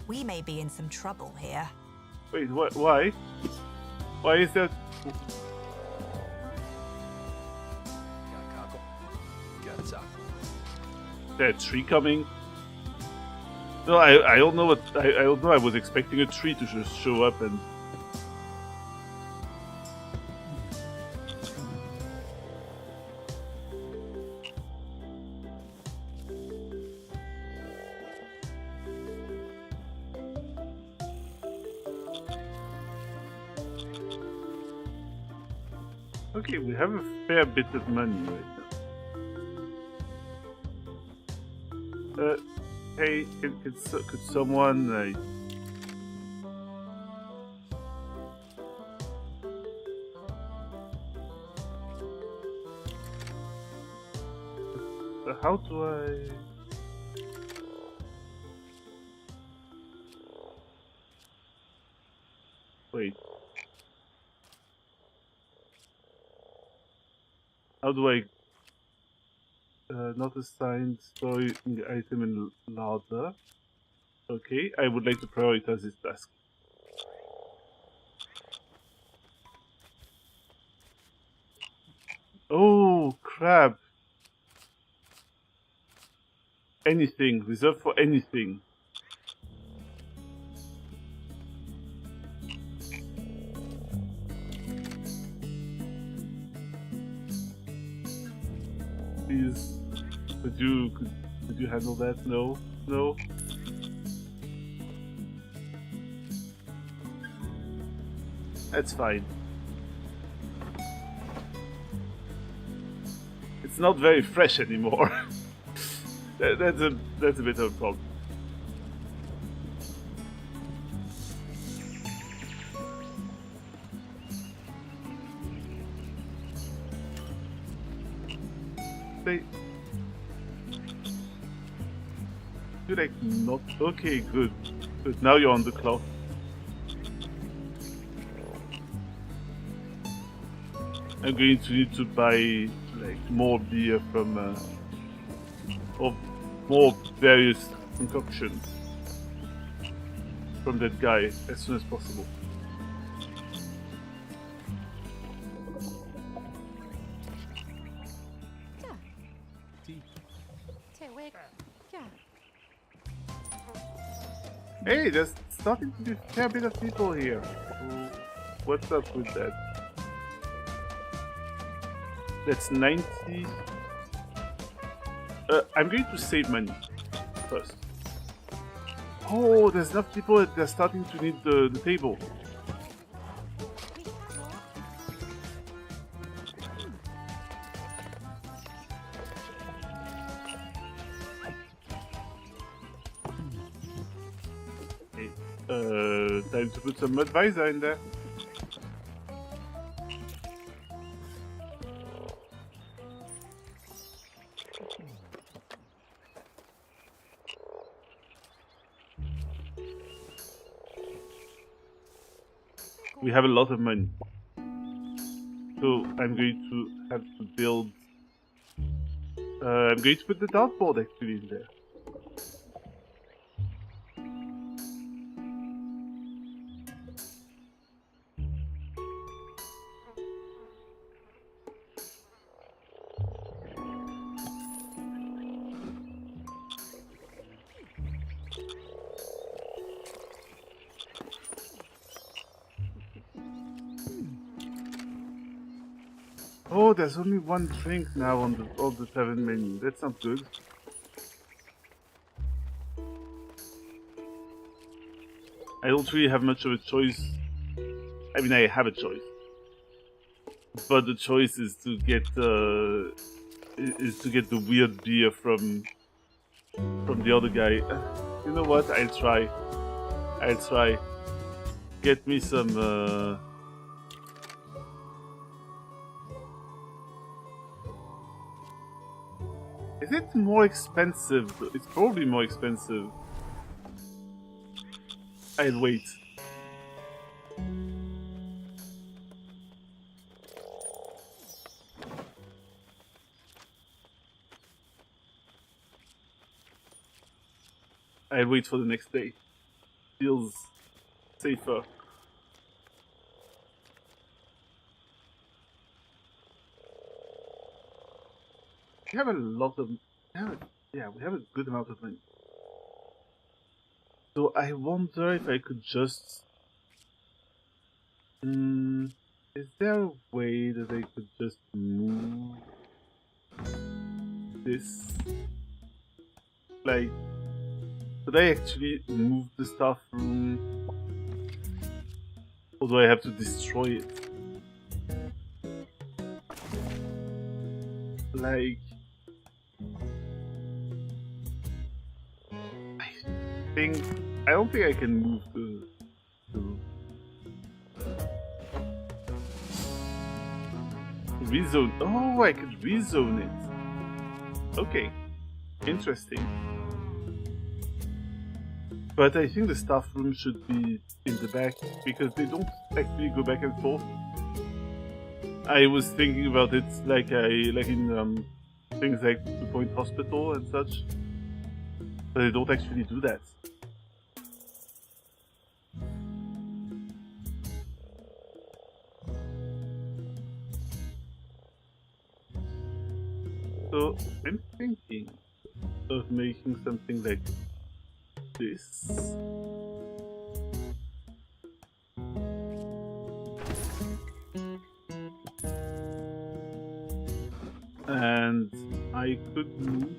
Speaker 15: We may be in some trouble here.
Speaker 1: Wait, what? Why? Why is that? Is there a tree coming? No, I don't know what I don't know. I was expecting a tree to just show up and. Okay, we have a fair bit of money right now. Hey, could someone how do I? Wait. How do I? Not assigned storing item in larder. Okay, I would like to prioritize this task. Oh, crap. Anything. Reserved for anything. Please, could you handle that? No? No? That's fine. It's not very fresh anymore. That's a bit of a problem. they... You like not... Okay, good. Good, now you're on the clock. I'm going to need to buy like more beer from or more various concoctions from that guy as soon as possible. Hey, there's starting to be a fair bit of people here. What's up with that? That's 90. I'm going to save money first. Oh, there's enough people that they're starting to need the table. Okay. Time to put some advisor in there. We have a lot of money, so I'm going to have to build. I'm going to put the dartboard actually in there. Oh, there's only one drink now on the tavern menu. That's not good. I don't really have much of a choice. I mean, I have a choice, but the choice is to get the weird beer from the other guy. You know what? I'll try. Get me some. Is it more expensive? It's probably more expensive. I'll wait. I'll wait for the next day. Feels safer. We have a lot of... Yeah, we have a good amount of money. So I wonder if I could just... is there a way that I could just move this? Like, could I actually move the staff room? Or do I have to destroy it? Like... I don't think I can move the rezone. Oh, I could rezone it. Okay, interesting. But I think the staff room should be in the back because they don't actually go back and forth. I was thinking about it like in things like the Point Hospital and such, but they don't actually do that. So I'm thinking of making something like this. And I could move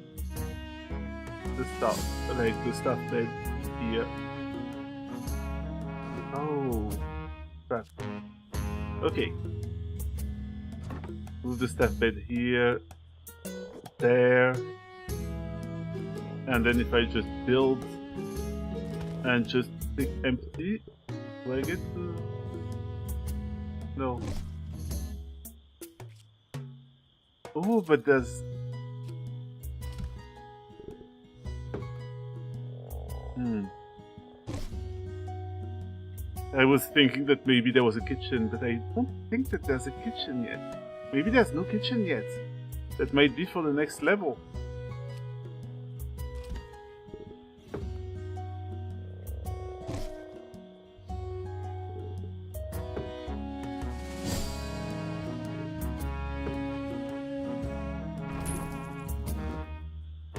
Speaker 1: the stuff, like the stuff bed here. Oh, crap. Okay. Move the stuff bed here, there, and then if I just build and just pick empty, do I get to... No. Oh, but there's... I was thinking that maybe there was a kitchen, but I don't think that there's a kitchen yet. Maybe there's no kitchen yet. That might be for the next level.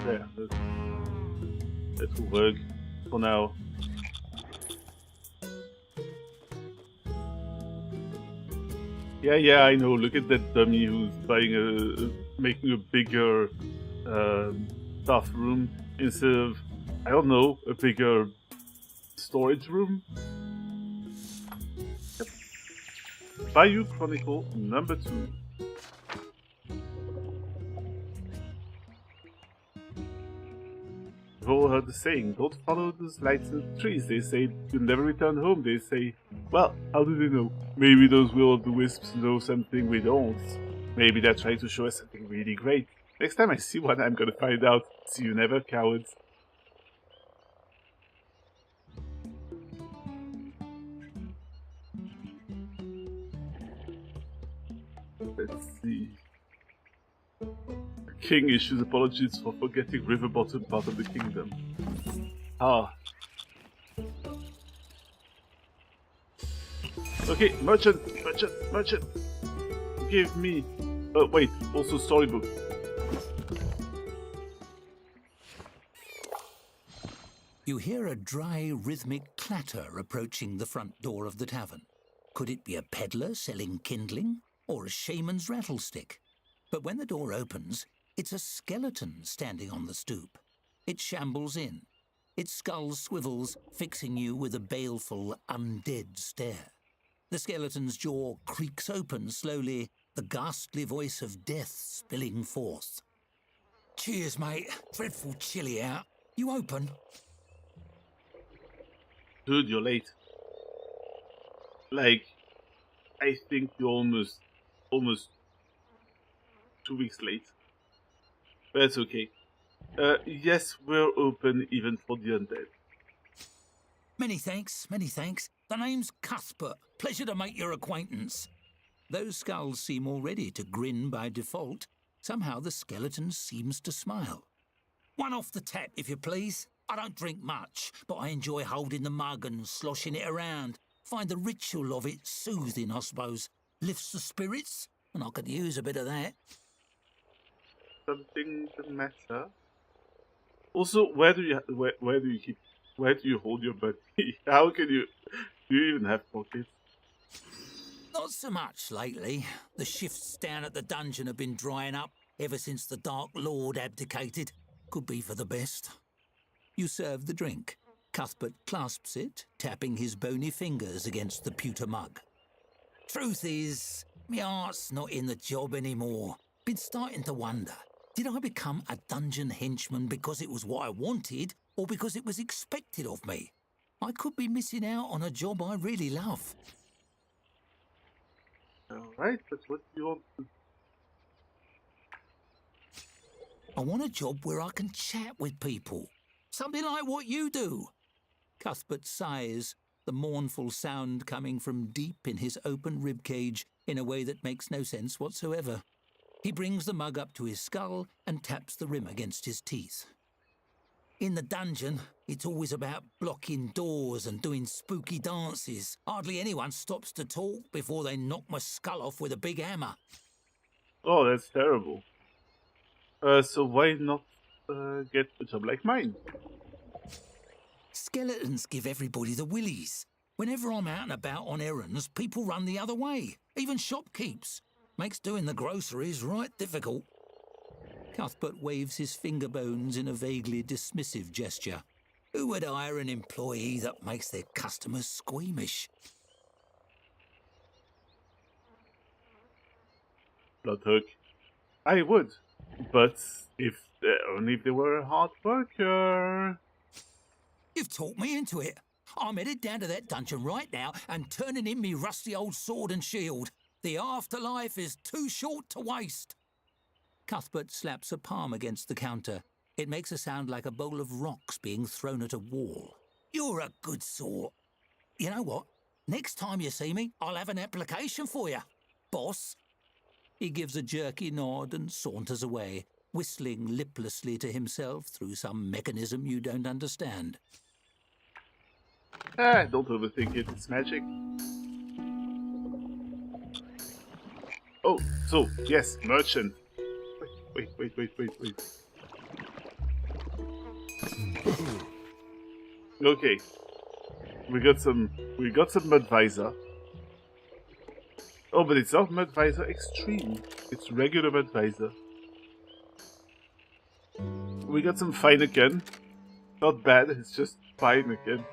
Speaker 1: There, that will work for now. Yeah, I know. Look at that dummy who's making a bigger staff room instead of, I don't know, a bigger storage room. Yep. Bayou Chronicle number 2. You've all heard the saying, don't follow those lights in the trees. They say you'll never return home. They say, well, how do they know? Maybe those will-o'-the-wisps know something we don't. Maybe they're trying to show us something really great. Next time I see one, I'm gonna find out. See you never, cowards. Let's see. The king issues apologies for forgetting Riverbottom, part of the kingdom. Ah. Okay, merchant. Give me... Oh, wait, also storybook.
Speaker 14: You hear a dry, rhythmic clatter approaching the front door of the tavern. Could it be a peddler selling kindling, or a shaman's rattlestick? But when the door opens, it's a skeleton standing on the stoop. It shambles in. Its skull swivels, fixing you with a baleful, undead stare. The skeleton's jaw creaks open slowly, the ghastly voice of death spilling forth.
Speaker 12: Cheers, mate. Dreadful chilly out. You open?
Speaker 1: Dude, you're late. Like, I think you're almost 2 weeks late. But that's okay. Yes, we're open even for the undead.
Speaker 14: Many thanks, many thanks. The name's Cuthbert. Pleasure to make your acquaintance. Those skulls seem already to grin by default. Somehow the skeleton seems to smile. One off the tap, if you please. I don't drink much, but I enjoy holding the mug and sloshing it around. Find the ritual of it soothing, I suppose. Lifts the spirits, and I could use a bit of that.
Speaker 1: Something the matter? Also, where do you hold your money? How can you... Do you even have pockets?
Speaker 14: Not so much lately. The shifts down at the dungeon have been drying up ever since the Dark Lord abdicated. Could be for the best. You serve the drink. Cuthbert clasps it, tapping his bony fingers against the pewter mug. Truth is, my heart's not in the job anymore. Been starting to wonder, did I become a dungeon henchman because it was what I wanted, or because it was expected of me? I could be missing out on a job I really love.
Speaker 1: Alright, but what do you want to...
Speaker 14: I want a job where I can chat with people. Something like what you do. Cuthbert sighs, the mournful sound coming from deep in his open ribcage in a way that makes no sense whatsoever. He brings the mug up to his skull and taps the rim against his teeth. In the dungeon, it's always about blocking doors and doing spooky dances. Hardly anyone stops to talk before they knock my skull off with a big hammer.
Speaker 1: Oh, that's terrible. So why not get a job like mine?
Speaker 14: Skeletons give everybody the willies. Whenever I'm out and about on errands, people run the other way. Even shopkeeps. Makes doing the groceries right difficult. Cuthbert waves his finger bones in a vaguely dismissive gesture. Who would hire an employee that makes their customers squeamish?
Speaker 1: Bloodhook. I would, but only if they were a hard worker.
Speaker 14: You've talked me into it. I'm headed down to that dungeon right now and turning in me rusty old sword and shield. The afterlife is too short to waste. Cuthbert slaps a palm against the counter. It makes a sound like a bowl of rocks being thrown at a wall. You're a good sort. You know what? Next time you see me, I'll have an application for you, boss. He gives a jerky nod and saunters away, whistling liplessly to himself through some mechanism you don't understand.
Speaker 1: Don't overthink it, it's magic. Oh, so, yes, merchant. Wait. Okay. We got some Mudvisor. Oh, but it's not Mudvisor Extreme. It's regular Mudvisor. We got some Feineken. Not bad, it's just Feineken.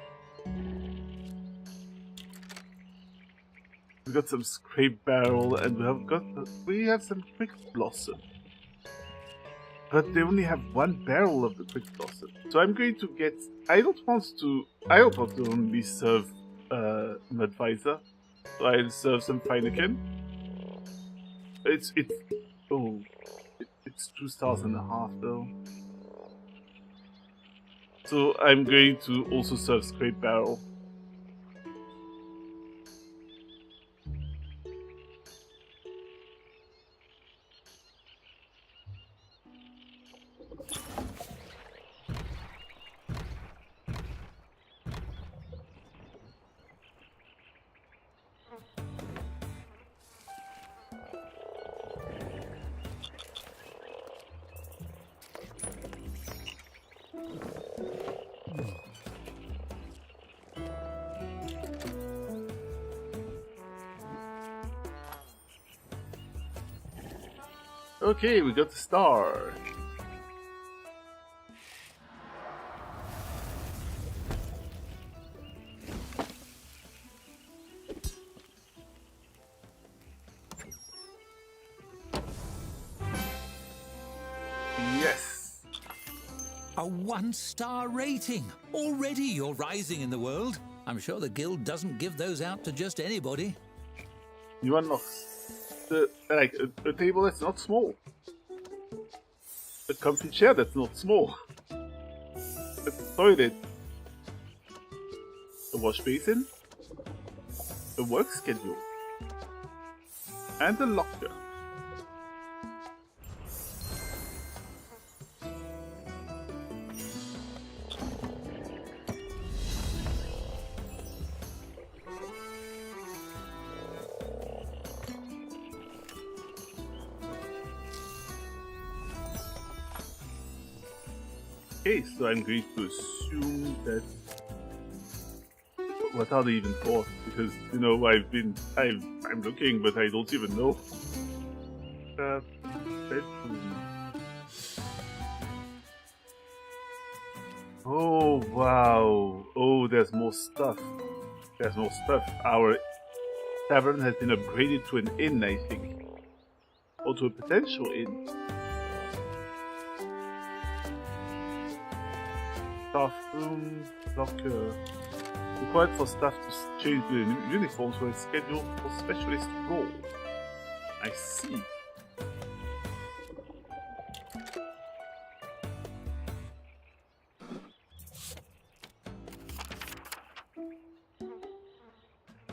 Speaker 1: We got some Scrape Barrel, and we have some Quick Blossom. But they only have one barrel of the Quick Blossom. So I'm going to get... I don't want to only serve Mudvisor. So I'll serve some Feineken. It's 2.5 stars though. So I'm going to also serve Scrape Barrel. Okay, we got the star. Yes.
Speaker 14: A 1-star rating. Already you're rising in the world. I'm sure the guild doesn't give those out to just anybody.
Speaker 1: You unlock a table that's not small. A comfy chair that's not small. A toilet. A wash basin. A work schedule. And a locker. Okay, so I'm going to assume that... What are they even for? Because, you know, I'm looking, but I don't even know. Bedroom. Oh, wow. Oh, there's more stuff. There's more stuff. Our tavern has been upgraded to an inn, I think. Or to a potential inn. Staff room, locker. Required for staff to change the uniforms for a schedule for specialist role. I see.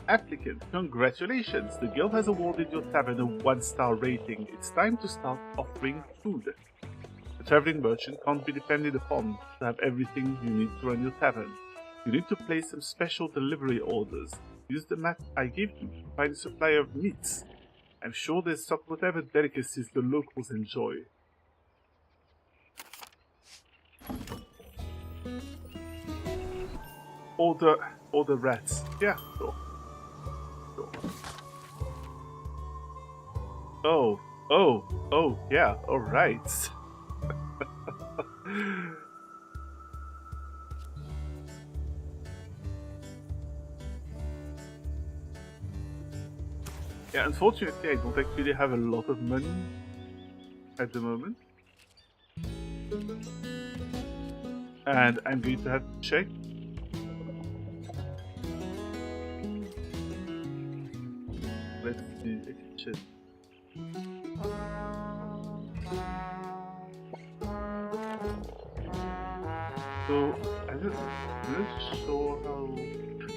Speaker 1: Applicant, congratulations! The guild has awarded your tavern a 1-star rating. It's time to start offering food. A traveling merchant can't be depended upon to have everything you need to run your tavern. You need to place some special delivery orders. Use the map I gave you to find a supply of meats. I'm sure they stock whatever delicacies the locals enjoy. Order rats. Yeah, sure. Oh, yeah, alright. Yeah, unfortunately I don't actually have a lot of money at the moment. And I'm going to have to check. Let's see, check. I'm not sure how.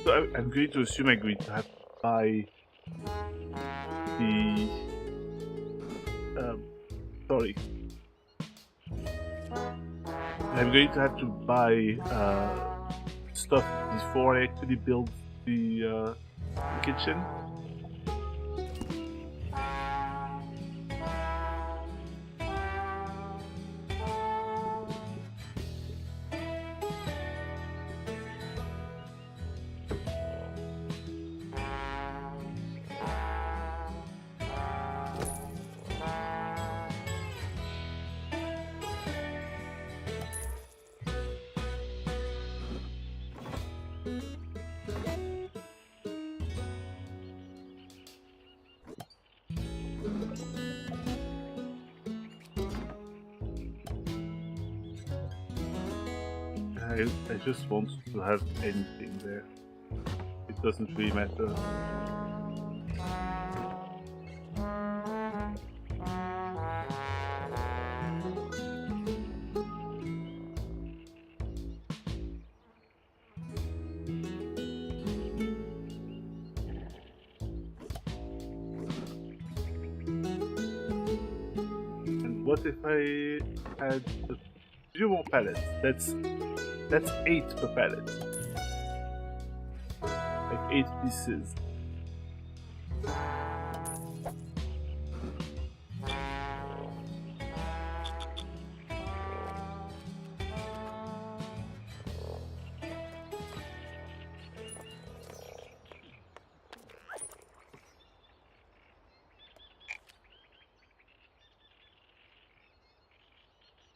Speaker 1: So I'm going to assume I'm going to have to buy the. Sorry. I'm going to have to buy stuff before I actually build the kitchen. I just want to have anything there. It doesn't really matter. And what if I had a few more pallets? That's 8 per pallet. Like 8 pieces.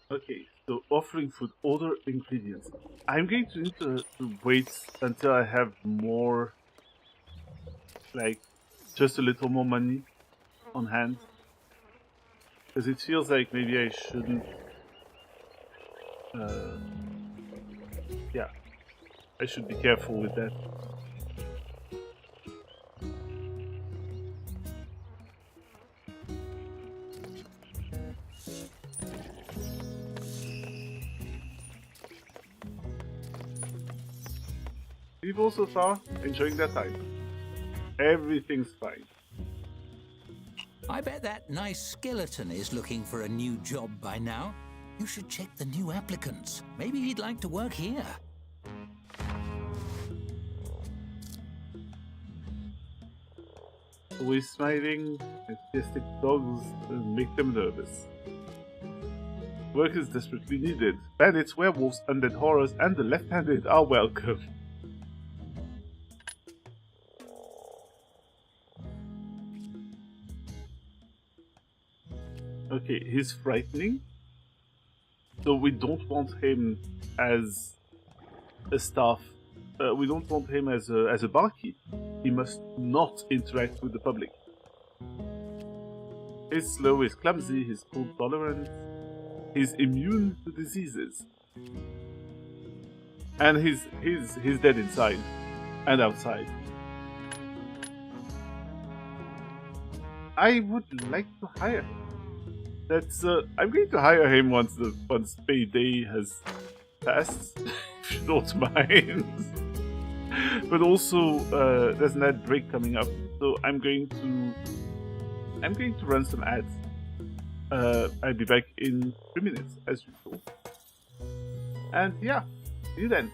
Speaker 1: Okay, so offering food, order ingredients. I'm going to need to wait until I have more, like, just a little more money on hand. Because it feels like maybe I shouldn't, yeah, I should be careful with that. People so far enjoying their time. Everything's fine.
Speaker 14: I bet that nice skeleton is looking for a new job by now. You should check the new applicants. Maybe he'd like to work here.
Speaker 1: Always smiling, enthusiastic dogs make them nervous. Work is desperately needed. Bandits, werewolves, undead horrors, and the left-handed are welcome. Okay, he's frightening. So we don't want him as a staff. We don't want him as a barkeep. He must not interact with the public. He's slow, he's clumsy, he's cold tolerant. He's immune to diseases. And he's dead inside and outside. I would like to hire him. That's I'm going to hire him once payday has passed, if you don't mind. But also there's an ad break coming up, so I'm going to run some ads. I'll be back in 3 minutes as usual. And yeah, see you then.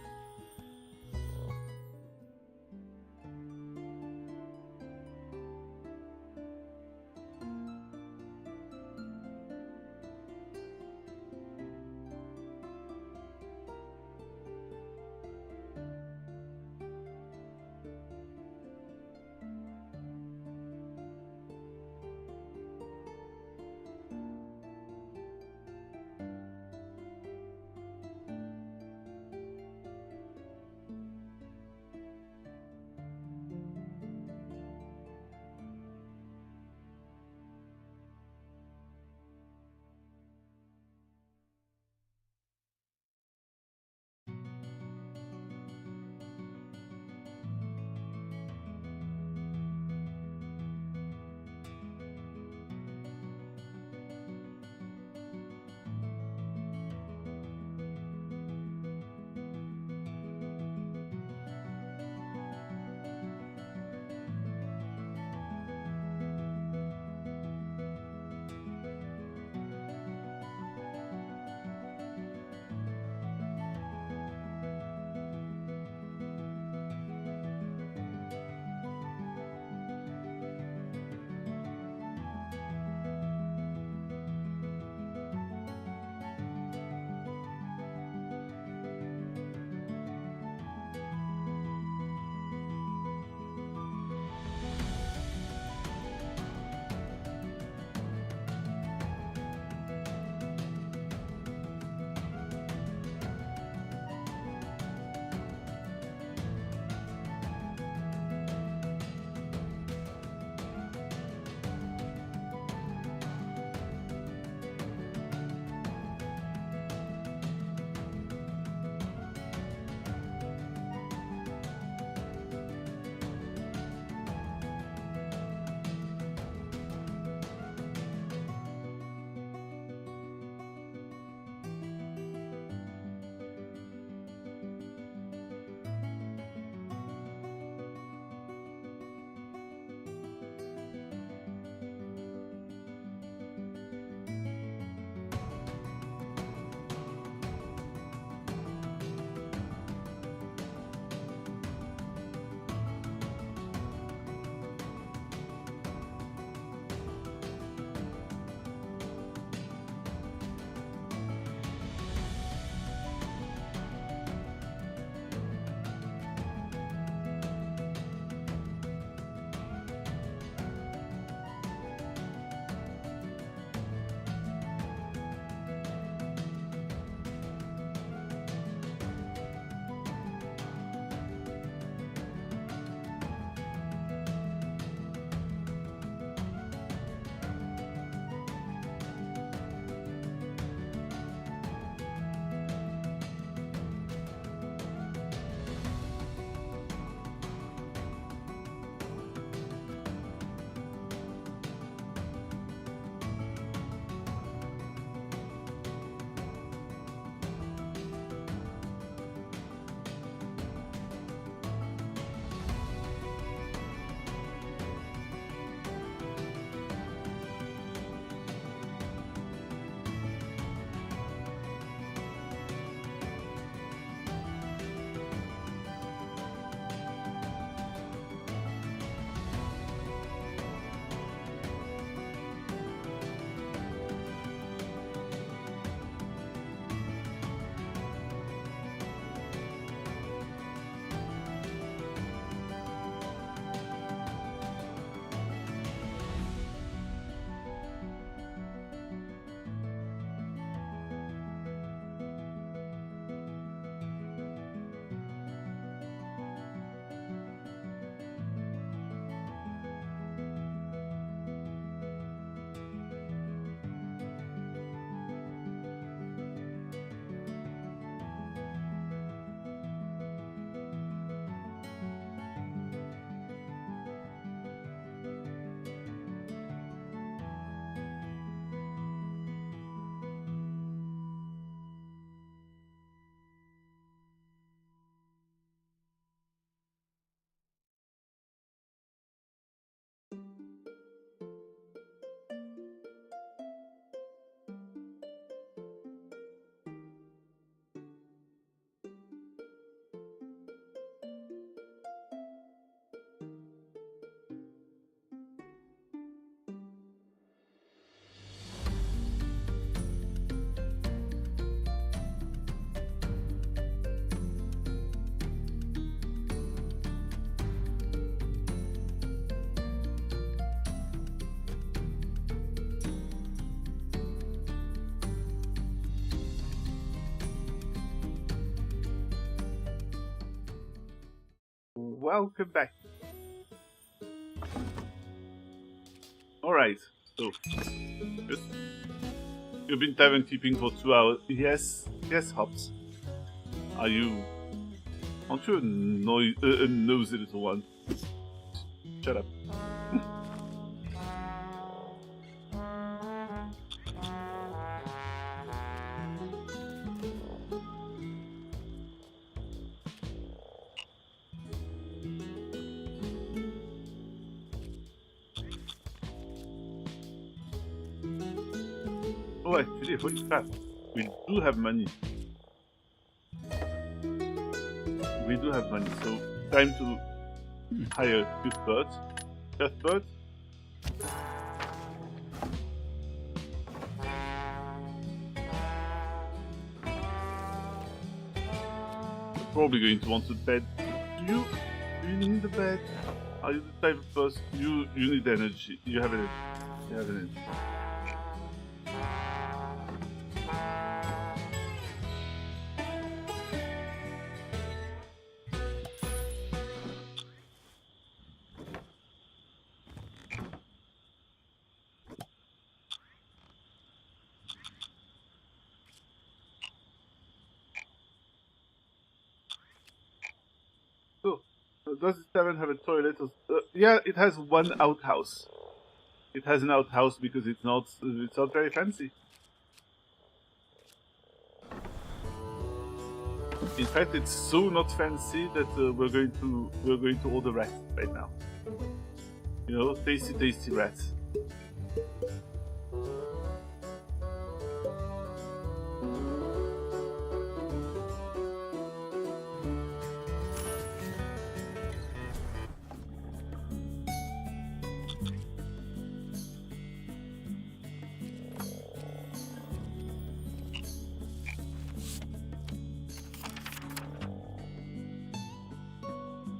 Speaker 1: welcome back. Alright, so you've been tavern keeping for 2 hours. Yes, Hops. Aren't you a nosy little one? Shut up. Oh, actually, holy crap. We do have money. We do have money, so time to hire Cuthbert. Cuthbert? Probably going to want to bed. Do you need a bed? Are you the type of person? You need energy. You have it. You have it. Does this tavern have a toilet? Yeah, it has one outhouse. It has an outhouse because it's not very fancy. In fact, it's so not fancy that we're going to order rats right now. You know, tasty rats.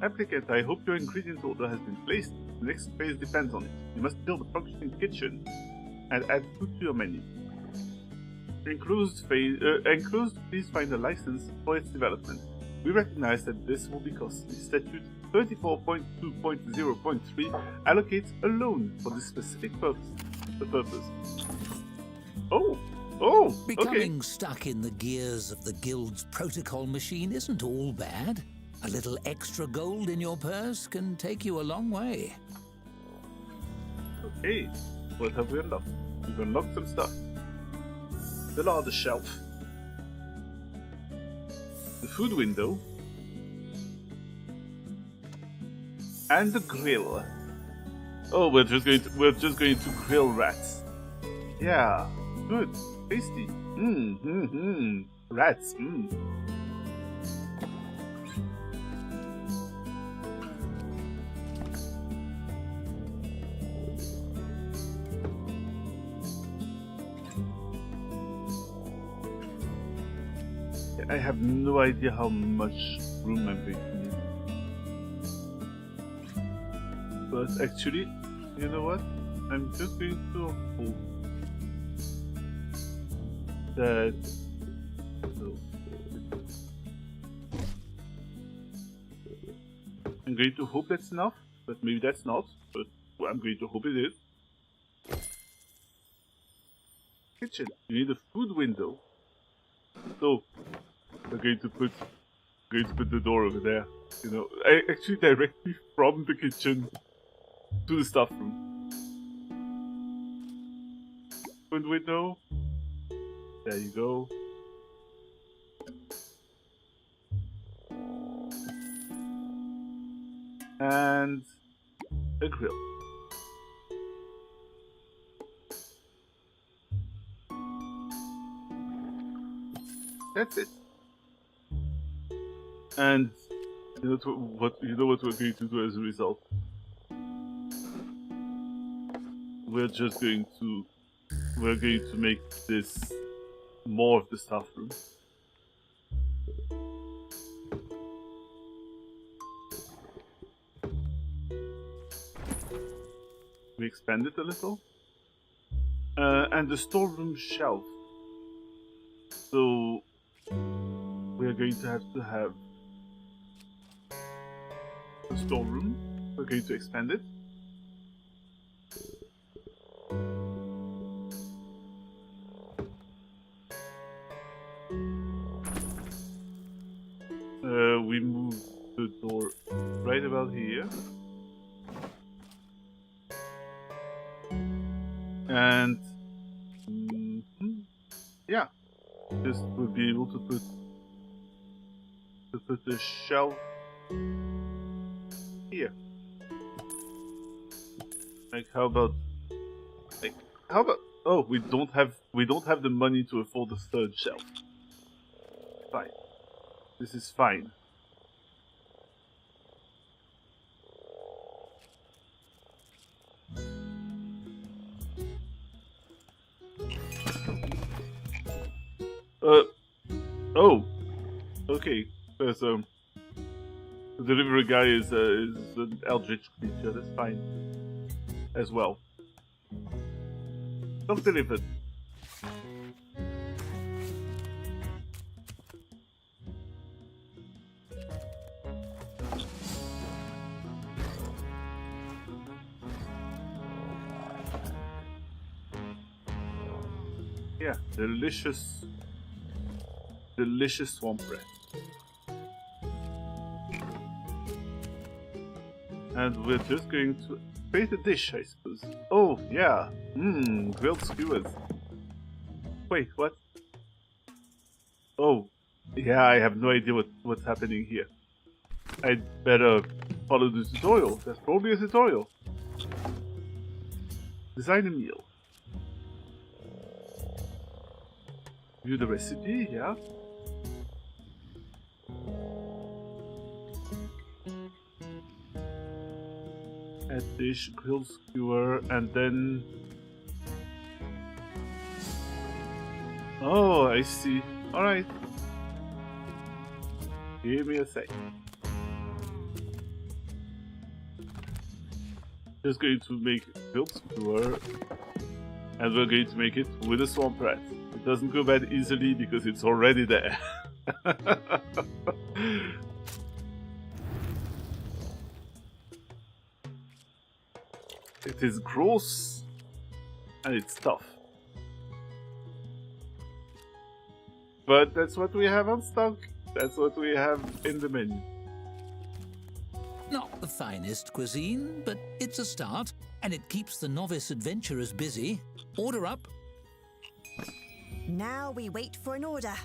Speaker 1: Applicant, I hope your ingredient order has been placed. The next phase depends on it. You must build a functioning kitchen and add food to your menu. Enclosed, please find a license for its development. We recognize that this will be costly. Statute 34.2.0.3 allocates a loan for this specific purpose. Oh,
Speaker 14: Becoming stuck in the gears of the guild's protocol machine isn't all bad. A little extra gold in your purse can take you a long way.
Speaker 1: Okay, what have we unlocked? We've unlocked some stuff. The larder shelf. The food window. And the grill. Oh, we're just going to grill rats. Yeah, good, tasty. Rats. I have no idea how much room I'm going to need. But actually, you know what? I'm just going to hope that... I'm going to hope that's enough, but maybe that's not. But I'm going to hope it is. Kitchen. You need a food window. So we're going to put the door over there. You know, actually directly from the kitchen to the staff room. Food window. There you go. And a grill. That's it. And you know what we're going to do as a result? We're going to make this more of the staff room. We expand it a little. And the storeroom shelf. So we're going to have a storeroom. We're going to expand it. We move the door right about here. And yeah, just we'll be able to put the shelf here. Like how about oh, we don't have the money to afford the third shelf. Fine. This is fine. Oh, okay. There's the delivery guy is an eldritch creature. That's fine as well. Not delivered. Yeah, delicious swamp bread. And we're just going to create a dish, I suppose. Oh, yeah. Grilled skewers. Wait, what? Oh, yeah, I have no idea what's happening here. I'd better follow the tutorial. There's probably a tutorial. Design a meal. View the recipe, yeah. Add dish, grilled skewer, and then... Oh, I see. Alright. Give me a sec. Just going to make grilled skewer, and we're going to make it with a swamp rat. It doesn't go bad easily because it's already there. It is gross and it's tough. But that's what we have on stock. That's what we have in the menu.
Speaker 14: Not the finest cuisine, but it's a start, and it keeps the novice adventurers busy. Order up.
Speaker 15: Now we wait for an order.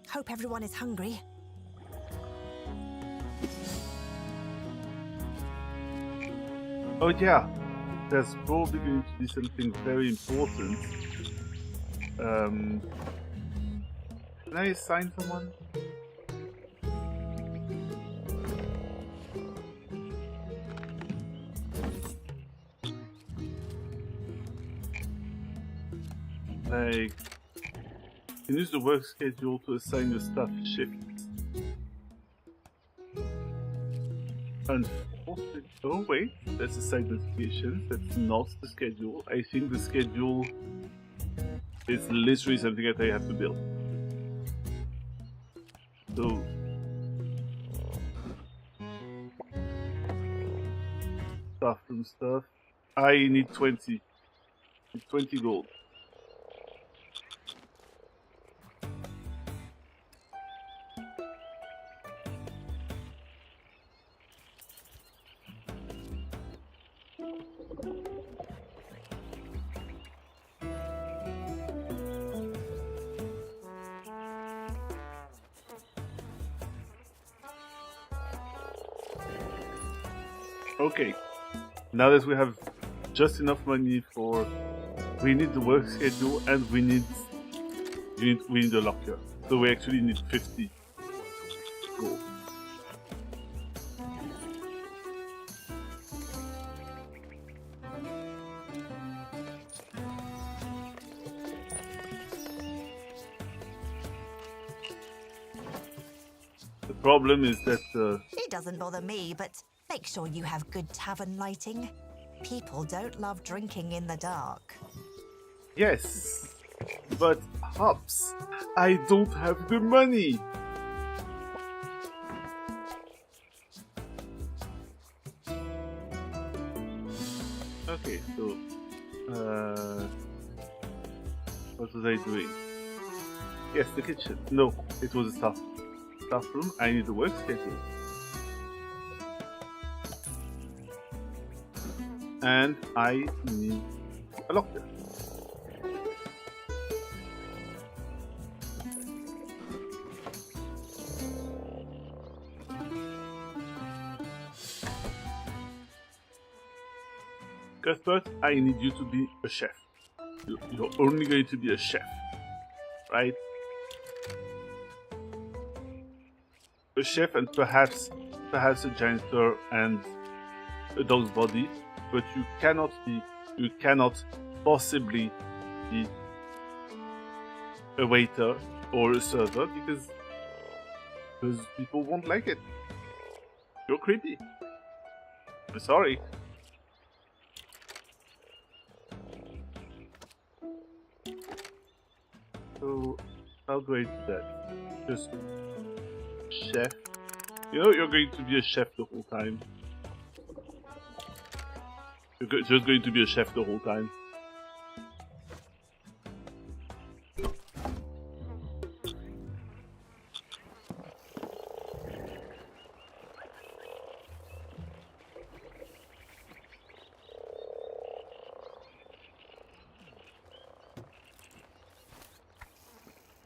Speaker 15: Hope everyone is hungry.
Speaker 1: Oh yeah, there's probably going to be something very important. Can I assign someone? Like, you can use the work schedule to assign your staff shifts. Unfortunately, oh wait, that's a side notification. That's not the schedule. I think the schedule is literally something that I have to build. So, stuff. I need 20. 20 gold. Okay, now that we have just enough money for, we need the work schedule and we need a locker. So we actually need 50 gold. The problem is that
Speaker 15: It doesn't bother me, but make sure you have good tavern lighting. People don't love drinking in the dark.
Speaker 1: yes, but hops, I don't have the money. Okay, so what was I doing? Yes, the kitchen. No, it was a staff room. I need a work schedule. And I need a locker. Cuthbert, I need you to be a chef. You're only going to be a chef, right? A chef and perhaps a janitor and a dog's body, but you cannot possibly be a waiter or a server because people won't like it. You're creepy. I'm sorry. So how do I do that? Just chef. You know you're going to be a chef the whole time. You're just going to be a chef the whole time.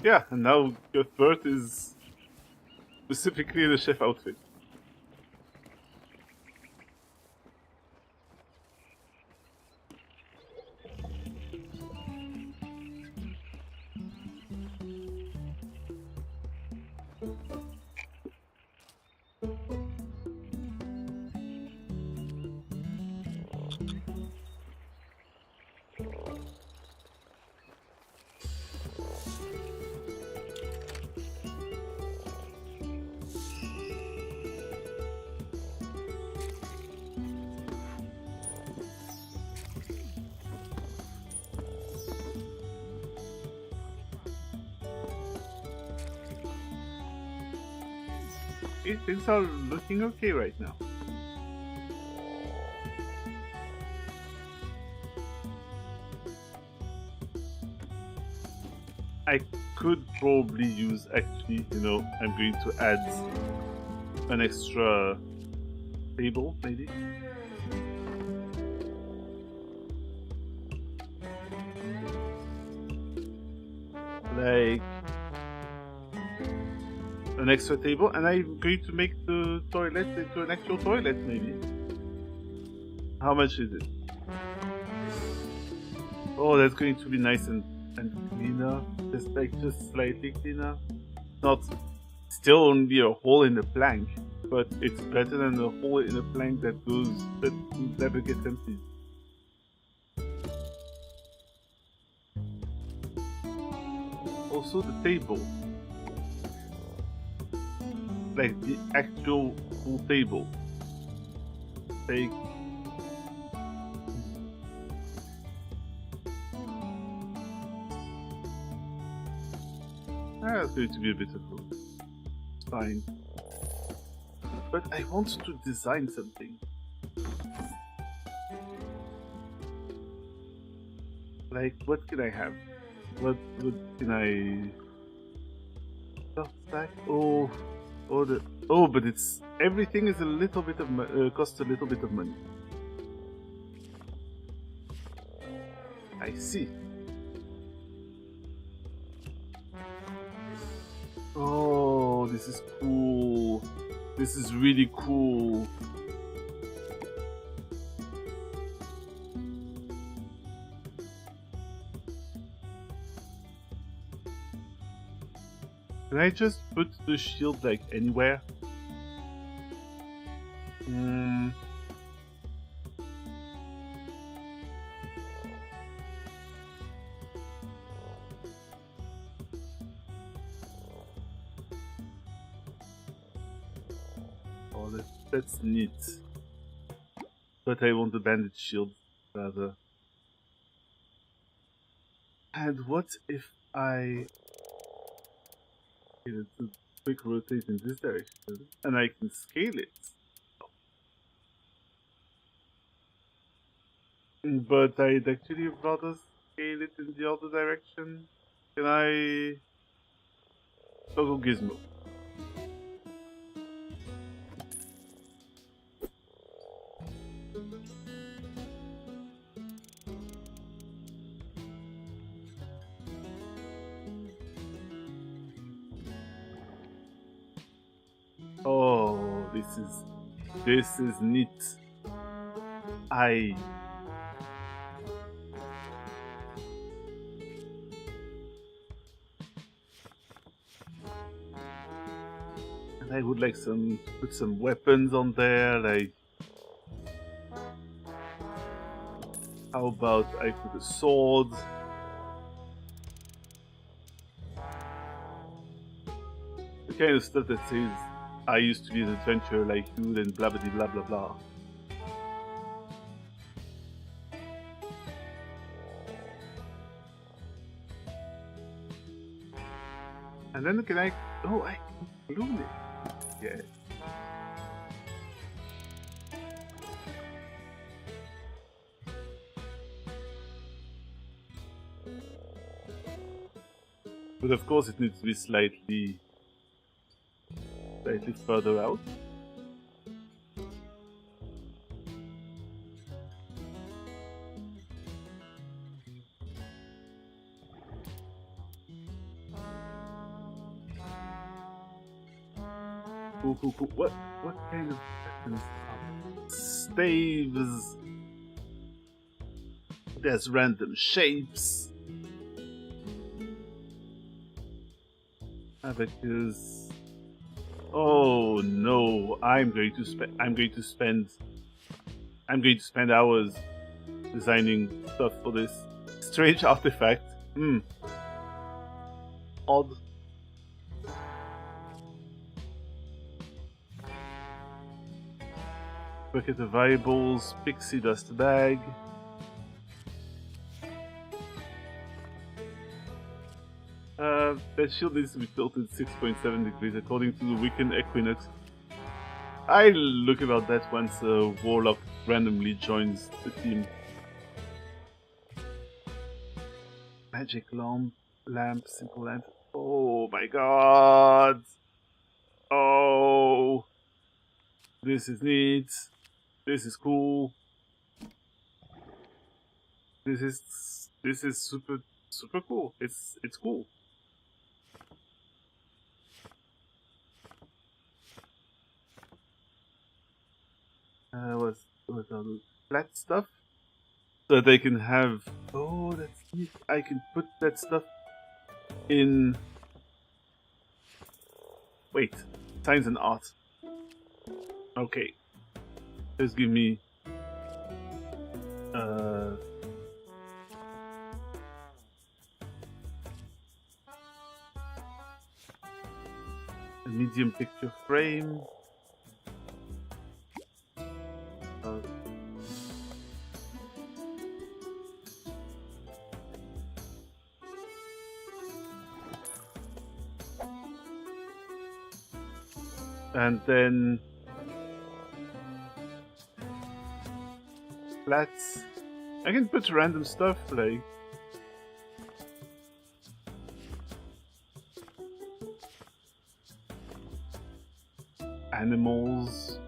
Speaker 1: Yeah, and now Cuthbert is specifically in a chef outfit. Things are looking okay right now. I could probably use, actually, you know, I'm going to add an extra table, maybe. Like an extra table, and I'm going to make the toilet into an actual toilet, maybe. How much is it? Oh, that's going to be nice and cleaner. Just slightly cleaner. Not still only a hole in the plank, but it's better than a hole in the plank that never gets emptied. Also the table. Like the actual full table. Like that's going to be a bit of food. It's fine. But I want to design something. Like, what can I have? What can I... Stack? Oh, but it's... Everything is a little bit of... costs a little bit of money. I see. Oh, this is cool. This is really cool. Can I just put the shield like anywhere? Oh, that's neat. But I want the bandage shield rather. And what if I... Okay, let's quick rotate in this direction, and I can scale it. But I'd actually rather scale it in the other direction. Can I toggle gizmo? Oh, this is neat. And I would like put some weapons on there, like how about I put a sword? The kind of stuff that says I used to be an adventurer like you and blah blah blah blah blah. And then can I can balloon it. Yeah. But of course it needs to be slightly further out. Cool. What kind of weapons are staves? There's random shapes. Abacus. Oh no! I'm going to spend hours designing stuff for this strange artifact. Odd. Bucket of eyeballs, pixie dust bag. That shield needs to be tilted 6.7 degrees according to the weekend equinox. I'll look about that once a warlock randomly joins the team. Magic lamp, simple lamp. Oh my god! Oh, this is neat. This is cool. This is super cool. It's cool. What's all the flat stuff? So they can have. Oh, that's neat. I can put that stuff in. Wait, science and art. Okay. Just give me. A medium picture frame. And then flats. I can put random stuff like animals.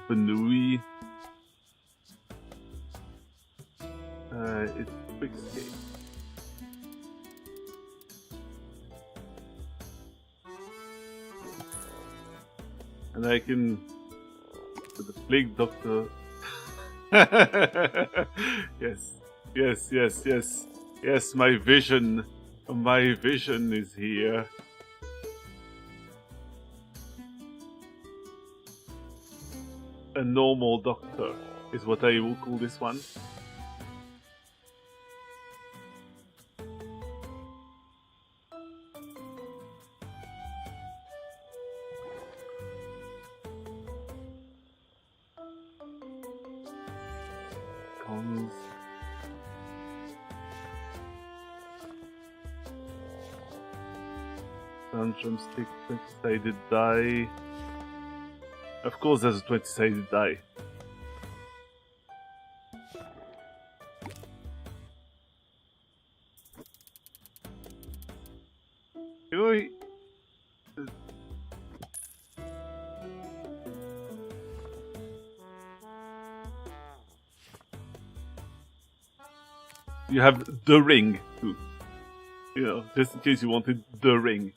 Speaker 1: Banui. It's quick escape. And I can with the plague doctor. Yes, my vision is here. A normal doctor is what I will call this one. Stun drumstick, 20-sided die. Of course, there's a 20-sided die. You have the ring too. You know, just in case you wanted the ring.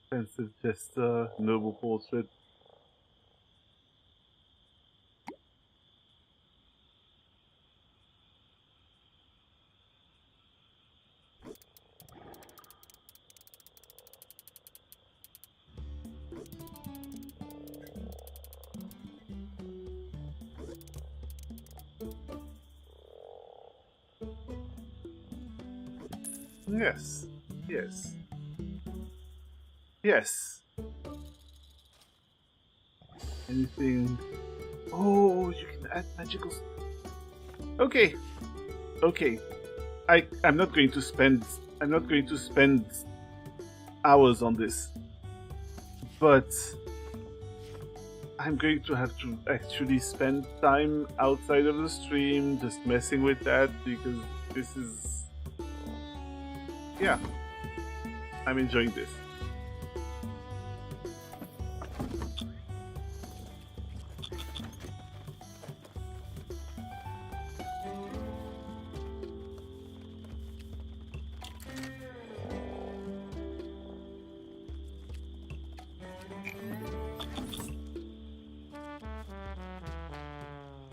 Speaker 1: Expensive jester, noble portrait. Yes. Yes. Yes. Anything? Oh, you can add magical. Okay. Okay. I'm not going to spend. I'm not going to spend hours on this. But I'm going to have to actually spend time outside of the stream just messing with that because this is. Yeah, I'm enjoying this.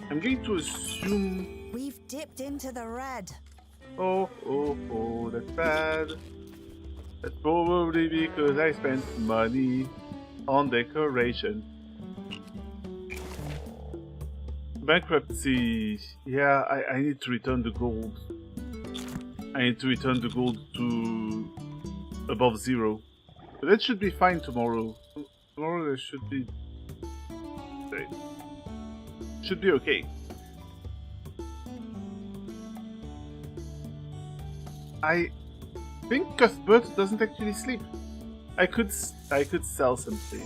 Speaker 1: I'm going to assume...
Speaker 15: We've dipped into the red.
Speaker 1: Oh, that's bad. That's probably because I spent money on decoration. Bankruptcy. Yeah, I need to return the gold. I need to return the gold to above 0. But that should be fine tomorrow. Tomorrow there should be... Should be okay. I think Cuthbert doesn't actually sleep. I could sell something.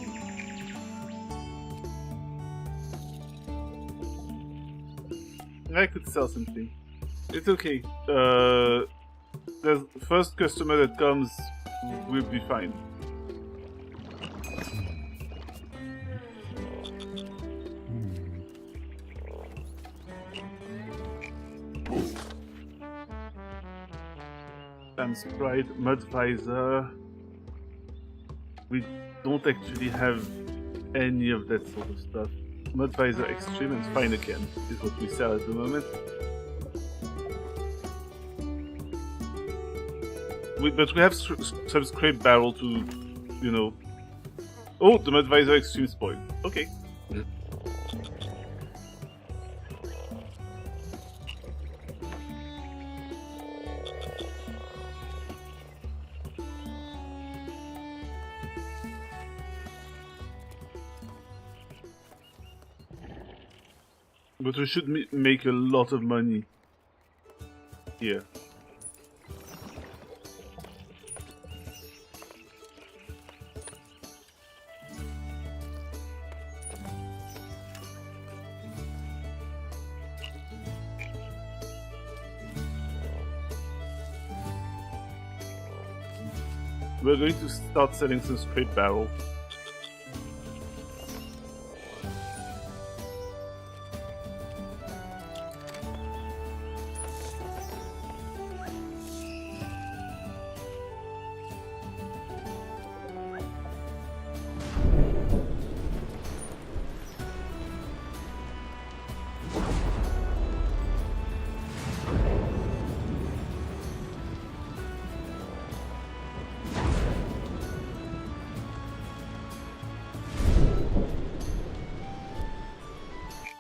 Speaker 1: I could sell something. It's okay. The first customer that comes will be fine. Sprite, Mud Visor. We don't actually have any of that sort of stuff. Mud Visor Extreme and Fine Again is what we sell at the moment. But we have some scrape barrel to, you know. Oh, the Mud Visor Extreme spoiled. Okay. But we should make a lot of money here. We're going to start selling some scrape barrel.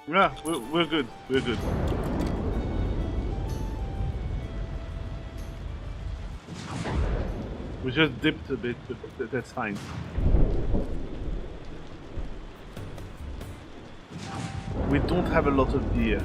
Speaker 1: Yeah, we're good. We're good. We just dipped a bit, but that's fine. We don't have a lot of beer.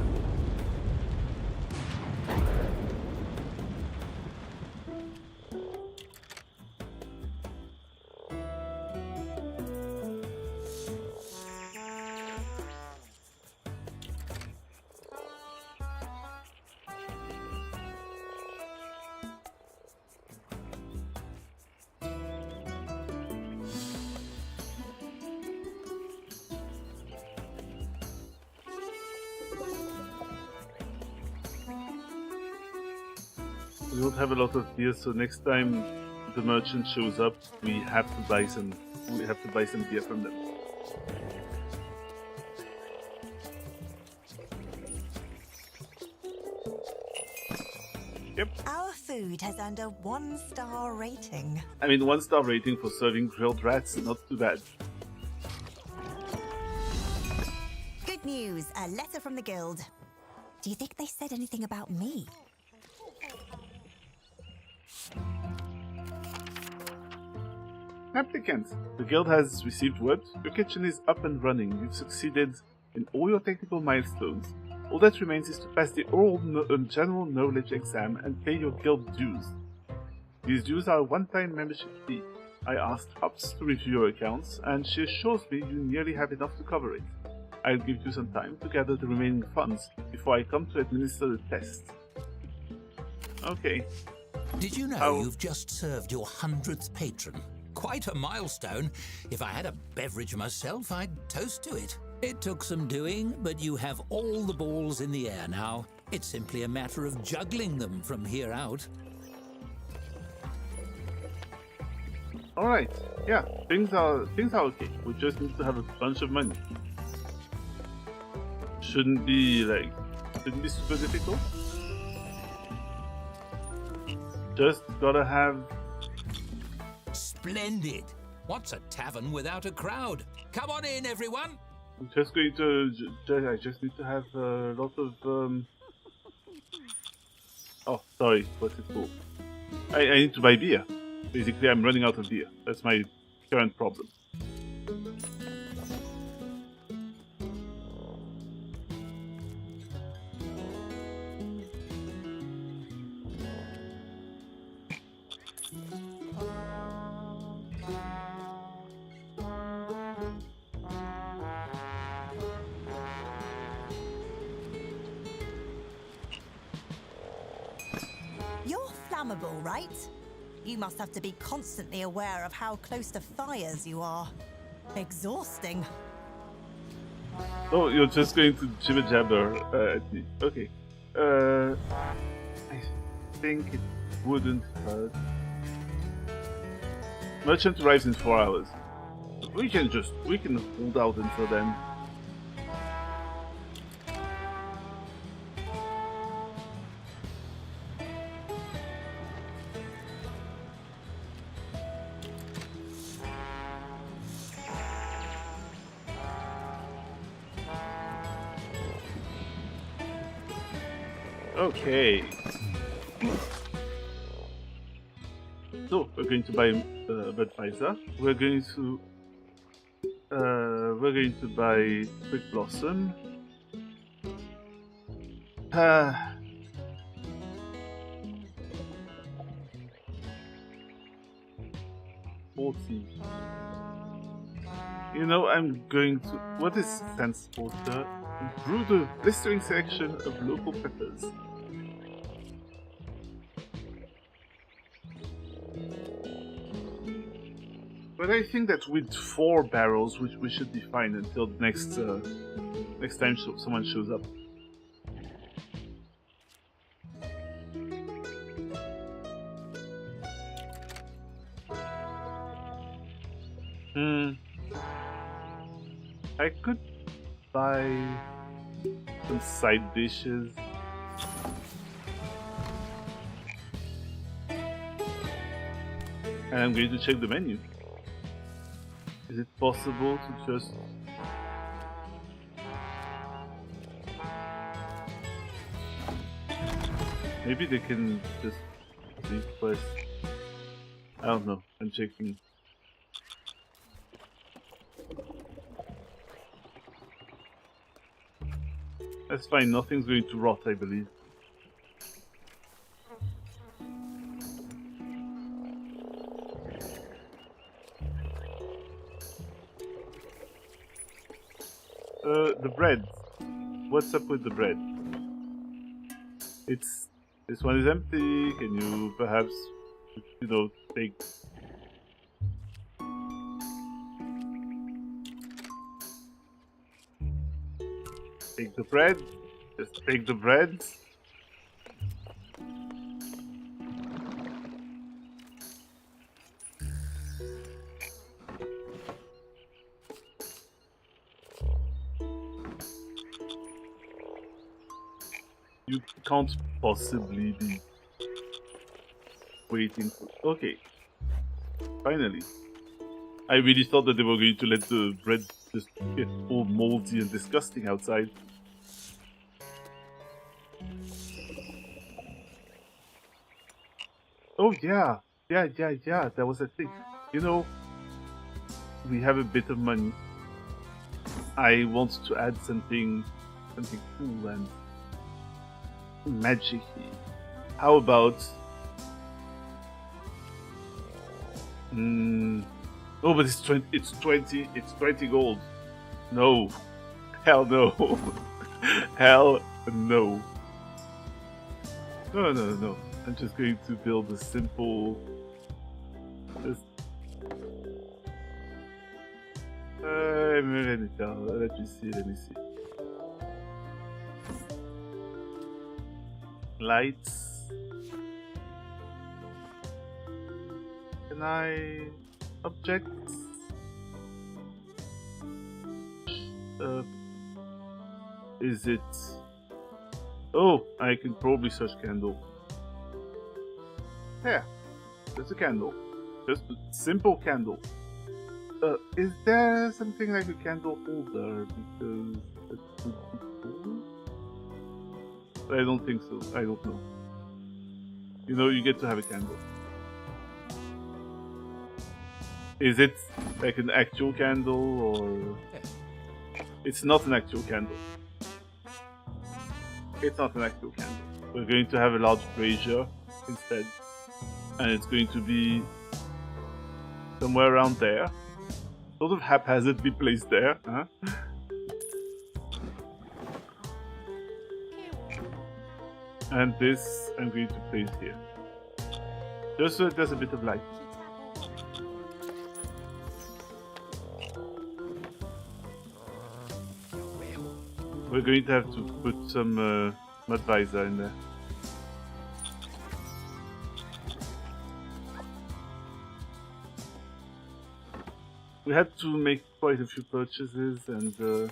Speaker 1: We don't have a lot of beer, so next time the merchant shows up, we have to buy some. We have to buy some beer from them. Yep.
Speaker 15: Our food has earned a 1-star rating.
Speaker 1: I mean, 1-star rating for serving grilled rats, not too bad.
Speaker 15: Good news, a letter from the guild. Do you think they said anything about me?
Speaker 1: Applicant, the guild has received word. Your kitchen is up and running. You've succeeded in all your technical milestones. All that remains is to pass the oral general knowledge exam and pay your guild dues. These dues are a one-time membership fee. I asked Hops to review your accounts, and she assures me you nearly have enough to cover it. I'll give you some time to gather the remaining funds before I come to administer the test. Okay.
Speaker 14: Did you know you've just served your 100th patron? Quite a milestone. If I had a beverage myself, I'd toast to it. It took some doing, but you have all the balls in the air now. It's simply a matter of juggling them from here out.
Speaker 1: Alright, yeah, things are okay. We just need to have a bunch of money. Shouldn't be super difficult. Just gotta have...
Speaker 14: Splendid! What's a tavern without a crowd? Come on in, everyone!
Speaker 1: I'm just going to... I just need to have a lot of... Oh, sorry, what's it called? I need to buy beer. Basically, I'm running out of beer. That's my current problem.
Speaker 15: You're flammable, right? You must have to be constantly aware of how close to fires you are. Exhausting.
Speaker 1: Oh, you're just going to jibber jabber at me. Okay. I think it wouldn't hurt. Merchant arrives in 4 hours. We can hold out until then. Okay. So we're going to buy Budweiser. We're going to buy Quick Blossom. 40. You know, I'm going to... What is transporter? Brew the blistering selection of local peppers. But I think that with 4 barrels, we should be fine until next time someone shows up. I could buy some side dishes. And I'm going to check the menu. Is it possible to just... Maybe they can just request... I don't know. I'm checking. That's fine. Nothing's going to rot, I believe. The bread. What's up with the bread? This one is empty. Can you perhaps, you know, take the bread? Just take the bread. You can't possibly be waiting for... Okay. Finally. I really thought that they were going to let the bread just get all moldy and disgusting outside. Oh yeah. Yeah, that was a thing. You know, we have a bit of money. I want to add something cool and magic-y. How about... Oh, but it's 20 gold. No. Hell no. Hell no. No. I'm just going to build a simple... let me see. Lights. Can I... Objects? Is it... Oh, I can probably search candle. Yeah, there's a candle. Just a simple candle. Is there something like a candle holder? Because that would be cool. I don't think so. I don't know. You know, you get to have a candle. Is it like an actual candle or... It's not an actual candle. It's not an actual candle. We're going to have a large brazier instead. And it's going to be somewhere around there. Sort of haphazardly placed there, huh? And this I'm going to place here. Just so there's a bit of light. We're going to have to put some mud visor in there. We had to make quite a few purchases and...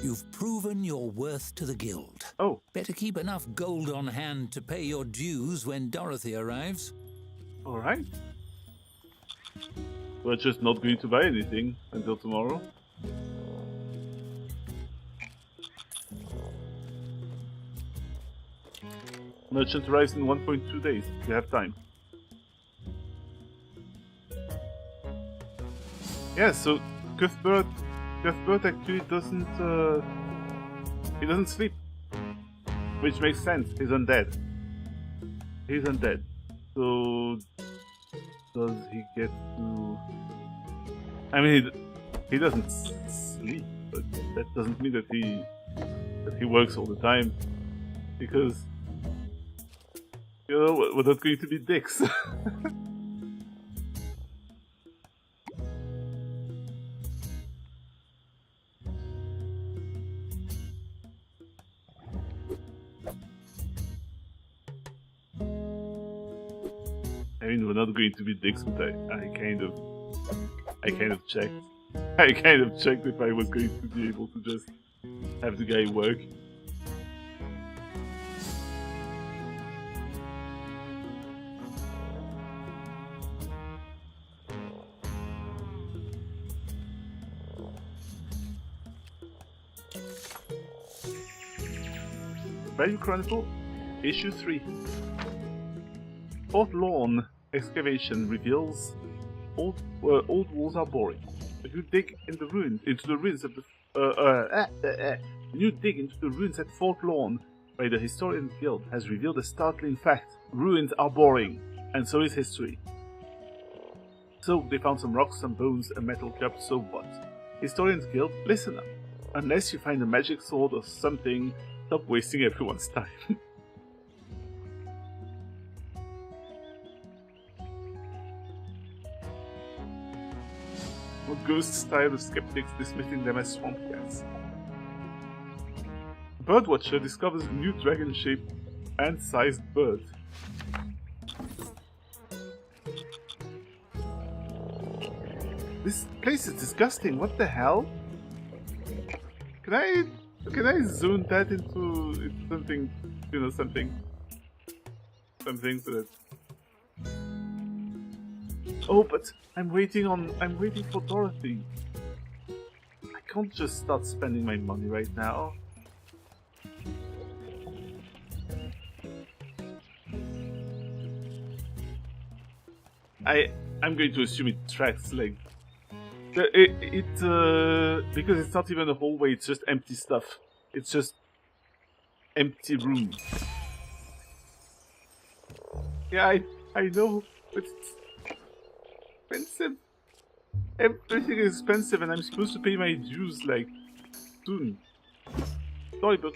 Speaker 14: You've proven your worth to the guild.
Speaker 1: Oh.
Speaker 14: Better keep enough gold on hand to pay your dues when Dorothy arrives.
Speaker 1: Alright. We're just not going to buy anything until tomorrow. Merchant arrives in 1.2 days. We have time. Yeah, so Cuthbert actually doesn't he doesn't sleep, which makes sense. He's undead. So does he get to? I mean, he doesn't sleep, but that doesn't mean that he works all the time, because you know we're not going to be dicks. I mean, we're not going to be dicks, but I kind of checked. I kind of checked if I was going to be able to just have the guy work. Value Chronicle, Issue 3. Fourth Lawn. excavation reveals old walls are boring. If you dig into the ruins of the you dig into the ruins at Fort Lawn, where the Historians Guild has revealed a startling fact: ruins are boring, and so is history. So they found some rocks, some bones, a metal cup. So what? Historians Guild, listen up. Unless you find a magic sword or something, stop wasting everyone's time. A ghost style of skeptics dismissing them as swamp cats. Birdwatcher discovers new dragon-shaped and sized bird. This place is disgusting. What the hell? Can I zone that into something? You know, something so that. Oh, but I'm waiting for Dorothy. I can't just start spending my money right now. I'm going to assume it tracks like because it's not even a hallway, it's just empty stuff. It's just empty rooms. Yeah, I know, but it's expensive. Everything is expensive and I'm supposed to pay my dues like soon. Sorry, but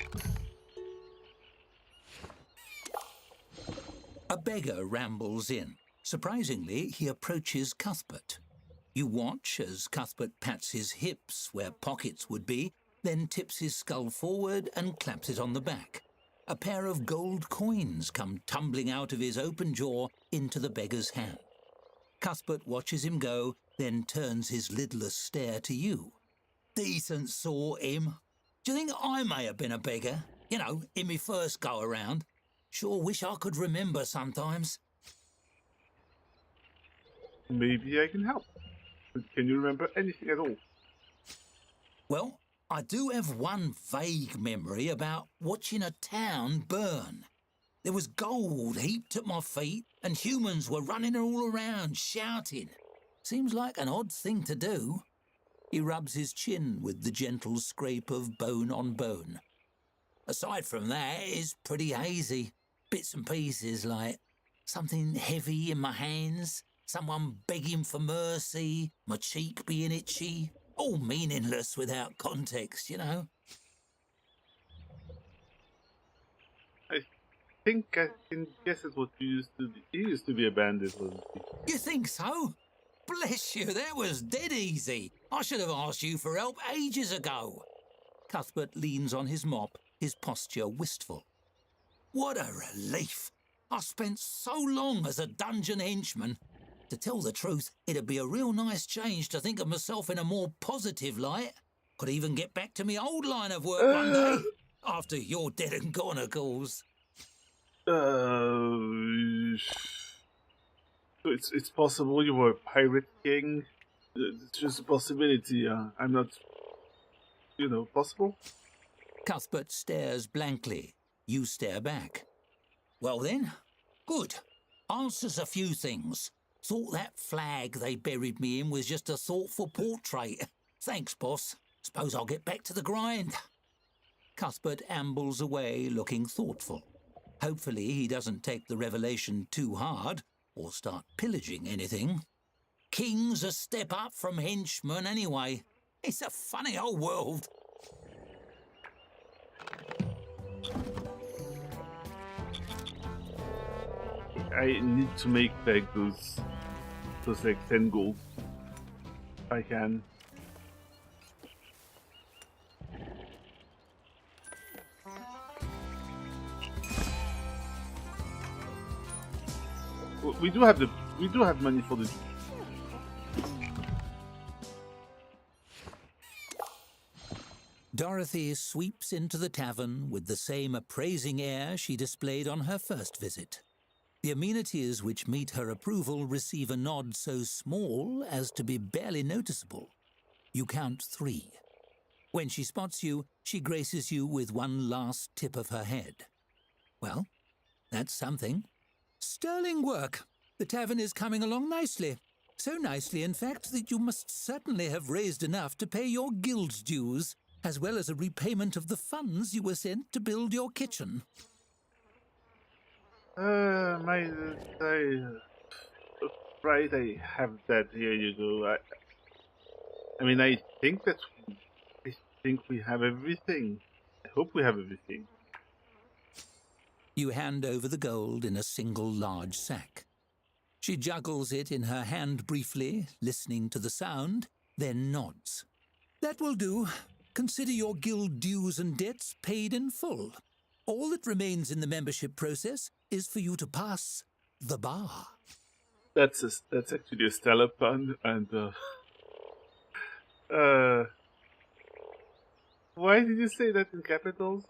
Speaker 14: a beggar rambles in. Surprisingly, he approaches Cuthbert. You watch as Cuthbert pats his hips where pockets would be, then tips his skull forward and claps it on the back. A pair of gold coins come tumbling out of his open jaw into the beggar's hand. Cuthbert watches him go, then turns his lidless stare to you. Decent sort, him. Do you think I may have been a beggar? You know, in me first go around. Sure wish I could remember sometimes.
Speaker 1: Maybe I can help. Can you remember anything at all?
Speaker 14: Well, I do have one vague memory about watching a town burn. There was gold heaped at my feet and humans were running all around shouting. Seems like an odd thing to do. He rubs his chin with the gentle scrape of bone on bone. Aside from that, it's pretty hazy. Bits and pieces like something heavy in my hands, someone begging for mercy, my cheek being itchy. All meaningless without context, you know.
Speaker 1: I think I can guess at what you used to be. You used to be a bandit, wasn't he?
Speaker 14: You think so? Bless you, that was dead easy. I should have asked you for help ages ago. Cuthbert leans on his mop, his posture wistful. What a relief. I spent so long as a dungeon henchman. To tell the truth, it'd be a real nice change to think of myself in a more positive light. Could even get back to my old line of work one day. After you're dead and gone, of course.
Speaker 1: It's possible you were a pirate king. It's just a possibility. I'm not, possible.
Speaker 14: Cuthbert stares blankly. You stare back. Well then, good. Answers a few things. Thought that flag they buried me in was just a thoughtful portrait. Thanks, boss. Suppose I'll get back to the grind. Cuthbert ambles away, looking thoughtful. Hopefully he doesn't take the revelation too hard, or start pillaging anything. King's a step up from henchmen anyway. It's a funny old world.
Speaker 1: I need to make like those like 10 gold. I can. We do have money for this.
Speaker 14: Dorothy sweeps into the tavern with the same appraising air she displayed on her first visit. The amenities which meet her approval receive a nod so small as to be barely noticeable. You count 3. When she spots you, she graces you with one last tip of her head. Well, that's something. Sterling work. The tavern is coming along nicely. So nicely, in fact, that you must certainly have raised enough to pay your guild dues, as well as a repayment of the funds you were sent to build your kitchen.
Speaker 1: Right, I have that. Here you go. I mean, I think we have everything. I hope we have everything.
Speaker 14: You hand over the gold in a single large sack. She juggles it in her hand briefly, listening to the sound, then nods. That will do. Consider your guild dues and debts paid in full. All that remains in the membership process is for you to pass the bar.
Speaker 1: That's actually a stellar pun, and why did you say that in capitals?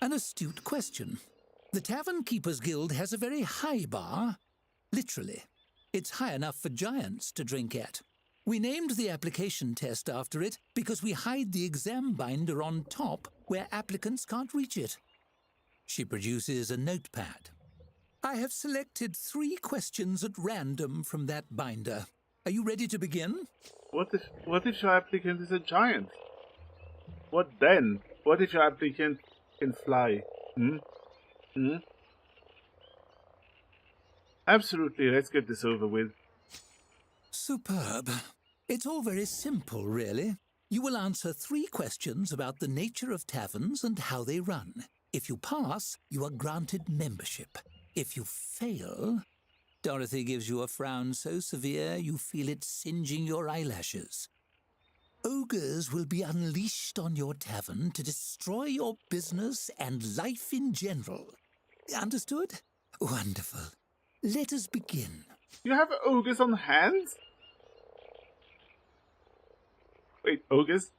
Speaker 14: An astute question. The Tavern Keepers Guild has a very high bar. Literally. It's high enough for giants to drink at. We named the application test after it because we hide the exam binder on top where applicants can't reach it. She produces a notepad. I have selected 3 questions at random from that binder. Are you ready to begin?
Speaker 1: What if your applicant is a giant? What then? What if your applicant can fly? Absolutely, let's get this over with.
Speaker 14: Superb. It's all very simple, really. You will answer 3 questions about the nature of taverns and how they run. If you pass, you are granted membership. If you fail... Dorothy gives you a frown so severe you feel it singeing your eyelashes. Ogres will be unleashed on your tavern to destroy your business and life in general. Understood? Wonderful. Let us begin.
Speaker 1: You have ogres on hand? Wait, ogres?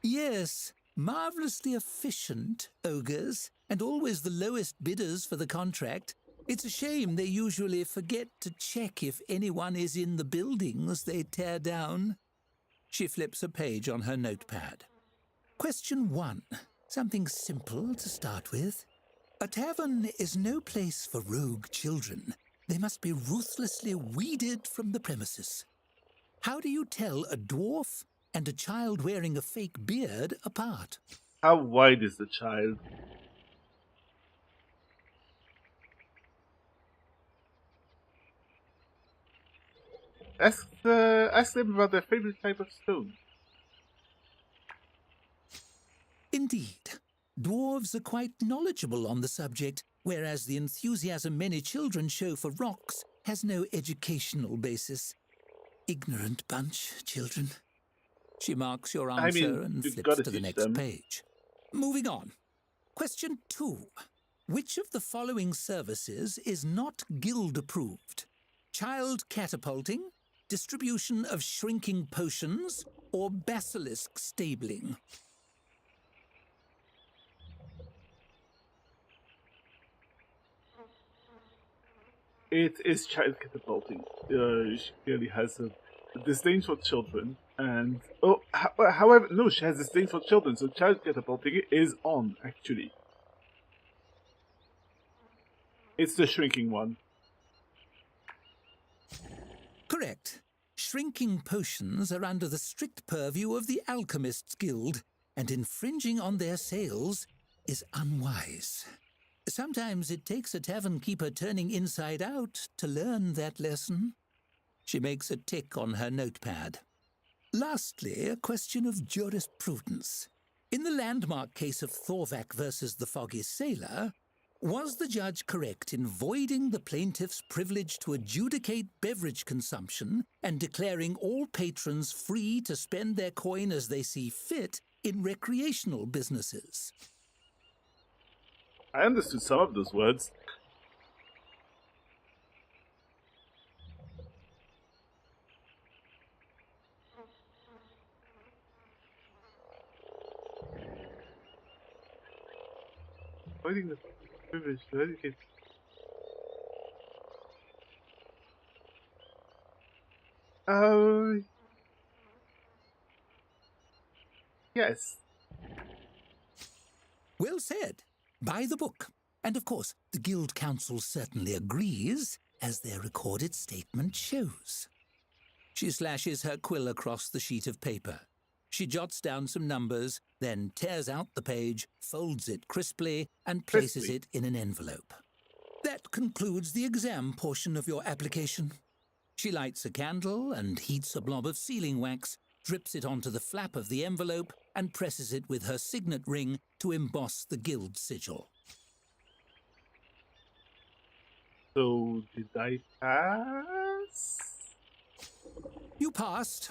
Speaker 14: Yes, marvelously efficient ogres, and always the lowest bidders for the contract. It's a shame they usually forget to check if anyone is in the buildings they tear down. She flips a page on her notepad. Question 1. Something simple to start with. A tavern is no place for rogue children. They must be ruthlessly weeded from the premises. How do you tell a dwarf and a child wearing a fake beard apart?
Speaker 1: How wide is the child? Ask them about their favorite type of stone.
Speaker 14: Indeed. Dwarves are quite knowledgeable on the subject, whereas the enthusiasm many children show for rocks has no educational basis. Ignorant bunch, children. She marks your answer and flips to the next page. Moving on. Question 2. Which of the following services is not guild approved? Child catapulting, distribution of shrinking potions, or basilisk stabling?
Speaker 1: It is child catapulting. She clearly has a disdain for children, and however, no, she has disdain for children. So child catapulting is on actually. It's the shrinking one.
Speaker 14: Correct. Shrinking potions are under the strict purview of the Alchemists Guild, and infringing on their sales is unwise. Sometimes it takes a tavern keeper turning inside out to learn that lesson. She makes a tick on her notepad. Lastly, a question of jurisprudence. In the landmark case of Thorvak versus the Foggy Sailor, was the judge correct in voiding the plaintiff's privilege to adjudicate beverage consumption and declaring all patrons free to spend their coin as they see fit in recreational businesses?
Speaker 1: I understood some of those words. Voiding the privilege to educate. Yes.
Speaker 14: Well said. By the book. And of course, the Guild Council certainly agrees, as their recorded statement shows. She slashes her quill across the sheet of paper. She jots down some numbers, then tears out the page, folds it crisply, and places it in an envelope. That concludes the exam portion of your application. She lights a candle and heats a blob of sealing wax, drips it onto the flap of the envelope, and presses it with her signet ring to emboss the guild sigil.
Speaker 1: So, did I pass?
Speaker 14: You passed.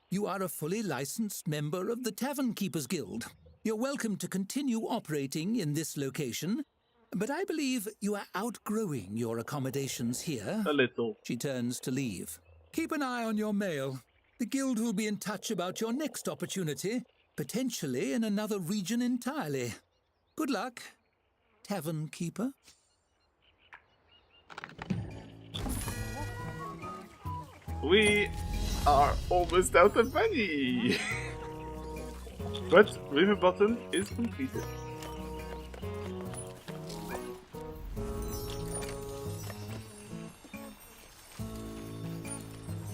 Speaker 14: You are a fully licensed member of the Tavern Keepers Guild. You're welcome to continue operating in this location, but I believe you are outgrowing your accommodations here.
Speaker 1: A little.
Speaker 14: She turns to leave. Keep an eye on your mail. The Guild will be in touch about your next opportunity, potentially in another region entirely. Good luck, Tavern Keeper.
Speaker 1: We are almost out of money! But Riverbottom is completed.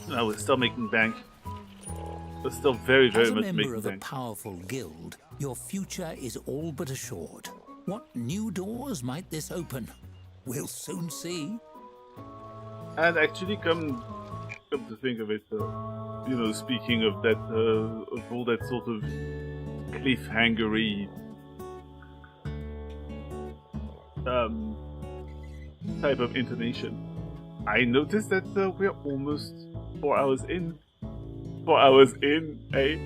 Speaker 1: No, we're still making bank. We're still very, very much making bank.
Speaker 14: As a member of a powerful guild, your future is all but assured. What new doors might this open? We'll soon see.
Speaker 1: And actually, come to think of it, you know, speaking of that, of all that sort of cliffhangery type of intonation, I noticed that we're almost 4 hours in. 4 hours in, eh?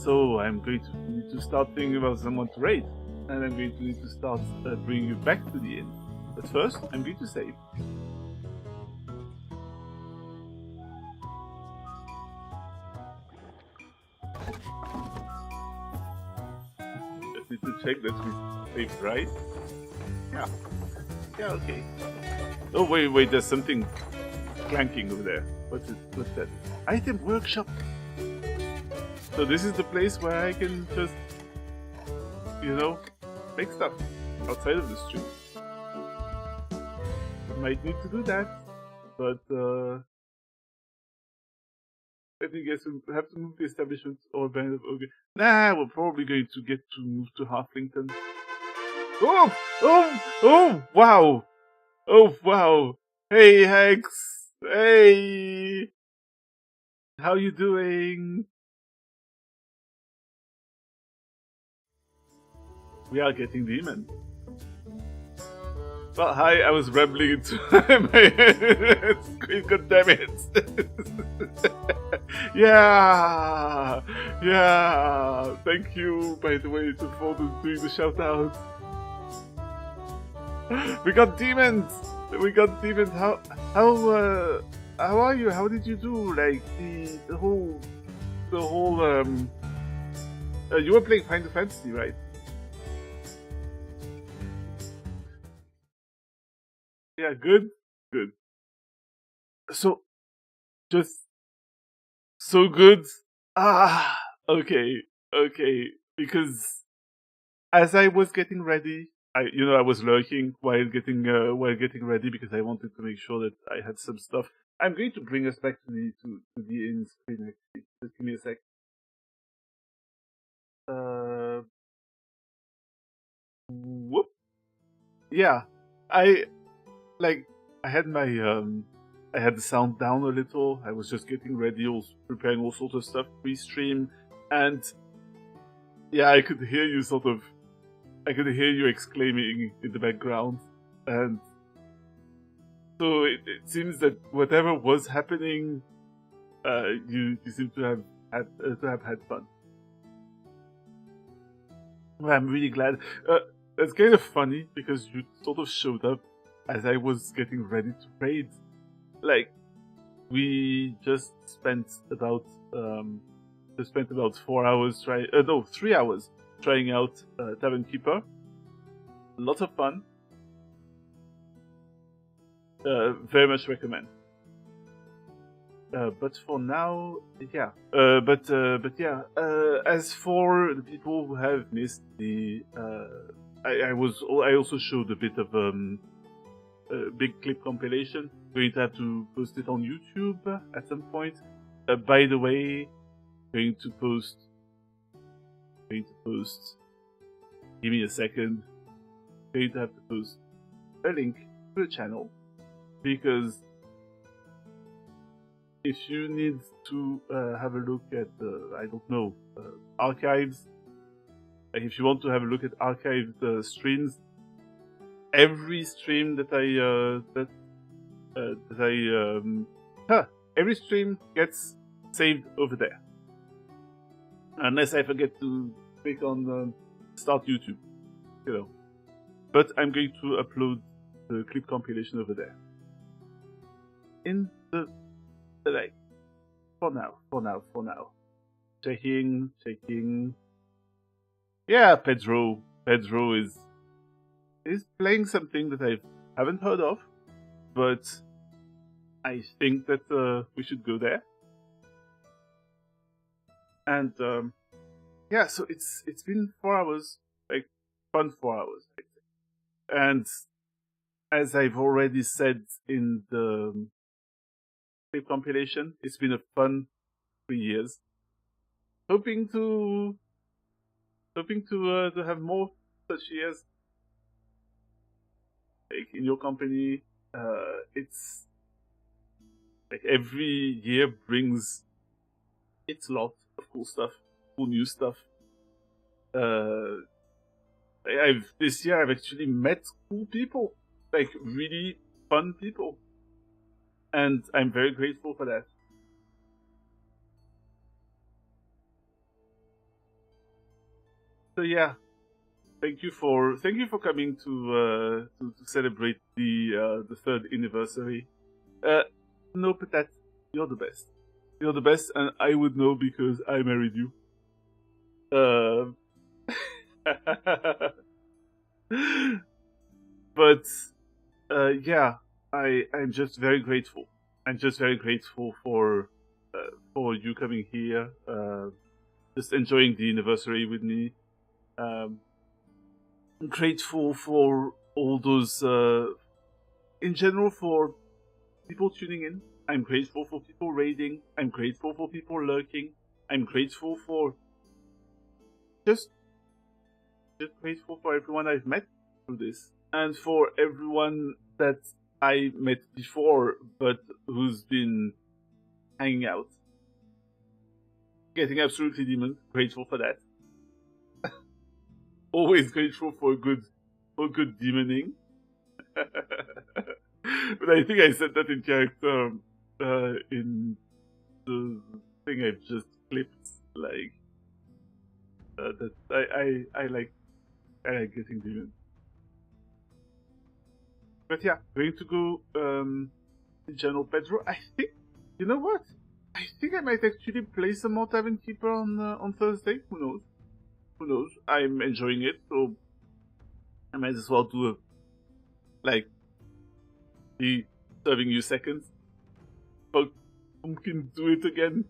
Speaker 1: So I'm going to need to start thinking about someone to raid, and I'm going to need to start bringing you back to the inn. But first, I'm going to save. Just need to check that we saved right. Yeah. Yeah, okay. Oh, wait, there's something clanking over there. What's that? Item workshop! So this is the place where I can just, you know, make stuff outside of the street. Might need to do that, but I think I have to move the establishment or band of ogre. Nah, we're probably going to get to move to Halflington. Oh, wow! Oh, wow! Hey, Hex! Hey! How you doing? We are getting demon. Well, hi, I was rambling into my screen, god damn it! Yeah! Thank you, by the way, for doing the shout out. We got demons! How are you? How did you do? Like, the whole, you were playing Final Fantasy, right? Yeah, good. So good. Okay. Because as I was getting ready, I was lurking while getting ready because I wanted to make sure that I had some stuff. I'm going to bring us back to the inn screen actually. Just give me a sec. Whoop. Yeah, I had my I had the sound down a little. I was just getting ready, preparing all sorts of stuff pre-stream, and yeah, I could hear you exclaiming in the background, and so it seems that whatever was happening, you seem to have had fun. Well, I'm really glad. It's kind of funny because you sort of showed up as I was getting ready to raid. Like, we just spent about 4 hours 3 hours trying out Tavern Keeper. Lots of fun. Very much recommend. But for now, yeah. As for the people who have missed the I also showed a bit of a big clip compilation. Going to have to post it on YouTube at some point. By the way, going to post. Give me a second. Going to have to post a link to the channel, because if you need to have a look at I don't know, archives. Like if you want to have a look at archived streams, every stream that every stream gets saved over there, unless I forget to click on start YouTube, you know. But I'm going to upload the clip compilation over there. In the like, for now. Checking. Yeah, Pedro is playing something that I haven't heard of, but I think that we should go there. And yeah, so it's been 4 hours, like fun 4 hours, I think. And as I've already said in the clip compilation, it's been a fun 3 years. Hoping to have more such years. Like in your company, it's like every year brings its lot of cool stuff, cool new stuff. This year I've actually met cool people, like really fun people, and I'm very grateful for that. So yeah, thank you for coming to celebrate the 3rd anniversary. No, Patat, you're the best. You're the best, and I would know because I married you. But yeah, I'm just very grateful. I'm just very grateful for you coming here, just enjoying the anniversary with me. I'm grateful for all those, in general, for people tuning in. I'm grateful for people raiding. I'm grateful for people lurking. I'm grateful for just grateful for everyone I've met through this, and for everyone that I met before but who's been hanging out, getting absolutely demon. Grateful for that. Always grateful for good demoning. But I think I said that in character in the thing I've just clipped. Like that I like getting demons. But yeah, going to go in general, Pedro. I think, you know what? I think I might actually play some more Tavern Keeper on Thursday. Who knows? Who knows? I'm enjoying it, so I might as well do be serving you seconds. But we can do it again.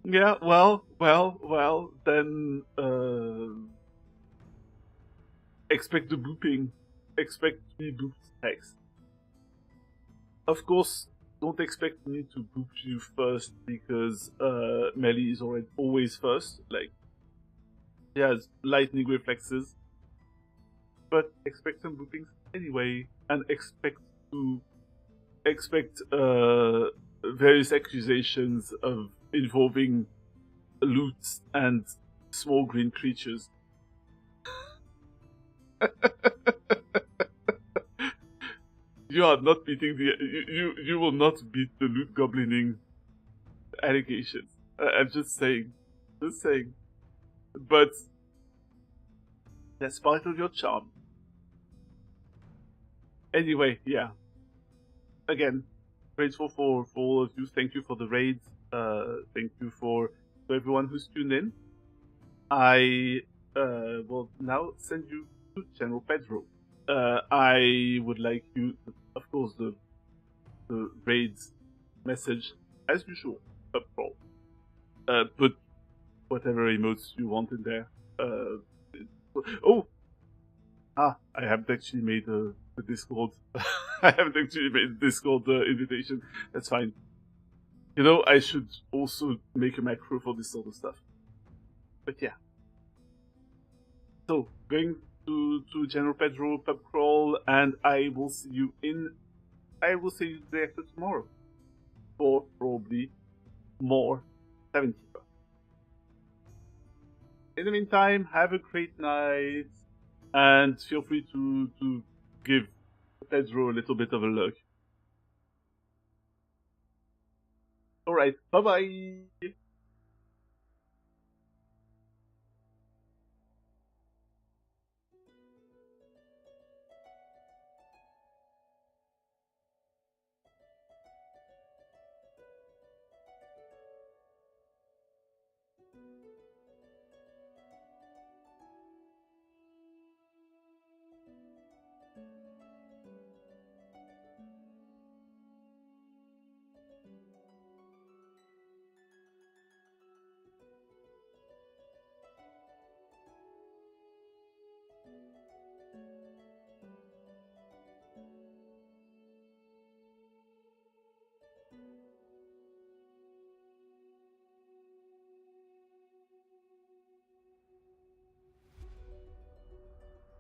Speaker 1: Yeah, well, then expect the booping. Expect to be booped next. Of course, don't expect me to boop you first, because Melly is always first. Like, she has lightning reflexes. But expect some boopings anyway, and expect various accusations of involving loot and small green creatures. You are not beating you will not beat the loot goblining allegations. I'm just saying. But that's part of your charm. Anyway, yeah. Again, grateful for all of you. Thank you for the raids. Thank you for everyone who's tuned in. I will now send you to General Pedro. I would like you, of course, the raids message as usual up front. But whatever emotes you want in there. Oh! I haven't actually made the Discord. I haven't actually made the Discord invitation. That's fine. You know, I should also make a macro for this sort of stuff. But yeah. So, going to General Pedro pub crawl, and I will see you the day after tomorrow. Or probably more Tavern Keeper. In the meantime, have a great night, and feel free to give Pedro a little bit of a look. Alright, bye-bye!